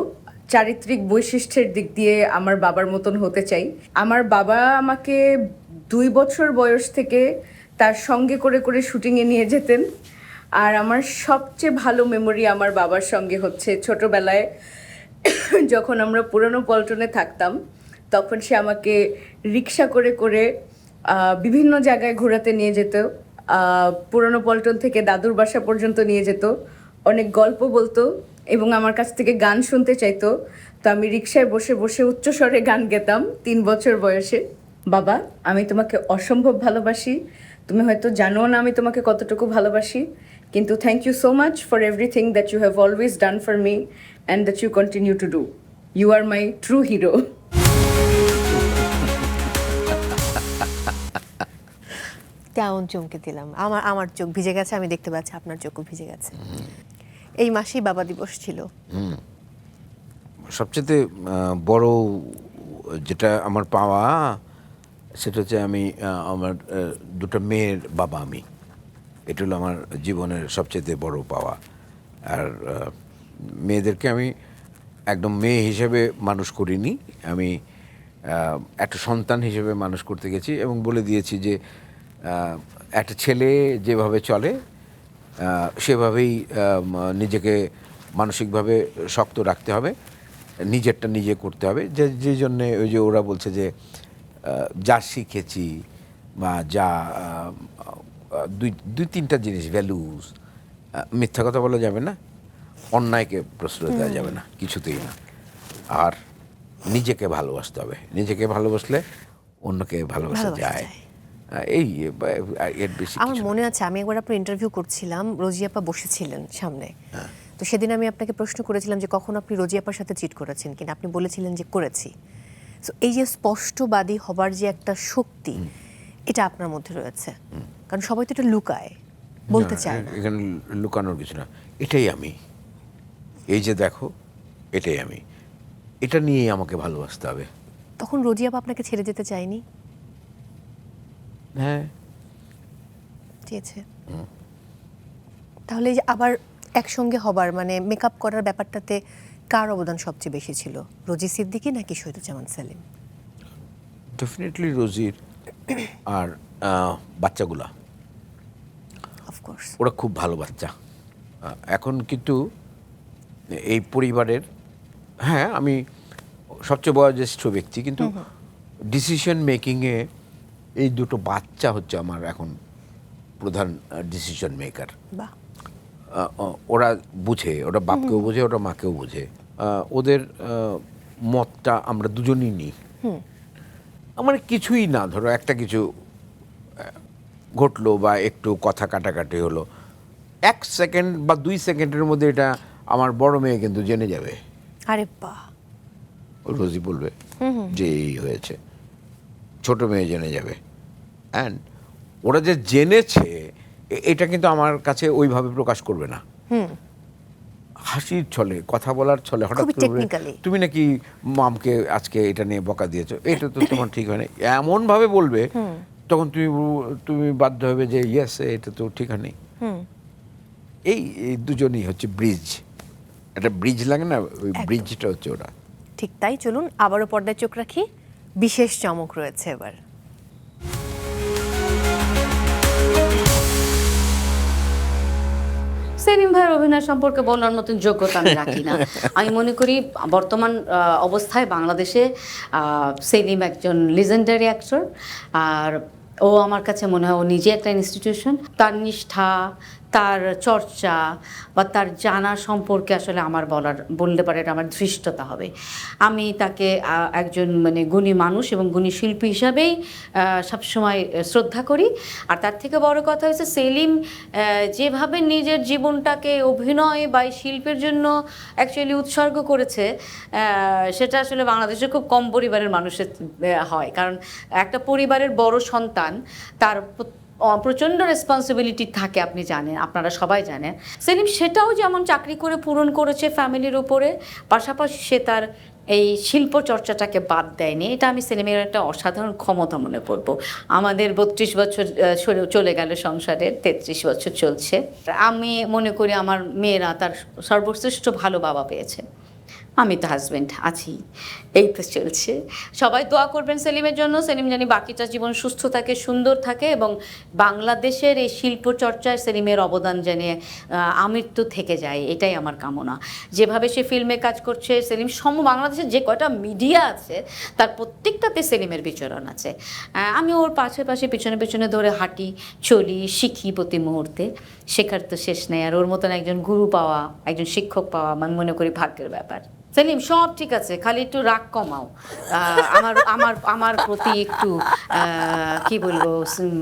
[SPEAKER 10] চারিত্রিক বৈশিষ্ট্যের দিক দিয়ে আমার বাবার মতন হতে চাই। আমার বাবা আমাকে 2 বছর বয়স থেকে তার সঙ্গে করে করে শুটিংয়ে নিয়ে যেতেন, আর আমার সবচেয়ে ভালো মেমোরি আমার বাবার সঙ্গে হচ্ছে ছোটোবেলায় যখন আমরা পুরনো পল্টনে থাকতাম, তখন সে আমাকে রিক্সা করে করে বিভিন্ন জায়গায় ঘোরাতে নিয়ে যেত, পুরনো পল্টন থেকে দাদুর বাসা পর্যন্ত নিয়ে যেত, অনেক গল্প বলতো এবং আমার কাছ থেকে গান শুনতে চাইতো। তো আমি রিক্সায় বসে বসে উচ্চস্বরে গান গেতাম 3 বছর বয়সে। বাবা, আমি তোমাকে অসম্ভব ভালোবাসি, তুমি হয়তো জানো না আমি তোমাকে কতটুকু ভালোবাসি, কিন্তু thank you so much for everything that you have always done for me and that you continue to do. You are my true hero.
[SPEAKER 2] তেমন চমকে দিলাম, আমার চোখ ভিজে গেছে, আমি দেখতে পাচ্ছি আপনার চোখও ভিজে গেছে। এই মাসেই বাবা দিবস ছিল।
[SPEAKER 1] সবচেয়ে বড় যেটা আমার পাওয়া সেটা হচ্ছে আমি আমার দুটো মেয়ের বাবা আমি। এটা হলো আমার জীবনের সবচেয়ে বড় পাওয়া। আর মেয়েদেরকে আমি একদম মেয়ে হিসেবে মানুষ করিনি, আমি একটা সন্তান হিসেবে মানুষ করতে গেছি এবং বলে দিয়েছি যে একটা ছেলে যেভাবে চলে সেভাবেই নিজেকে মানসিকভাবে শক্ত রাখতে হবে, নিজেরটা নিজে করতে হবে। যে জন্যে ওই যে ওরা বলছে যে যা শিখেছি বা যা দুই তিনটা জিনিস, ভ্যালুস, মিথ্যা কথা বলা যাবে না, অন্যায়কে প্রশ্রয় দেওয়া যাবে না, কিছুতেই না। আর নিজেকে ভালোবাসতে হবে, নিজেকে ভালোবাসলে অন্যকে ভালোবাসা যায়। এই এর বেশি
[SPEAKER 2] আমার
[SPEAKER 1] কিছু না।
[SPEAKER 2] মনে আছে আমি একবার আপনার ইন্টারভিউ করছিলাম, রোজিয়াপা বসেছিলেন সামনে। তো সেদিন আমি আপনাকে প্রশ্ন করেছিলাম যে কখন আপনি রোজিয়াপার সাথে চিট করেছেন কিনা, আপনি বলেছিলেন যে করেছি। তো এই যে স্পষ্টবাদী হবার যে একটা শক্তি, এটা আপনার মধ্যে রয়েছে, কারণ সবাই তো এটা লুকায়, বলতে চায় না।
[SPEAKER 1] এখানে লুকানোর কিছু না, এটাই আমি। এই যে দেখো, এটাই আমি, এটা নিয়েই আমাকে ভালোবাসতে হবে।
[SPEAKER 2] তখন রোজিয়াপা আপনাকে ছেড়ে যেতে চায়নি?
[SPEAKER 1] হ্যাঁ,
[SPEAKER 2] চেয়েছে। তাহলে এই যে আবার একসঙ্গে হবার মানে মেকআপ করার ব্যাপারটাতে কার অবদান সবচেয়ে বেশি ছিল, রোজি সিদ্দিকী নাকি শহীদুজ্জামান সেলিম?
[SPEAKER 1] ডেফিনেটলি রোজির। আর বাচ্চাগুলা,
[SPEAKER 2] অফকোর্স
[SPEAKER 1] ওরা খুব ভালো বাচ্চা। এখন কিন্তু এই পরিবারের, হ্যাঁ আমি সবচেয়ে বয়োজ্যেষ্ঠ ব্যক্তি, কিন্তু ডিসিশন মেকিংয়ে এই দুটো বাচ্চা হচ্ছে আমার এখন প্রধান ডিসিশন মেকার।
[SPEAKER 2] বাহ,
[SPEAKER 1] ওরা বুঝে, ওরা বাপকেও বোঝে, ওরা মাকেও বোঝে। ওদের মতটা আমরা দুজনই নিই। আমার কিছুই না, ধরো একটা কিছু ঘটলো বা একটু কথা কাটাকাটি হলো, 1 সেকেন্ড বা 2 সেকেন্ডের মধ্যে এটা আমার বড় মেয়ে কিন্তু জেনে যাবে।
[SPEAKER 2] আরে বাহ,
[SPEAKER 1] রোজি বলবে যে এই হয়েছে, ছোট মেয়ে জেনে যাবে। অ্যান্ড ওরা যে জেনেছে এটা কিন্তু আমার কাছে ওইভাবে প্রকাশ করবে না, হাসির ছলে, কথা বলার ছলে হঠাৎ
[SPEAKER 2] খুবই
[SPEAKER 1] করে বলবে,
[SPEAKER 2] technically।
[SPEAKER 1] তুমি নাকি মামকে আজকে এটা নিয়ে বকা দিয়েছো, এটা তো তোমার ঠিক হয় না, এমনভাবে বলবে। তখন তুমি বাধ্য হবে যে ইয়েস, এটা তো ঠিক হয়নি। এই দুজনই হচ্ছে ব্রিজ, একটা ব্রিজ লাগে না, ওই ব্রিজটা হচ্ছে ওরা।
[SPEAKER 2] ঠিক তাই। চলুন আবারও পর্দায় চোখ রাখি, বিশেষ চমক রয়েছে এবার।
[SPEAKER 11] সেলিম ভাইয়ের অভিনয় সম্পর্কে বলার মতন যোগ্যতা আমি রাখি না। আমি মনে করি বর্তমান অবস্থায় বাংলাদেশে সেলিম একজন লিজেন্ডারি অ্যাক্টর। আর ও আমার কাছে মনে হয় ও নিজে একটা ইনস্টিটিউশন। তার নিষ্ঠা, তার চর্চা বা তার জানা সম্পর্কে আসলে আমার বলতে পারে এটা আমার ধৃষ্টতা হবে। আমি তাকে একজন মানে গুণী মানুষ এবং গুণী শিল্পী হিসাবেই সবসময় শ্রদ্ধা করি। আর তার থেকে বড় কথা হচ্ছে সেলিম যেভাবে নিজের জীবনটাকে অভিনয় বা শিল্পের জন্য অ্যাকচুয়ালি উৎসর্গ করেছে, সেটা আসলে বাংলাদেশে খুব কম পরিবারের মানুষের হয়। কারণ একটা পরিবারের বড় সন্তান, তার প্রচণ্ড রেসপন্সিবিলিটি থাকে, আপনি জানেন, আপনারা সবাই জানেন। সেলিম সেটাও যেমন চাকরি করে পূরণ করেছে ফ্যামিলির উপরে, পাশাপাশি সে তার এই শিল্প চর্চাটাকে বাদ দেয়নি। এটা আমি সেলিমের একটা অসাধারণ ক্ষমতা মনে করবো। আমাদের 32 বছর চলে গেল সংসারের, 33 বছর চলছে। আমি মনে করি আমার মেয়েরা তার সর্বশ্রেষ্ঠ ভালো বাবা পেয়েছে। আমি তো হাজব্যান্ড আছি, এই তো চলছে। সবাই দোয়া করবেন সেলিমের জন্য, সেলিম জানি বাকিটা জীবন সুস্থ থাকে, সুন্দর থাকে এবং বাংলাদেশের এই শিল্প চর্চায় সেলিমের অবদান জানিয়ে আমৃত্যু থেকে যায়, এটাই আমার কামনা। যেভাবে সে ফিল্মে কাজ করছে, সেলিম বাংলাদেশের যে কয়টা মিডিয়া আছে তার প্রত্যেকটাতে সেলিমের বিচরণ আছে। আমি ওর পাশে পিছনে পিছনে ধরে হাঁটি, চলি, শিখি প্রতি মুহূর্তে। শেখার তো শেষ নেই। আর ওর মতন একজন গুরু পাওয়া, একজন শিক্ষক পাওয়া আমি মনে করি ভাগ্যের ব্যাপার। সেলিম সব ঠিক আছে, খালি একটু রাগ কমাও, আমার আমার আমার প্রতি একটু কি বলবো,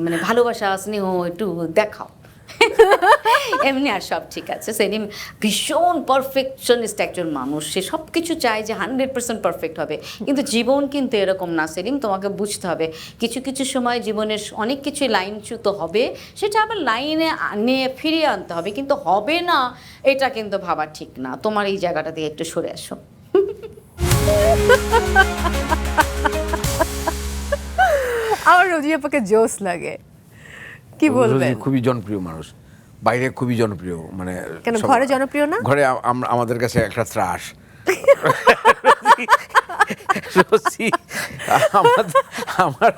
[SPEAKER 11] মানে ভালোবাসা স্নেহ একটু দেখাও। এমনি আর সব ঠিক আছে। সেলিম ভীষণ পারফেকশনিস্ট একজন মানুষ, সে সব কিছু চায় যে 100% পারফেক্ট হবে, কিন্তু জীবন কিন্তু এরকম না সেলিম, তোমাকে বুঝতে হবে কিছু কিছু সময় জীবনের অনেক কিছু লাইনচ্যুত হবে, সেটা আবার লাইনে নিয়ে ফিরিয়ে আনতে হবে, কিন্তু হবে না এটা কিন্তু ভাবা ঠিক না। তোমার এই জায়গাটা দিয়ে একটু সরে আসো।
[SPEAKER 2] আমার রোজি আপাকে জোস লাগে, কি বলবেন?
[SPEAKER 1] রোজি খুবই জনপ্রিয় মানুষ, বাইরে খুবই জনপ্রিয়, মানে
[SPEAKER 2] কেন
[SPEAKER 1] সব-
[SPEAKER 2] ঘরে জনপ্রিয় না?
[SPEAKER 1] ঘরে আমাদের কাছে একটা ত্রাস। রোজি আমার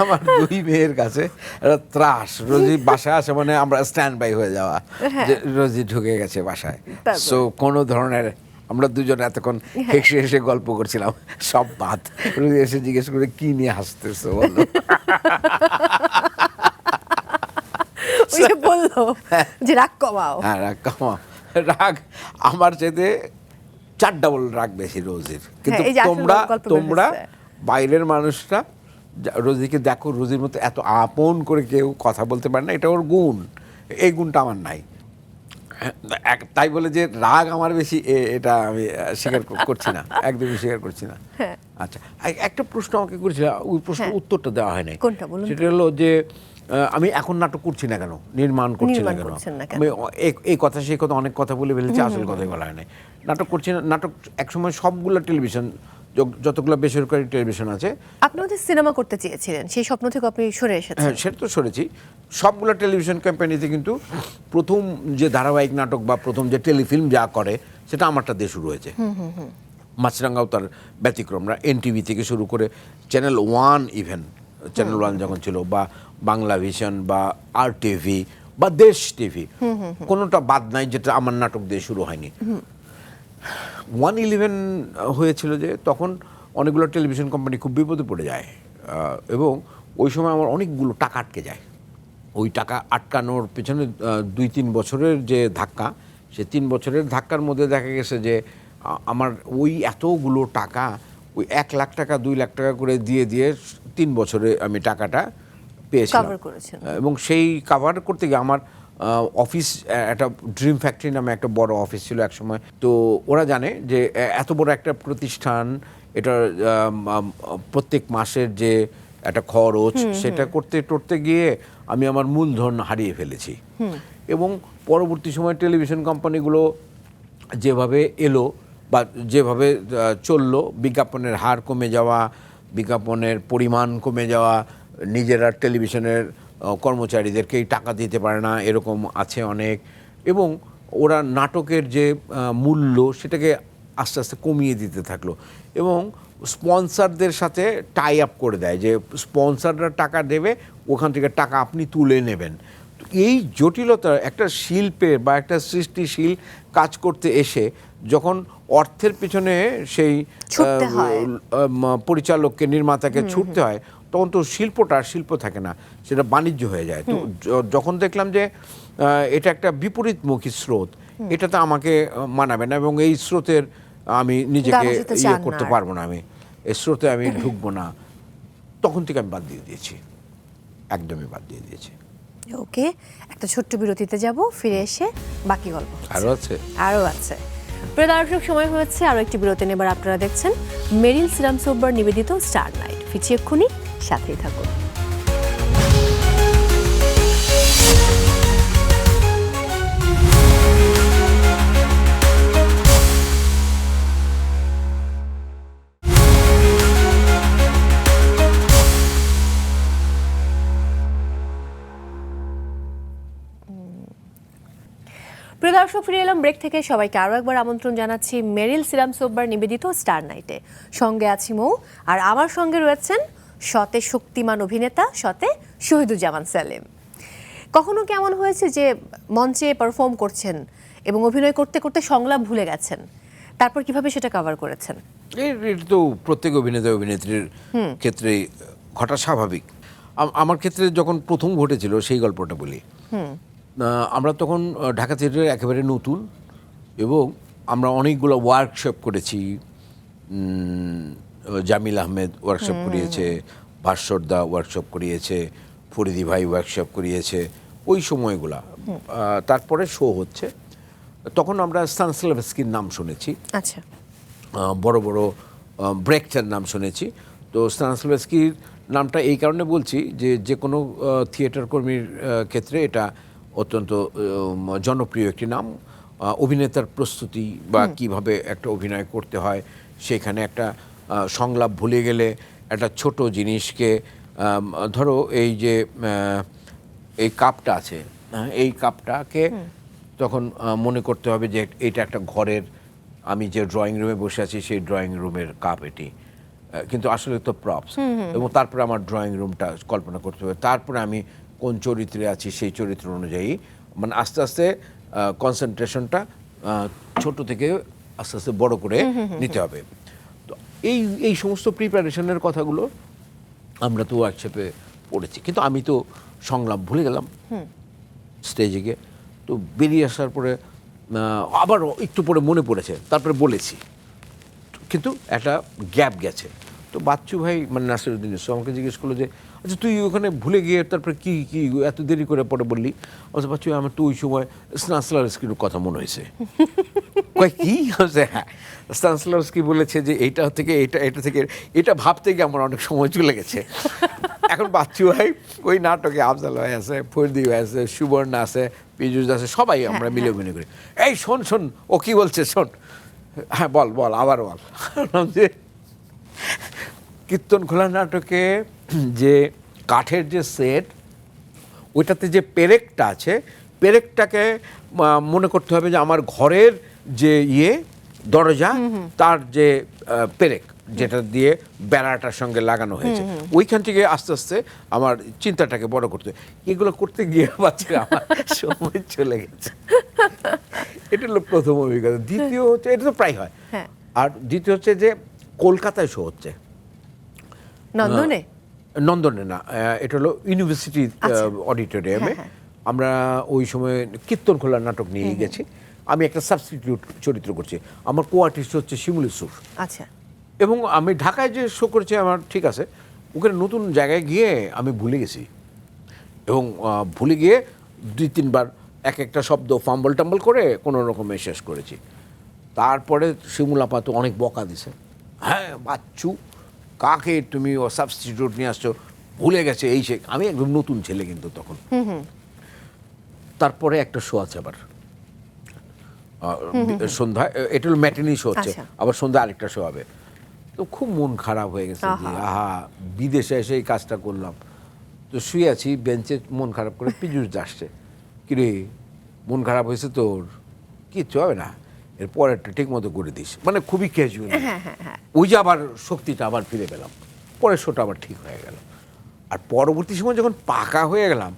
[SPEAKER 1] আমার 2 মেয়ের কাছে একটা ত্রাস। রোজি বাসায় আসে মানে আমরা স্ট্যান্ড বাই হয়ে যাওয়া, যে রোজি ঢুকে গেছে বাসায়।
[SPEAKER 2] তারপর?
[SPEAKER 1] সো কোনো ধরনের, আমরা দুজন এতক্ষণ হেসে হেসে গল্প করছিলাম, সব বাদ। রোজি এসে জিজ্ঞেস করে কি নিয়ে হাসতেছো বলো।
[SPEAKER 2] ওই যে বললো যে রাগ কমাও।
[SPEAKER 1] হ্যাঁ, রাগ কমাও। রাগ আমার চাইতে 4 ডাবল রাগ বেশি রোজির। কিন্তু
[SPEAKER 2] এই যে আসল গল্প বের
[SPEAKER 1] তোমরা
[SPEAKER 2] হচ্ছে।
[SPEAKER 1] বাইরের মানুষরা রোজিকে দেখো, রোজির মতো এত আপন করে কেউ কথা বলতে পারে না, এটা ওর গুণ। এই গুণটা আমার নাই। তাই বলে যে রাগ আমার বেশি, এটা আমি স্বীকার করছি না, একদমই স্বীকার করছি না। আচ্ছা, একটা প্রশ্ন আমাকে করেছিল, ওই প্রশ্নের উত্তরটা দেওয়া হয় নাই।
[SPEAKER 2] কোনটা বলুন?
[SPEAKER 1] সেটা হলো যে আমি এখন নাটক করছি না কেন, নির্মাণ করছি না কেন?
[SPEAKER 2] করছেন না কেন?
[SPEAKER 1] আমি এই কথা সেই কথা অনেক কথা বলে ফেলেছি, আসল কথাই বলা হয় নাই। নাটক করছি না, নাটক একসময় সবগুলো টেলিভিশন, যতগুলো বেসরকারি টেলিভিশন আছে,
[SPEAKER 2] আপনি ওদের সিনেমা করতে চেয়েছিলেন, সেই স্বপ্ন থেকে আপনি সরে এসেছেন।
[SPEAKER 1] হ্যাঁ সেটা তো সরেছি। সবগুলো টেলিভিশন কোম্পানিতে কিন্তু প্রথম যে ধারাবাহিক নাটক বা প্রথম যে টেলিফিল্ম যা করে, সেটা আমারটা দিয়ে শুরু হয়েছে। মাছরাঙ্গাও তার ব্যতিক্রম না। এনটিভি থেকে শুরু করে চ্যানেল 1, ইভেন চ্যানেল 1 যখন ছিল, বা বাংলা ভিশন বা আর টিভি বা দেশ টিভি, কোনোটা বাদ নাই যেটা আমার নাটক দিয়ে শুরু হয়নি। 1-11 হয়েছিল যে তখন অনেকগুলো টেলিভিশন কোম্পানি খুব বিপদে পড়ে যায়, এবং ওই সময় আমার অনেকগুলো টাকা আটকে যায়। ওই টাকা আটকানোর পেছনে 2-3 বছরের যে ধাক্কা, সে 3 বছরের ধাক্কার মধ্যে দেখা গেছে যে আমার ওই এতগুলো টাকা, ওই 1 লাখ টাকা 2 লাখ টাকা করে দিয়ে 3 বছরে আমি টাকাটা পেয়েছিলাম।
[SPEAKER 2] Cover করেছেন।
[SPEAKER 1] এবং সেই কাভার করতে গিয়ে আমার অফিস, একটা ড্রিম ফ্যাক্টরি নামে একটা বড় অফিস ছিল এক সময়। তো ওরা জানে যে এত বড় একটা প্রতিষ্ঠান, এটার প্রত্যেক মাসের যে একটা খরচ, সেটা করতে গিয়ে আমি আমার মূলধন হারিয়ে ফেলেছি। এবং পরবর্তী সময় টেলিভিশন কোম্পানিগুলো যেভাবে এলো বা যেভাবে চললো, বিজ্ঞাপনের হার কমে যাওয়া, বিজ্ঞাপনের পরিমাণ কমে যাওয়া, নিজেরা টেলিভিশনের কর্মচারীদেরকেই টাকা দিতে পারে না, এরকম আছে অনেক। এবং ওরা নাটকের যে মূল্য, সেটাকে আস্তে আস্তে কমিয়ে দিতে থাকলো, এবং স্পন্সরদের সাথে টাই আপ করে দেয় যে স্পন্সররা টাকা দেবে, ওখান থেকে টাকা আপনি তুলে নেবেন। তো এই জটিলতা একটা শিল্পের বা একটা সৃষ্টিশীল কাজ করতে এসে যখন অর্থের পিছনে সেই
[SPEAKER 2] ছুটতে হয়।
[SPEAKER 1] পরিচালককে, নির্মাতাকে ছুটতে হয়, তখন তো শিল্পটা আর শিল্প থাকে না, সেটা বাণিজ্য হয়ে যায়। তো যখন দেখলাম যে এটা একটা বিপরীতমুখী স্রোত, এটা তো আমাকে মানাবে না, এবং এই স্রোতের আমি নিজেকে
[SPEAKER 2] গায়ে যেতে চান না
[SPEAKER 1] করতে
[SPEAKER 2] আর।
[SPEAKER 1] পারবো না, আমি এই স্রোতে আমি ঢুকবো না। তখন থেকে আমি বাদ দিয়ে দিয়েছি, একদমই বাদ দিয়ে দিয়েছি।
[SPEAKER 2] ওকে, একটা ছোট্ট বিরতিতে যাব, ফিরে এসে বাকি গল্প হচ্ছে।
[SPEAKER 1] আরও আছে?
[SPEAKER 2] আরও আছে। প্রিয় দর্শক, সময় হয়েছে আরও একটি বিরতি নেবার। আপনারা দেখছেন মেরিল সিরাম সোববার নিবেদিত স্টার নাইট। ফিরছি এক্ষুনি, সাথেই থাকুন। প্রিয় দর্শক, ফিরে এলাম ব্রেক থেকে। সবাইকে আরও একবার আমন্ত্রণ জানাচ্ছি মেরিল সিরাম সোববার নিবেদিত স্টার নাইটে। সঙ্গে আছি মৌ, আর আমার সঙ্গে রয়েছেন শতে শক্তিমান অভিনেতা, শতে শহীদুজ্জামান সেলিম। কখনো কেমন হয়েছে যে মঞ্চে পারফর্ম করছেন এবং অভিনয় করতে করতে সংলাপ ভুলে গেছেন, তারপর কিভাবে সেটা কভার করেছেন?
[SPEAKER 1] এটা তো প্রত্যেক অভিনেতা অভিনেত্রীর ক্ষেত্রেই ঘটা স্বাভাবিক। আমার ক্ষেত্রে যখন প্রথম ঘটেছিল সেই গল্পটা বলি। আমরা তখন ঢাকা থিয়েটারে একেবারে নতুন, এবং আমরা অনেকগুলো ওয়ার্কশপ করেছি। জামিল আহমেদ ওয়ার্কশপ করিয়েছে, ভাস্বরদা ওয়ার্কশপ করিয়েছে, ফরিদি ভাই ওয়ার্কশপ করিয়েছে, ওই সময়গুলা। তারপরে শো হচ্ছে, তখন আমরা স্টানিস্লাভস্কির নাম শুনেছি,
[SPEAKER 2] আচ্ছা,
[SPEAKER 1] বড় বড় ব্রেকটার নাম শুনেছি। তো স্টানিস্লাভস্কির নামটা এই কারণে বলছি যে যে কোনো থিয়েটার কর্মীর ক্ষেত্রে এটা অত্যন্ত জনপ্রিয় একটি নাম। অভিনেতার প্রস্তুতি বা কিভাবে একটা অভিনয় করতে হয়, সেখানে একটা সংলাপ ভুলে গেলে একটা ছোট জিনিসকে, ধরো এই যে এই কাপটা আছে, এই কাপটাকে তখন মনে করতে হবে যে এটা একটা ঘরের, আমি যে ড্রয়িং রুমে বসে আছি সেই ড্রয়িং রুমের কাপ এটি, কিন্তু আসলে তো প্রপস। এবং তারপরে আমার ড্রয়িং রুমটা কল্পনা করতে হবে, তারপরে আমি কোন চরিত্রে আছি সেই চরিত্র অনুযায়ী, মানে আস্তে আস্তে কনসেন্ট্রেশনটা ছোট থেকে আস্তে আস্তে বড় করে নিতে হবে। তো এই সমস্ত প্রিপারেশনের কথাগুলো আমরা তো ওয়ার্কশপে পড়েছি, কিন্তু আমি তো সংলাপ ভুলে গেলাম স্টেজে গিয়ে। তো বেরিয়ে আসার পরে আবার একটু পরে মনে পড়েছে, তারপরে বলেছি, কিন্তু একটা গ্যাপ গেছে। তো বাচ্চু ভাই, মানে নাসিরউদ্দিন ইউসুফ আমাকে জিজ্ঞেস করলো যে আচ্ছা তুই ওখানে ভুলে গিয়ে তারপরে কি কি এত দেরি করে পরে বললি? আচ্ছা বাচ্চু, আমার তো ওই সময় স্টানিস্লাভস্কির কথা মনে হয়েছে। কয় কি? হ্যাঁ, স্টানিস্লাভস্কি বলেছে যে এইটা থেকে এটা থেকে এটা ভাবতে গিয়ে আমার অনেক সময় চলে গেছে। এখন বাচ্চু ভাই ওই নাটকে, আফজাল ভাই আছে, ফরিদি ভাই আছে, সুবর্ণা আছে, পীযূষ আছে, সবাই আমরা মিলে অভিনয় করি। এই শোন শোন, ও কি বলছে শোন। হ্যাঁ বল বল, আবার বল। যে কীর্তনখোলা নাটকে যে কাঠের যে সেট, ওইটাতে যে পেরেকটা আছে, পেরেকটাকে মনে করতে হবে যে আমার ঘরের যে দরজা, তার যে পেরেক যেটা দিয়ে বেড়াটার সঙ্গে লাগানো হয়েছে, ওইখান থেকে আস্তে আস্তে আমার চিন্তাটাকে বড় করতে, এগুলো করতে গিয়ে বাচ্চারা আমার সময় চলে গেছে। এটা হলো প্রথম অভিজ্ঞতা। দ্বিতীয় হচ্ছে, এটা তো প্রায় হয়, আর দ্বিতীয় হচ্ছে যে কলকাতায় শো হচ্ছে, নন্দনে না, এটা হলো ইউনিভার্সিটি অডিটোরিয়ামে। আমরা ওই সময় কীর্তনখোলা নাটক নিয়ে গেছি, আমি একটা সাবস্টিটিউট চরিত্র করছি, আমার কো আর্টিস্ট হচ্ছে শিমুল ইউসুফ।
[SPEAKER 2] আচ্ছা,
[SPEAKER 1] এবং আমি ঢাকায় যে শো করেছি আমার ঠিক আছে, ওখানে নতুন জায়গায় গিয়ে আমি ভুলে গেছি, এবং ভুলে গিয়ে 2-3 বার একটা শব্দ ফাম্বল টাম্বল করে কোনো রকমে শেষ করেছি। তারপরে শিমুল আপা তো অনেক বকা দিছে, হ্যাঁ বাচ্চু কাকে তুমি ও সাবস্টিটিউট নিয়ে আসছো, ভুলে গেছে এই সে। আমি একদম নতুন ছেলে কিন্তু তখন। তারপরে একটা শো আছে আবার সন্ধ্যায়, এটা হলো ম্যাটিনি শো হচ্ছে, আবার সন্ধ্যায় আরেকটা শো হবে। তো খুব মন খারাপ হয়ে গেছে যে আহা, বিদেশে এসে এই কাজটা করলাম। তো শুয়ে আছি বেঞ্চে, মন খারাপ করে পীযূষ আসছে, কিরে মন খারাপ হয়েছে তোর? কিচ্ছু হবে না, এর পরেরটা ঠিক মতো করে দিস, মানে খুবই ক্যাজুয়াল। ওই যে আবার শক্তিটা আবার ফিরে পেলাম, পরের শোটা আবার ঠিক হয়ে গেল। আর পরবর্তী সময় যখন পাকা হয়ে গেলাম,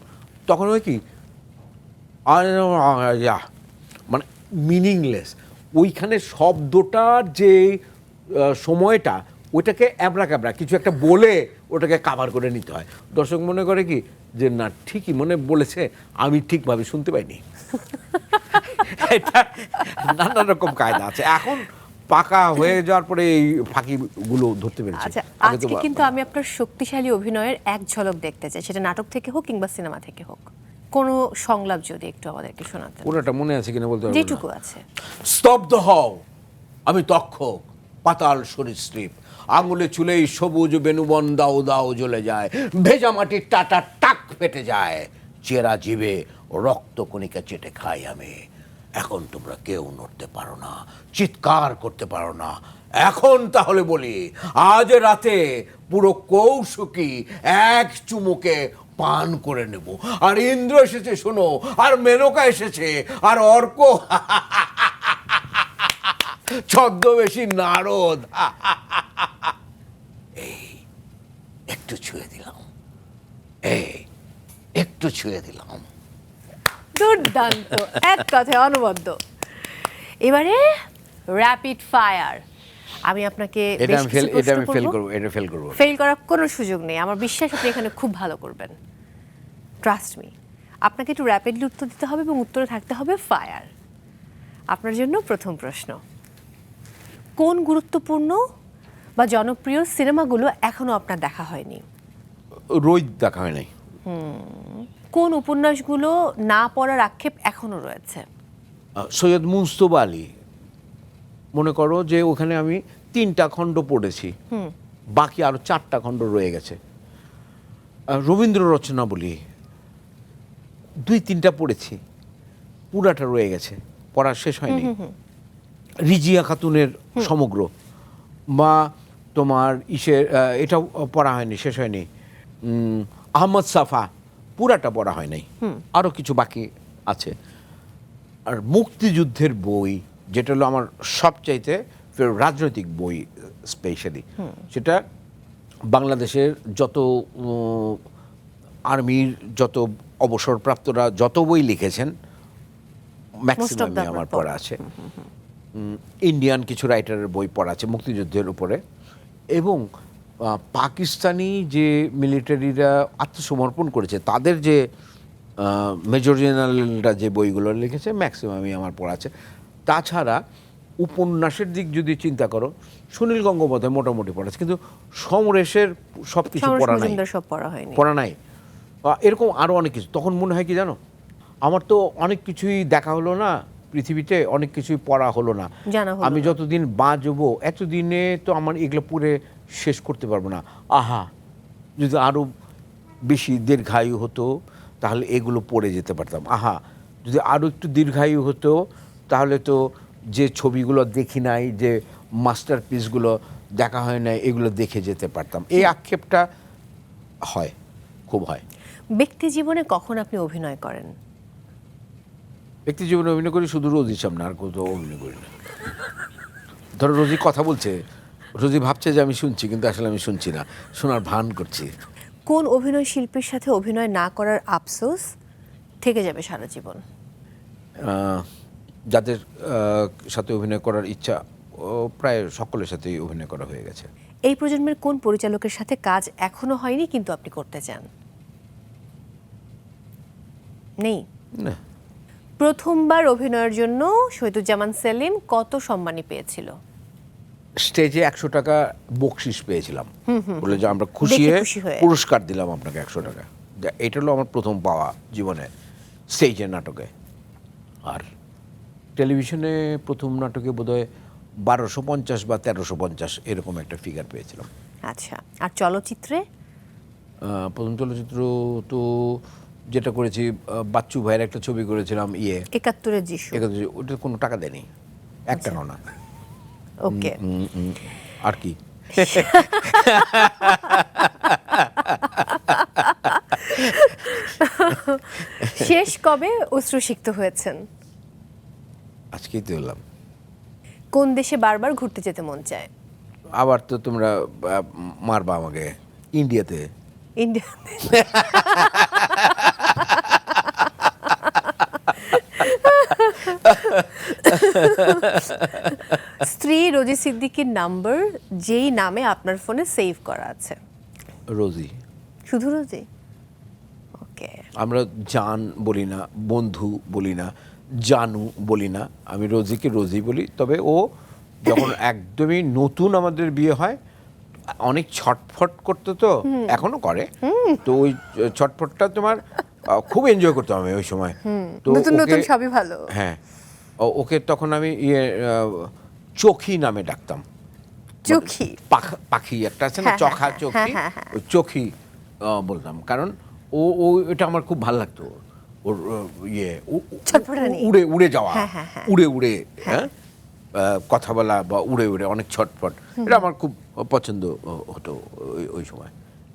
[SPEAKER 1] তখন হয় কি, মানে মিনিংলেস, ওইখানে শব্দটার যে সময়টা, ওইটাকে অ্যাবরা কিছু একটা বলে ওটাকে কাভার করে নিতে হয়। দর্শক মনে করে কি যে না ঠিকই মনে বলেছে, আমি ঠিকভাবে শুনতে পাইনি। এটা নানা রকম কায়দা আছে, এখন পাকা হয়ে যাওয়ার পরে এই ফাঁকিগুলো ধরতে পেরেছি।
[SPEAKER 2] আচ্ছা, আজকে কিন্তু আমি আপনার শক্তিশালী অভিনয়ের এক ঝলক দেখতে চাই, সেটা নাটক থেকে হোক কিংবা সিনেমা থেকে হোক। কোনো সংলাপ যদি একটু আমাদেরকে শোনাতেন।
[SPEAKER 1] পুরোটা মনে আছে কিনা বলতে পারবো না।
[SPEAKER 2] যেটুকু আছে।
[SPEAKER 1] স্তব্ধ হও, আমি তক্ষক, পাতাল সরীসৃপ, আঙুলে চুলেই সবুজ বেনুবন দাও দাও জ্বলে যায়, ভেজা মাটির টাটা টাক ফেটে যায়, চেরা জীবে রক্ত কণিকা চেটে খাই আমি। এখন তোমরা কেউ নড়তে পারো না, চিৎকার করতে পারো না। এখন তাহলে বলি, আজ রাতে পুরো কৌশিকী এক চুমুকে পান করে নেব। আর ইন্দ্র এসেছে শোনো, আর মেনকা এসেছে, আর অর্ক ছদ্মবেশী নারদ। এই একটু ছুঁয়ে দিলাম, এই একটু ছুঁয়ে দিলাম।
[SPEAKER 2] দুর্দান্ত, এক কথায় অনবদ্য। এবারে র্যাপিড ফায়ার। আমি আপনাকে ফেল করার কোনো সুযোগ নেই, আমার বিশ্বাস আপনি এখানে খুব ভালো করবেন, ট্রাস্ট মি। আপনাকে একটু র্যাপিডলি উত্তর দিতে হবে এবং উত্তরে থাকতে হবে ফায়ার। আপনার জন্য প্রথম প্রশ্ন, কোন গুরুত্বপূর্ণ বা জনপ্রিয় সিনেমাগুলো এখনো আপনার দেখা হয়নি?
[SPEAKER 1] রোজ দেখা হয় নাই।
[SPEAKER 2] কোন উপন্যাসগুলো না পড়ার আক্ষেপ এখনো রয়েছে?
[SPEAKER 1] সৈয়দ মুস্তফা আলী, মনে করো যে ওখানে আমি 3টা খণ্ড পড়েছি, বাকি আরো 4টা খণ্ড রয়ে গেছে। রবীন্দ্র রচনাবলী 2-3টা পড়েছি, পুরাটা রয়ে গেছে, পড়া শেষ হয়নি। রিজিয়া খাতুনের সমগ্র, বা তোমার এটাও পড়া হয়নি, শেষ হয়নি। আহমদ সাফা পুরাটা পড়া হয় নাই, আরও কিছু বাকি আছে। আর মুক্তিযুদ্ধের বই, যেটা হলো আমার সবচাইতে রাজনৈতিক বই স্পেশালি, সেটা বাংলাদেশের যত আর্মির যত অবসরপ্রাপ্তরা যত বই লিখেছেন ম্যাক্সিমামই আমার পড়া আছে। ইন্ডিয়ান কিছু রাইটারের বই পড়া আছে মুক্তিযুদ্ধের উপরে, এবং পাকিস্তানি যে মিলিটারিরা আত্মসমর্পণ করেছে তাদের যে মেজর জেনারেলরা যে বইগুলো লিখেছে ম্যাক্সিমামই আমার পড়া আছে। তাছাড়া উপন্যাসের দিক যদি চিন্তা করো, সুনীল গঙ্গোপাধ্যায় মোটামুটি পড়া আছে, কিন্তু সমরেশের সব কিছু পড়া নাই। এরকম আরও অনেক কিছু। তখন মনে হয় কি জানো, আমার তো অনেক কিছুই দেখা হলো না পৃথিবীতে, অনেক কিছুই পড়া হলো না। আমি যতদিন বাঁচবো এতদিনে তো আমার এগুলো পড়ে শেষ করতে পারবো না। আহা, যদি আরও বেশি দীর্ঘায়ু হতো তাহলে এগুলো পড়ে যেতে পারতাম। আহা, যদি আরও একটু দীর্ঘায়ু হতো তাহলে তো যে ছবিগুলো দেখি নাই, যে মাস্টার পিসগুলো দেখা হয় নাই, এগুলো দেখে যেতে পারতাম। এই আক্ষেপটা হয়, খুব হয়।
[SPEAKER 2] ব্যক্তি জীবনে কখন আপনি অভিনয় করেন?
[SPEAKER 1] ব্যক্তি জীবনে অভিনয় করি শুধু রোজির সামনে, আর কোথাও অভিনয় করি না। ধরো রোজি কথা বলছে, রোজি ভাবছে যে আমি শুনছি, কিন্তু আসলে আমি শুনছি না, শোনার ভান করছি।
[SPEAKER 2] কোন অভিনয় শিল্পীর সাথে অভিনয় না করার আফসোস থেকে যাবে সারা জীবন?
[SPEAKER 1] যাদের সাথে অভিনয় করার ইচ্ছা, প্রায় সকলের সাথেই অভিনয় করা হয়ে গেছে।
[SPEAKER 2] এই প্রজন্মের কোন পরিচালকের সাথে কাজ এখনো হয়নি কিন্তু আপনি করতে চান? নেই
[SPEAKER 1] না।
[SPEAKER 2] প্রথমবার অভিনয়ের জন্য শহীদুজ্জামান সেলিম কত সম্মানী পেয়েছিল?
[SPEAKER 1] স্টেজে 100 টাকা বকশিস পেয়েছিলাম, বলে যে আমরা খুশি হয়ে পুরস্কার দিলাম আপনাকে 100 টাকা। এটা হলো আমার প্রথম পাওয়া জীবনে স্টেজে নাটকে। আর টেলিভিশনে প্রথম নাটকে বোধহয় 1250 বা 1350 এরকম একটা ফিগার পেয়েছিলাম।
[SPEAKER 2] আচ্ছা, আর চলচ্চিত্রে?
[SPEAKER 1] প্রথম চলচ্চিত্র তো যেটা করেছি, বাচ্চু ভাইয়ের একটা ছবি করেছিলাম,
[SPEAKER 2] 71 যিশু।
[SPEAKER 1] ওটা কোনো টাকা দেয়নি, 1 টাকাও না।
[SPEAKER 2] ওকে।
[SPEAKER 1] আর কি?
[SPEAKER 2] শেষ কবে অশ্রুসিক্ত হয়েছেন?
[SPEAKER 1] আজকেই তো এলাম।
[SPEAKER 2] কোন দেশে বারবার ঘুরতে যেতে মন চায়?
[SPEAKER 1] আবার তো তোমরা মারবা আমাকে। ইন্ডিয়াতে।
[SPEAKER 2] ইন্ডিয়াতে? স্ত্রী রোজি সিদ্দিকীর নাম্বার যেই নামে আপনার ফোনে সেভ করা আছে?
[SPEAKER 1] রোজি।
[SPEAKER 2] শুধু রোজি? ওকে।
[SPEAKER 1] আমরা জান বলি না, বন্ধু বলি না, জানু বলি না, আমি রোজিকে রোজি বলি। তবে ও যখন একদমই নতুন আমাদের বিয়ে হয়, অনেক ছটফট করতে, তো এখনো করে, তো ওই ছটফটটা তোমার খুব এনজয় করতাম আমি ওই সময়।
[SPEAKER 2] তো নতুন নতুন সবই ভালো।
[SPEAKER 1] হ্যাঁ, ওকে তখন আমি চোখি নামে ডাকতাম।
[SPEAKER 2] চোখি?
[SPEAKER 1] পাখি একটা আছে না, চখা চোখি, ওই চোখি বলতাম, কারণ ও এটা আমার খুব ভালো লাগতো। ওর উড়ে উড়ে যাওয়া, উড়ে উড়ে কথা বলা, বা উড়ে উড়ে অনেক ছটফট, এটা আমার খুব পছন্দ হতো ওই সময়।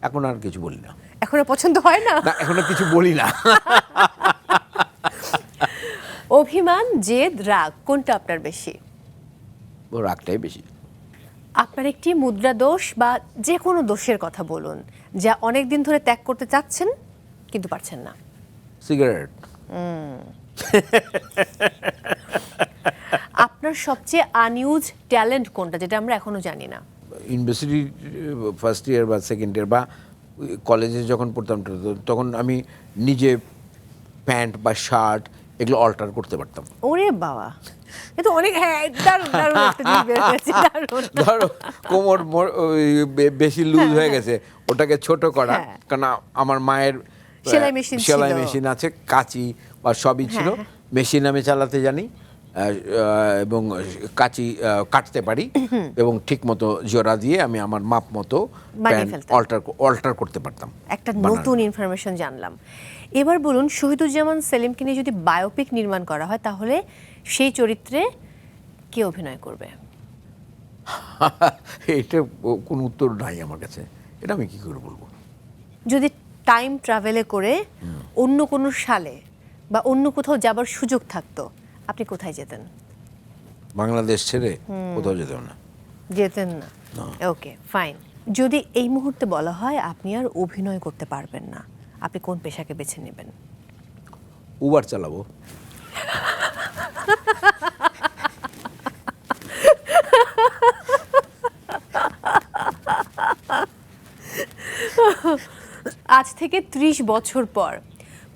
[SPEAKER 1] এখন আর কিছু বলি না।
[SPEAKER 2] এখন পছন্দ হয় না?
[SPEAKER 1] না, এখন আর কিছু বলি না।
[SPEAKER 2] অভিমান, জেদ, রাগ কোনটা আপনার বেশি?
[SPEAKER 1] রাগটাই বেশি।
[SPEAKER 2] আপনার একটি মুদ্রা দোষ বা যে কোনো দোষের কথা বলুন যা অনেক দিন ধরে ত্যাগ করতে চাচ্ছেন কিন্তু পারছেন না।
[SPEAKER 1] সিগারেট।
[SPEAKER 2] আপনার সবচেয়ে আনইউজ ট্যালেন্ট কোনটা, যেটা আমরা এখনো জানি না?
[SPEAKER 1] ইউনিভার্সিটি ফার্স্ট ইয়ার বা সেকেন্ড ইয়ার বা কলেজে যখন পড়তাম, তখন আমি নিজে প্যান্ট বা শার্ট এগুলো অল্টার করতে পারতাম।
[SPEAKER 2] ওরে বাবা, এটা অনেক দারুণ একটা জিনিস বের হয়েছে।
[SPEAKER 1] ধরো কোমর বেশি লুজ হয়ে গেছে, ওটাকে ছোট করা, কারণ আমার মায়ের
[SPEAKER 2] সেলাই মেশিন ছিল।
[SPEAKER 1] সেলাই মেশিন আছে, কাঁচি বা সবই ছিল। মেশিন আমি চালাতে জানি এবং কাঁচি কাটতে পারি এবং ঠিক মতো জোড়া দিয়ে আমি আমার মাপ মতো
[SPEAKER 2] বানিয়ে ফেলতাম।
[SPEAKER 1] অল্টার করতে পারতাম।
[SPEAKER 2] একটা নতুন ইনফরমেশন জানলাম। এবার বলুন, শহীদুজ্জামান সেলিমকে নিয়ে যদি বায়োপিক নির্মাণ করা হয় তাহলে সেই চরিত্রে কে অভিনয় করবে?
[SPEAKER 1] এটা কোনো উত্তর নাই আমার কাছে, এটা আমি কি করে বলবো।
[SPEAKER 2] যদি টাইম ট্রাভেলে করে অন্য কোনো সালে বা অন্য কোথাও যাবার সুযোগ থাকতো, আপনি কোথায় যেতেন?
[SPEAKER 1] বাংলাদেশ ছেড়ে কোথাও যেতে না।
[SPEAKER 2] যেতেন না? ওকে, ফাইন। যদি এই মুহূর্তে বলা হয় আপনি আর অভিনয় করতে পারবেন না, আপনি কোন পেশাকে বেছে নেবেন?
[SPEAKER 1] উবার চালাবো।
[SPEAKER 2] আজ থেকে 30 বছর পর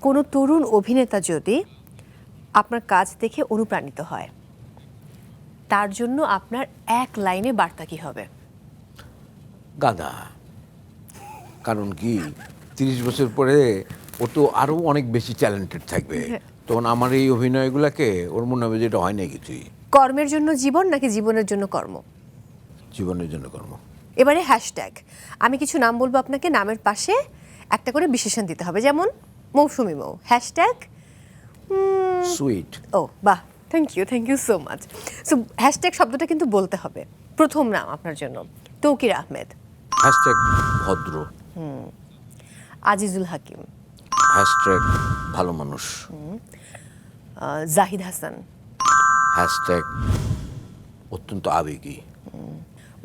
[SPEAKER 2] কোনো তরুণ অভিনেতা যদি আপনার কাজ দেখে অনুপ্রাণিত হয়, তার জন্য আপনার এক লাইনে বার্তা কি হবে?
[SPEAKER 1] গাধা। কারণ কি, 30 বছর পরে ও তো আরো অনেক বেশি ট্যালেন্টেড থাকবে, তখন আমার এই অভিনয়গুলোকে ওর মনে হবে যেটা হয় না কিছুই।
[SPEAKER 2] কর্মের জন্য জীবন নাকি জীবনের জন্য কর্ম?
[SPEAKER 1] জীবনের জন্য কর্ম।
[SPEAKER 2] এবারে হ্যাশট্যাগ, আমি কিছু নাম বলবো আপনাকে, নামের পাশে একটা করে বিশেষণ দিতে হবে, যেমন মৌসুমি মৌ, হ্যাশট্যাগ
[SPEAKER 1] সুইট।
[SPEAKER 2] ও বাহ, thank you so much. So hashtag শব্দটা কিন্তু বলতে হবে। প্রথম নাম আপনার জন্য তৌকির আহমেদ,
[SPEAKER 1] হ্যাশট্যাগ ভদ্র,
[SPEAKER 2] আজিজুল হাকিম,
[SPEAKER 1] হ্যাশট্যাগ ভালো মানুষ,
[SPEAKER 2] জাহিদ হাসান,
[SPEAKER 1] হ্যাশট্যাগ অত্যন্ত আবেগী,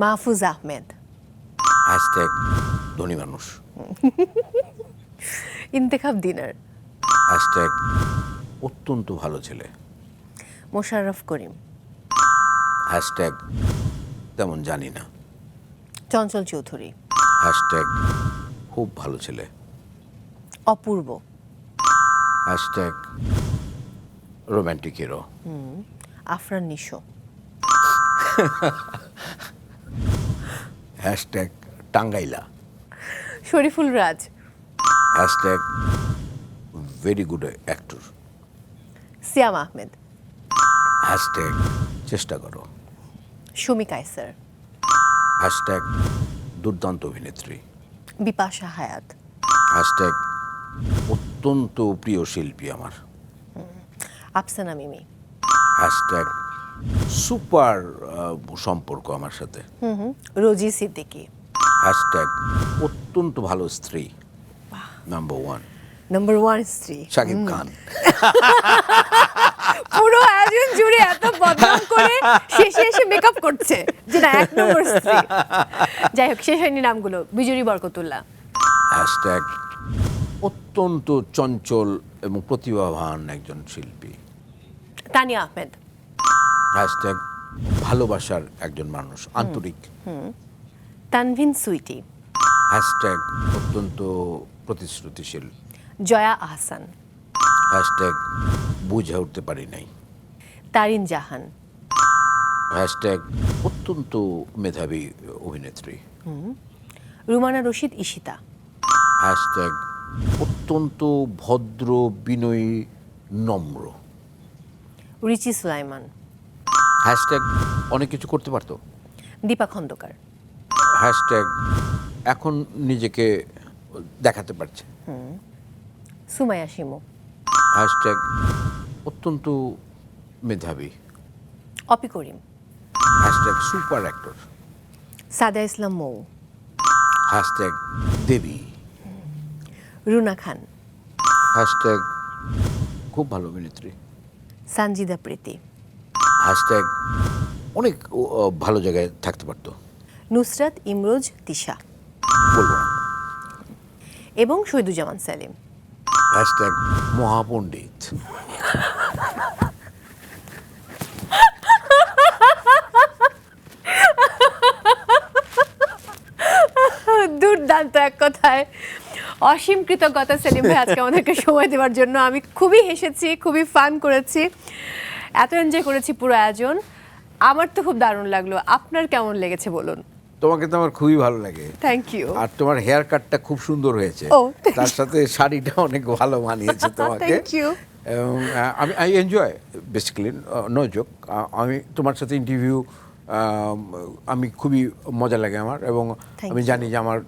[SPEAKER 2] মাহফুজ আহমেদ,
[SPEAKER 1] হ্যাশট্যাগ ধনী মানুষ,
[SPEAKER 2] ইন্তেখাব দিনার,
[SPEAKER 1] হ্যাশট্যাগ অত্যন্ত ভালো ছেলে,
[SPEAKER 2] মোশাররফ করিম,
[SPEAKER 1] হ্যাশট্যাগ তেমন জানি না,
[SPEAKER 2] চঞ্চল চৌধুরী,
[SPEAKER 1] হ্যাশট্যাগ খুব ভালো ছেলে,
[SPEAKER 2] Apurba,
[SPEAKER 1] hashtag romantic hero,
[SPEAKER 2] Afran Nisho,
[SPEAKER 1] hashtag টাঙ্গাইলা,
[SPEAKER 2] Shariful Raj,
[SPEAKER 1] hashtag very good actor,
[SPEAKER 2] Siam Ahmed,
[SPEAKER 1] hashtag চেষ্টা করো,
[SPEAKER 2] সুমি কায়সার,
[SPEAKER 1] হ্যাশট্যাগ দুর্দান্ত অভিনেত্রী,
[SPEAKER 2] বিপাশা হায়াত,
[SPEAKER 1] হ্যাশট্যাগ অত্যন্ত প্রিয় শিল্পী আমার,
[SPEAKER 2] আফসানা মিমি,
[SPEAKER 1] হ্যাশট্যাগ সুপার সম্পর্ক আমার সাথে,
[SPEAKER 2] রোজি সিদ্দিকী,
[SPEAKER 1] হ্যাশট্যাগ অত্যন্ত ভালো স্ত্রী, নাম্বার 1
[SPEAKER 2] নাম্বার 1 স্ত্রী,
[SPEAKER 1] শাকিব খান।
[SPEAKER 2] পুরো আয়োজন জুড়ে এত বদনাম করে শেষে এসে মেকআপ করছে যে না 1 নম্বর স্ত্রী। যাই হোক, শেষ হয়নি নামগুলো। বিজুরি বরকতুল্লাহ,
[SPEAKER 1] হ্যাশট্যাগ অত্যন্ত চঞ্চল এবং প্রতিভাবান একজন শিল্পী,
[SPEAKER 2] তানিয়া আহমেদ,
[SPEAKER 1] হ্যাশট্যাগ ভালোবাসার একজন মানুষ, আন্তরিক,
[SPEAKER 2] তানভিন সুইটি,
[SPEAKER 1] হ্যাশট্যাগ অত্যন্ত প্রতিশ্রুতিশীল,
[SPEAKER 2] জয়া আহসান,
[SPEAKER 1] হ্যাশট্যাগ বুঝে উঠতে পারি নাই,
[SPEAKER 2] তারিন জাহান,
[SPEAKER 1] হ্যাশট্যাগ অত্যন্ত মেধাবী অভিনেত্রী,
[SPEAKER 2] রুমানা রশিদ ঈশিতা,
[SPEAKER 1] হ্যাশট্যাগ অত্যন্ত ভদ্র, বিনয়ী, নম্র,
[SPEAKER 2] রিচি সুলাইমান,
[SPEAKER 1] হ্যাশট্যাগ অনেক কিছু করতে পারতো,
[SPEAKER 2] দীপা খন্দকার,
[SPEAKER 1] হ্যাশট্যাগ এখন নিজেকে দেখাতে পারছে,
[SPEAKER 2] সুমাইয়া শিমু,
[SPEAKER 1] হ্যাশট্যাগ অত্যন্ত মেধাবী,
[SPEAKER 2] অপি করিম,
[SPEAKER 1] হ্যাশট্যাগ সুপার অ্যাক্টর,
[SPEAKER 2] সাদা ইসলাম মৌ,
[SPEAKER 1] হ্যাশট্যাগ দেবী,
[SPEAKER 2] রুনা খান,
[SPEAKER 1] হ্যাশট্যাগ খুব ভালো অভিনেত্রী,
[SPEAKER 2] সানজিদা প্রীতি,
[SPEAKER 1] হ্যাশট্যাগ অনেক ভালো জায়গায় থাকতে পারতো,
[SPEAKER 2] নুসরাত ইমরোজ তিশা,
[SPEAKER 1] বলবো না,
[SPEAKER 2] এবং শহীদুজ্জামান সেলিম।
[SPEAKER 1] হ্যাশট্যাগ মহাপণ্ডিত।
[SPEAKER 2] দুর্দান্ত এক কথায়। অসীম কৃতজ্ঞতা সেলিম ভাই আজকে আমাদেরকে সময় দেওয়ার জন্য। আমি খুবই হেসেছি, খুবই ফান করেছি, এত এনজয় করেছি পুরো আয়োজন। আমার তো খুব দারুণ লাগলো। আপনার কেমন লেগেছে বলুন?
[SPEAKER 1] তোমাকে তো আমার খুবই ভালো লাগে,
[SPEAKER 2] থ্যাংক ইউ।
[SPEAKER 1] আর তোমার হেয়ার কাটটা খুব সুন্দর হয়েছে,
[SPEAKER 2] Oh, thank
[SPEAKER 1] তার সাথে শাড়িটা অনেক ভালো মানিয়েছে তোমাকে।
[SPEAKER 2] Thank you.
[SPEAKER 1] এবং আমি I enjoy basically, no joke. আমি তোমার সাথে ইন্টারভিউ আমি খুবই মজা লাগে আমার, এবং
[SPEAKER 2] Thank
[SPEAKER 1] আমি
[SPEAKER 2] you.
[SPEAKER 1] জানি যে আমার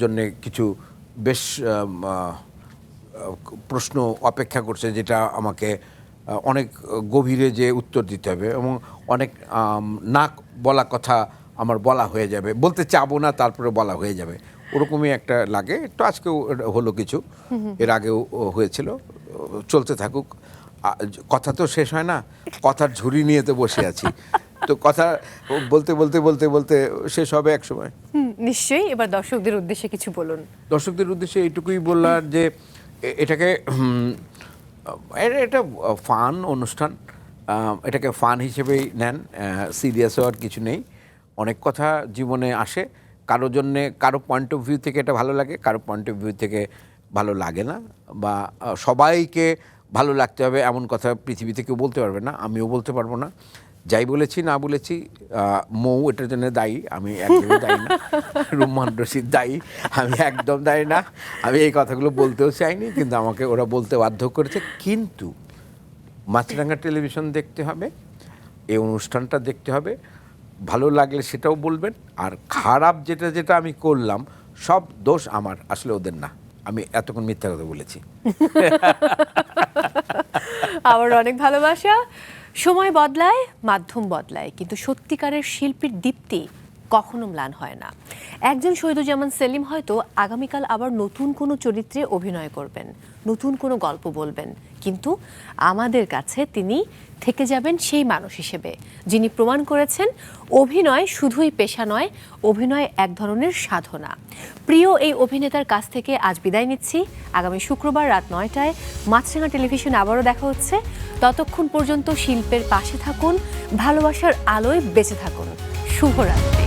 [SPEAKER 1] জন্য কিছু বেশ প্রশ্ন অপেক্ষা করছে, যেটা আমাকে অনেক গভীরে যে উত্তর দিতে হবে, এবং অনেক না বলা কথা আমার বলা হয়ে যাবে, বলতে চাবো না তারপরে বলা হয়ে যাবে, ওরকমই একটা লাগে। তো আজকেও হলো কিছু, এর আগেও হয়েছিল, চলতে থাকুক। কথা তো শেষ হয় না, কথার ঝুড়ি নিয়ে তো বসে আছি, তো কথা বলতে বলতে বলতে বলতে শেষ হবে এক সময়।
[SPEAKER 2] নিশ্চয়ই। এবার দর্শকদের উদ্দেশ্যে কিছু বলুন।
[SPEAKER 1] দর্শকদের উদ্দেশ্যে এইটুকুই বললাম যে এটাকে এটা ফান অনুষ্ঠান, এটাকে ফান হিসেবেই নেন, সিরিয়াস হওয়ার কিছু নেই। অনেক কথা জীবনে আসে, কারোর জন্যে কারো পয়েন্ট অফ ভিউ থেকে এটা ভালো লাগে, কারো পয়েন্ট অফ ভিউ থেকে ভালো লাগে না, বা সবাইকে ভালো লাগতে হবে এমন কথা পৃথিবীতে কেউ বলতে পারবে না, আমিও বলতে পারবো না। যাই বলেছি না বলেছি, মৌ এটার জন্য দায়ী, আমি একদমই দায়ী না। রুম্মান রশিদ দায়ী, আমি একদম দায়ী না। আমি এই কথাগুলো বলতেও চাইনি, কিন্তু আমাকে ওরা বলতে বাধ্য করেছে। কিন্তু মাছরাঙা টেলিভিশন দেখতে হবে, এই অনুষ্ঠানটা দেখতে হবে, ভালো লাগলে সেটাও বলবেন। আর খারাপ যেটা যেটা আমি করলাম, সব দোষ আমার, আসলে ওদের না। আমি এতক্ষণ মিথ্যা কথা বলেছি।
[SPEAKER 2] আমার অনেক ভালোবাসা। সময় বদলায়, মাধ্যম বদলায়, কিন্তু সত্যিকারের শিল্পীর দীপ্তি কখনো ম্লান হয় না। একজন শহীদুজ্জামান সেলিম হয়তো আগামীকাল আবার নতুন কোনো চরিত্রে অভিনয় করবেন, নতুন কোনো গল্প বলবেন, কিন্তু আমাদের কাছে তিনি থেকে যাবেন সেই মানুষ হিসেবে যিনি প্রমাণ করেছেন অভিনয় শুধুই পেশা নয়, অভিনয় এক ধরনের সাধনা। প্রিয় এই অভিনেতার কাছ থেকে আজ বিদায় নিচ্ছি। আগামী শুক্রবার রাত 9টায় মাছরাঙা টেলিভিশনে আবারও দেখা হচ্ছে। ততক্ষণ পর্যন্ত শিল্পের পাশে থাকুন, ভালোবাসার আলোয় বেঁচে থাকুন। শুভরাত্রি।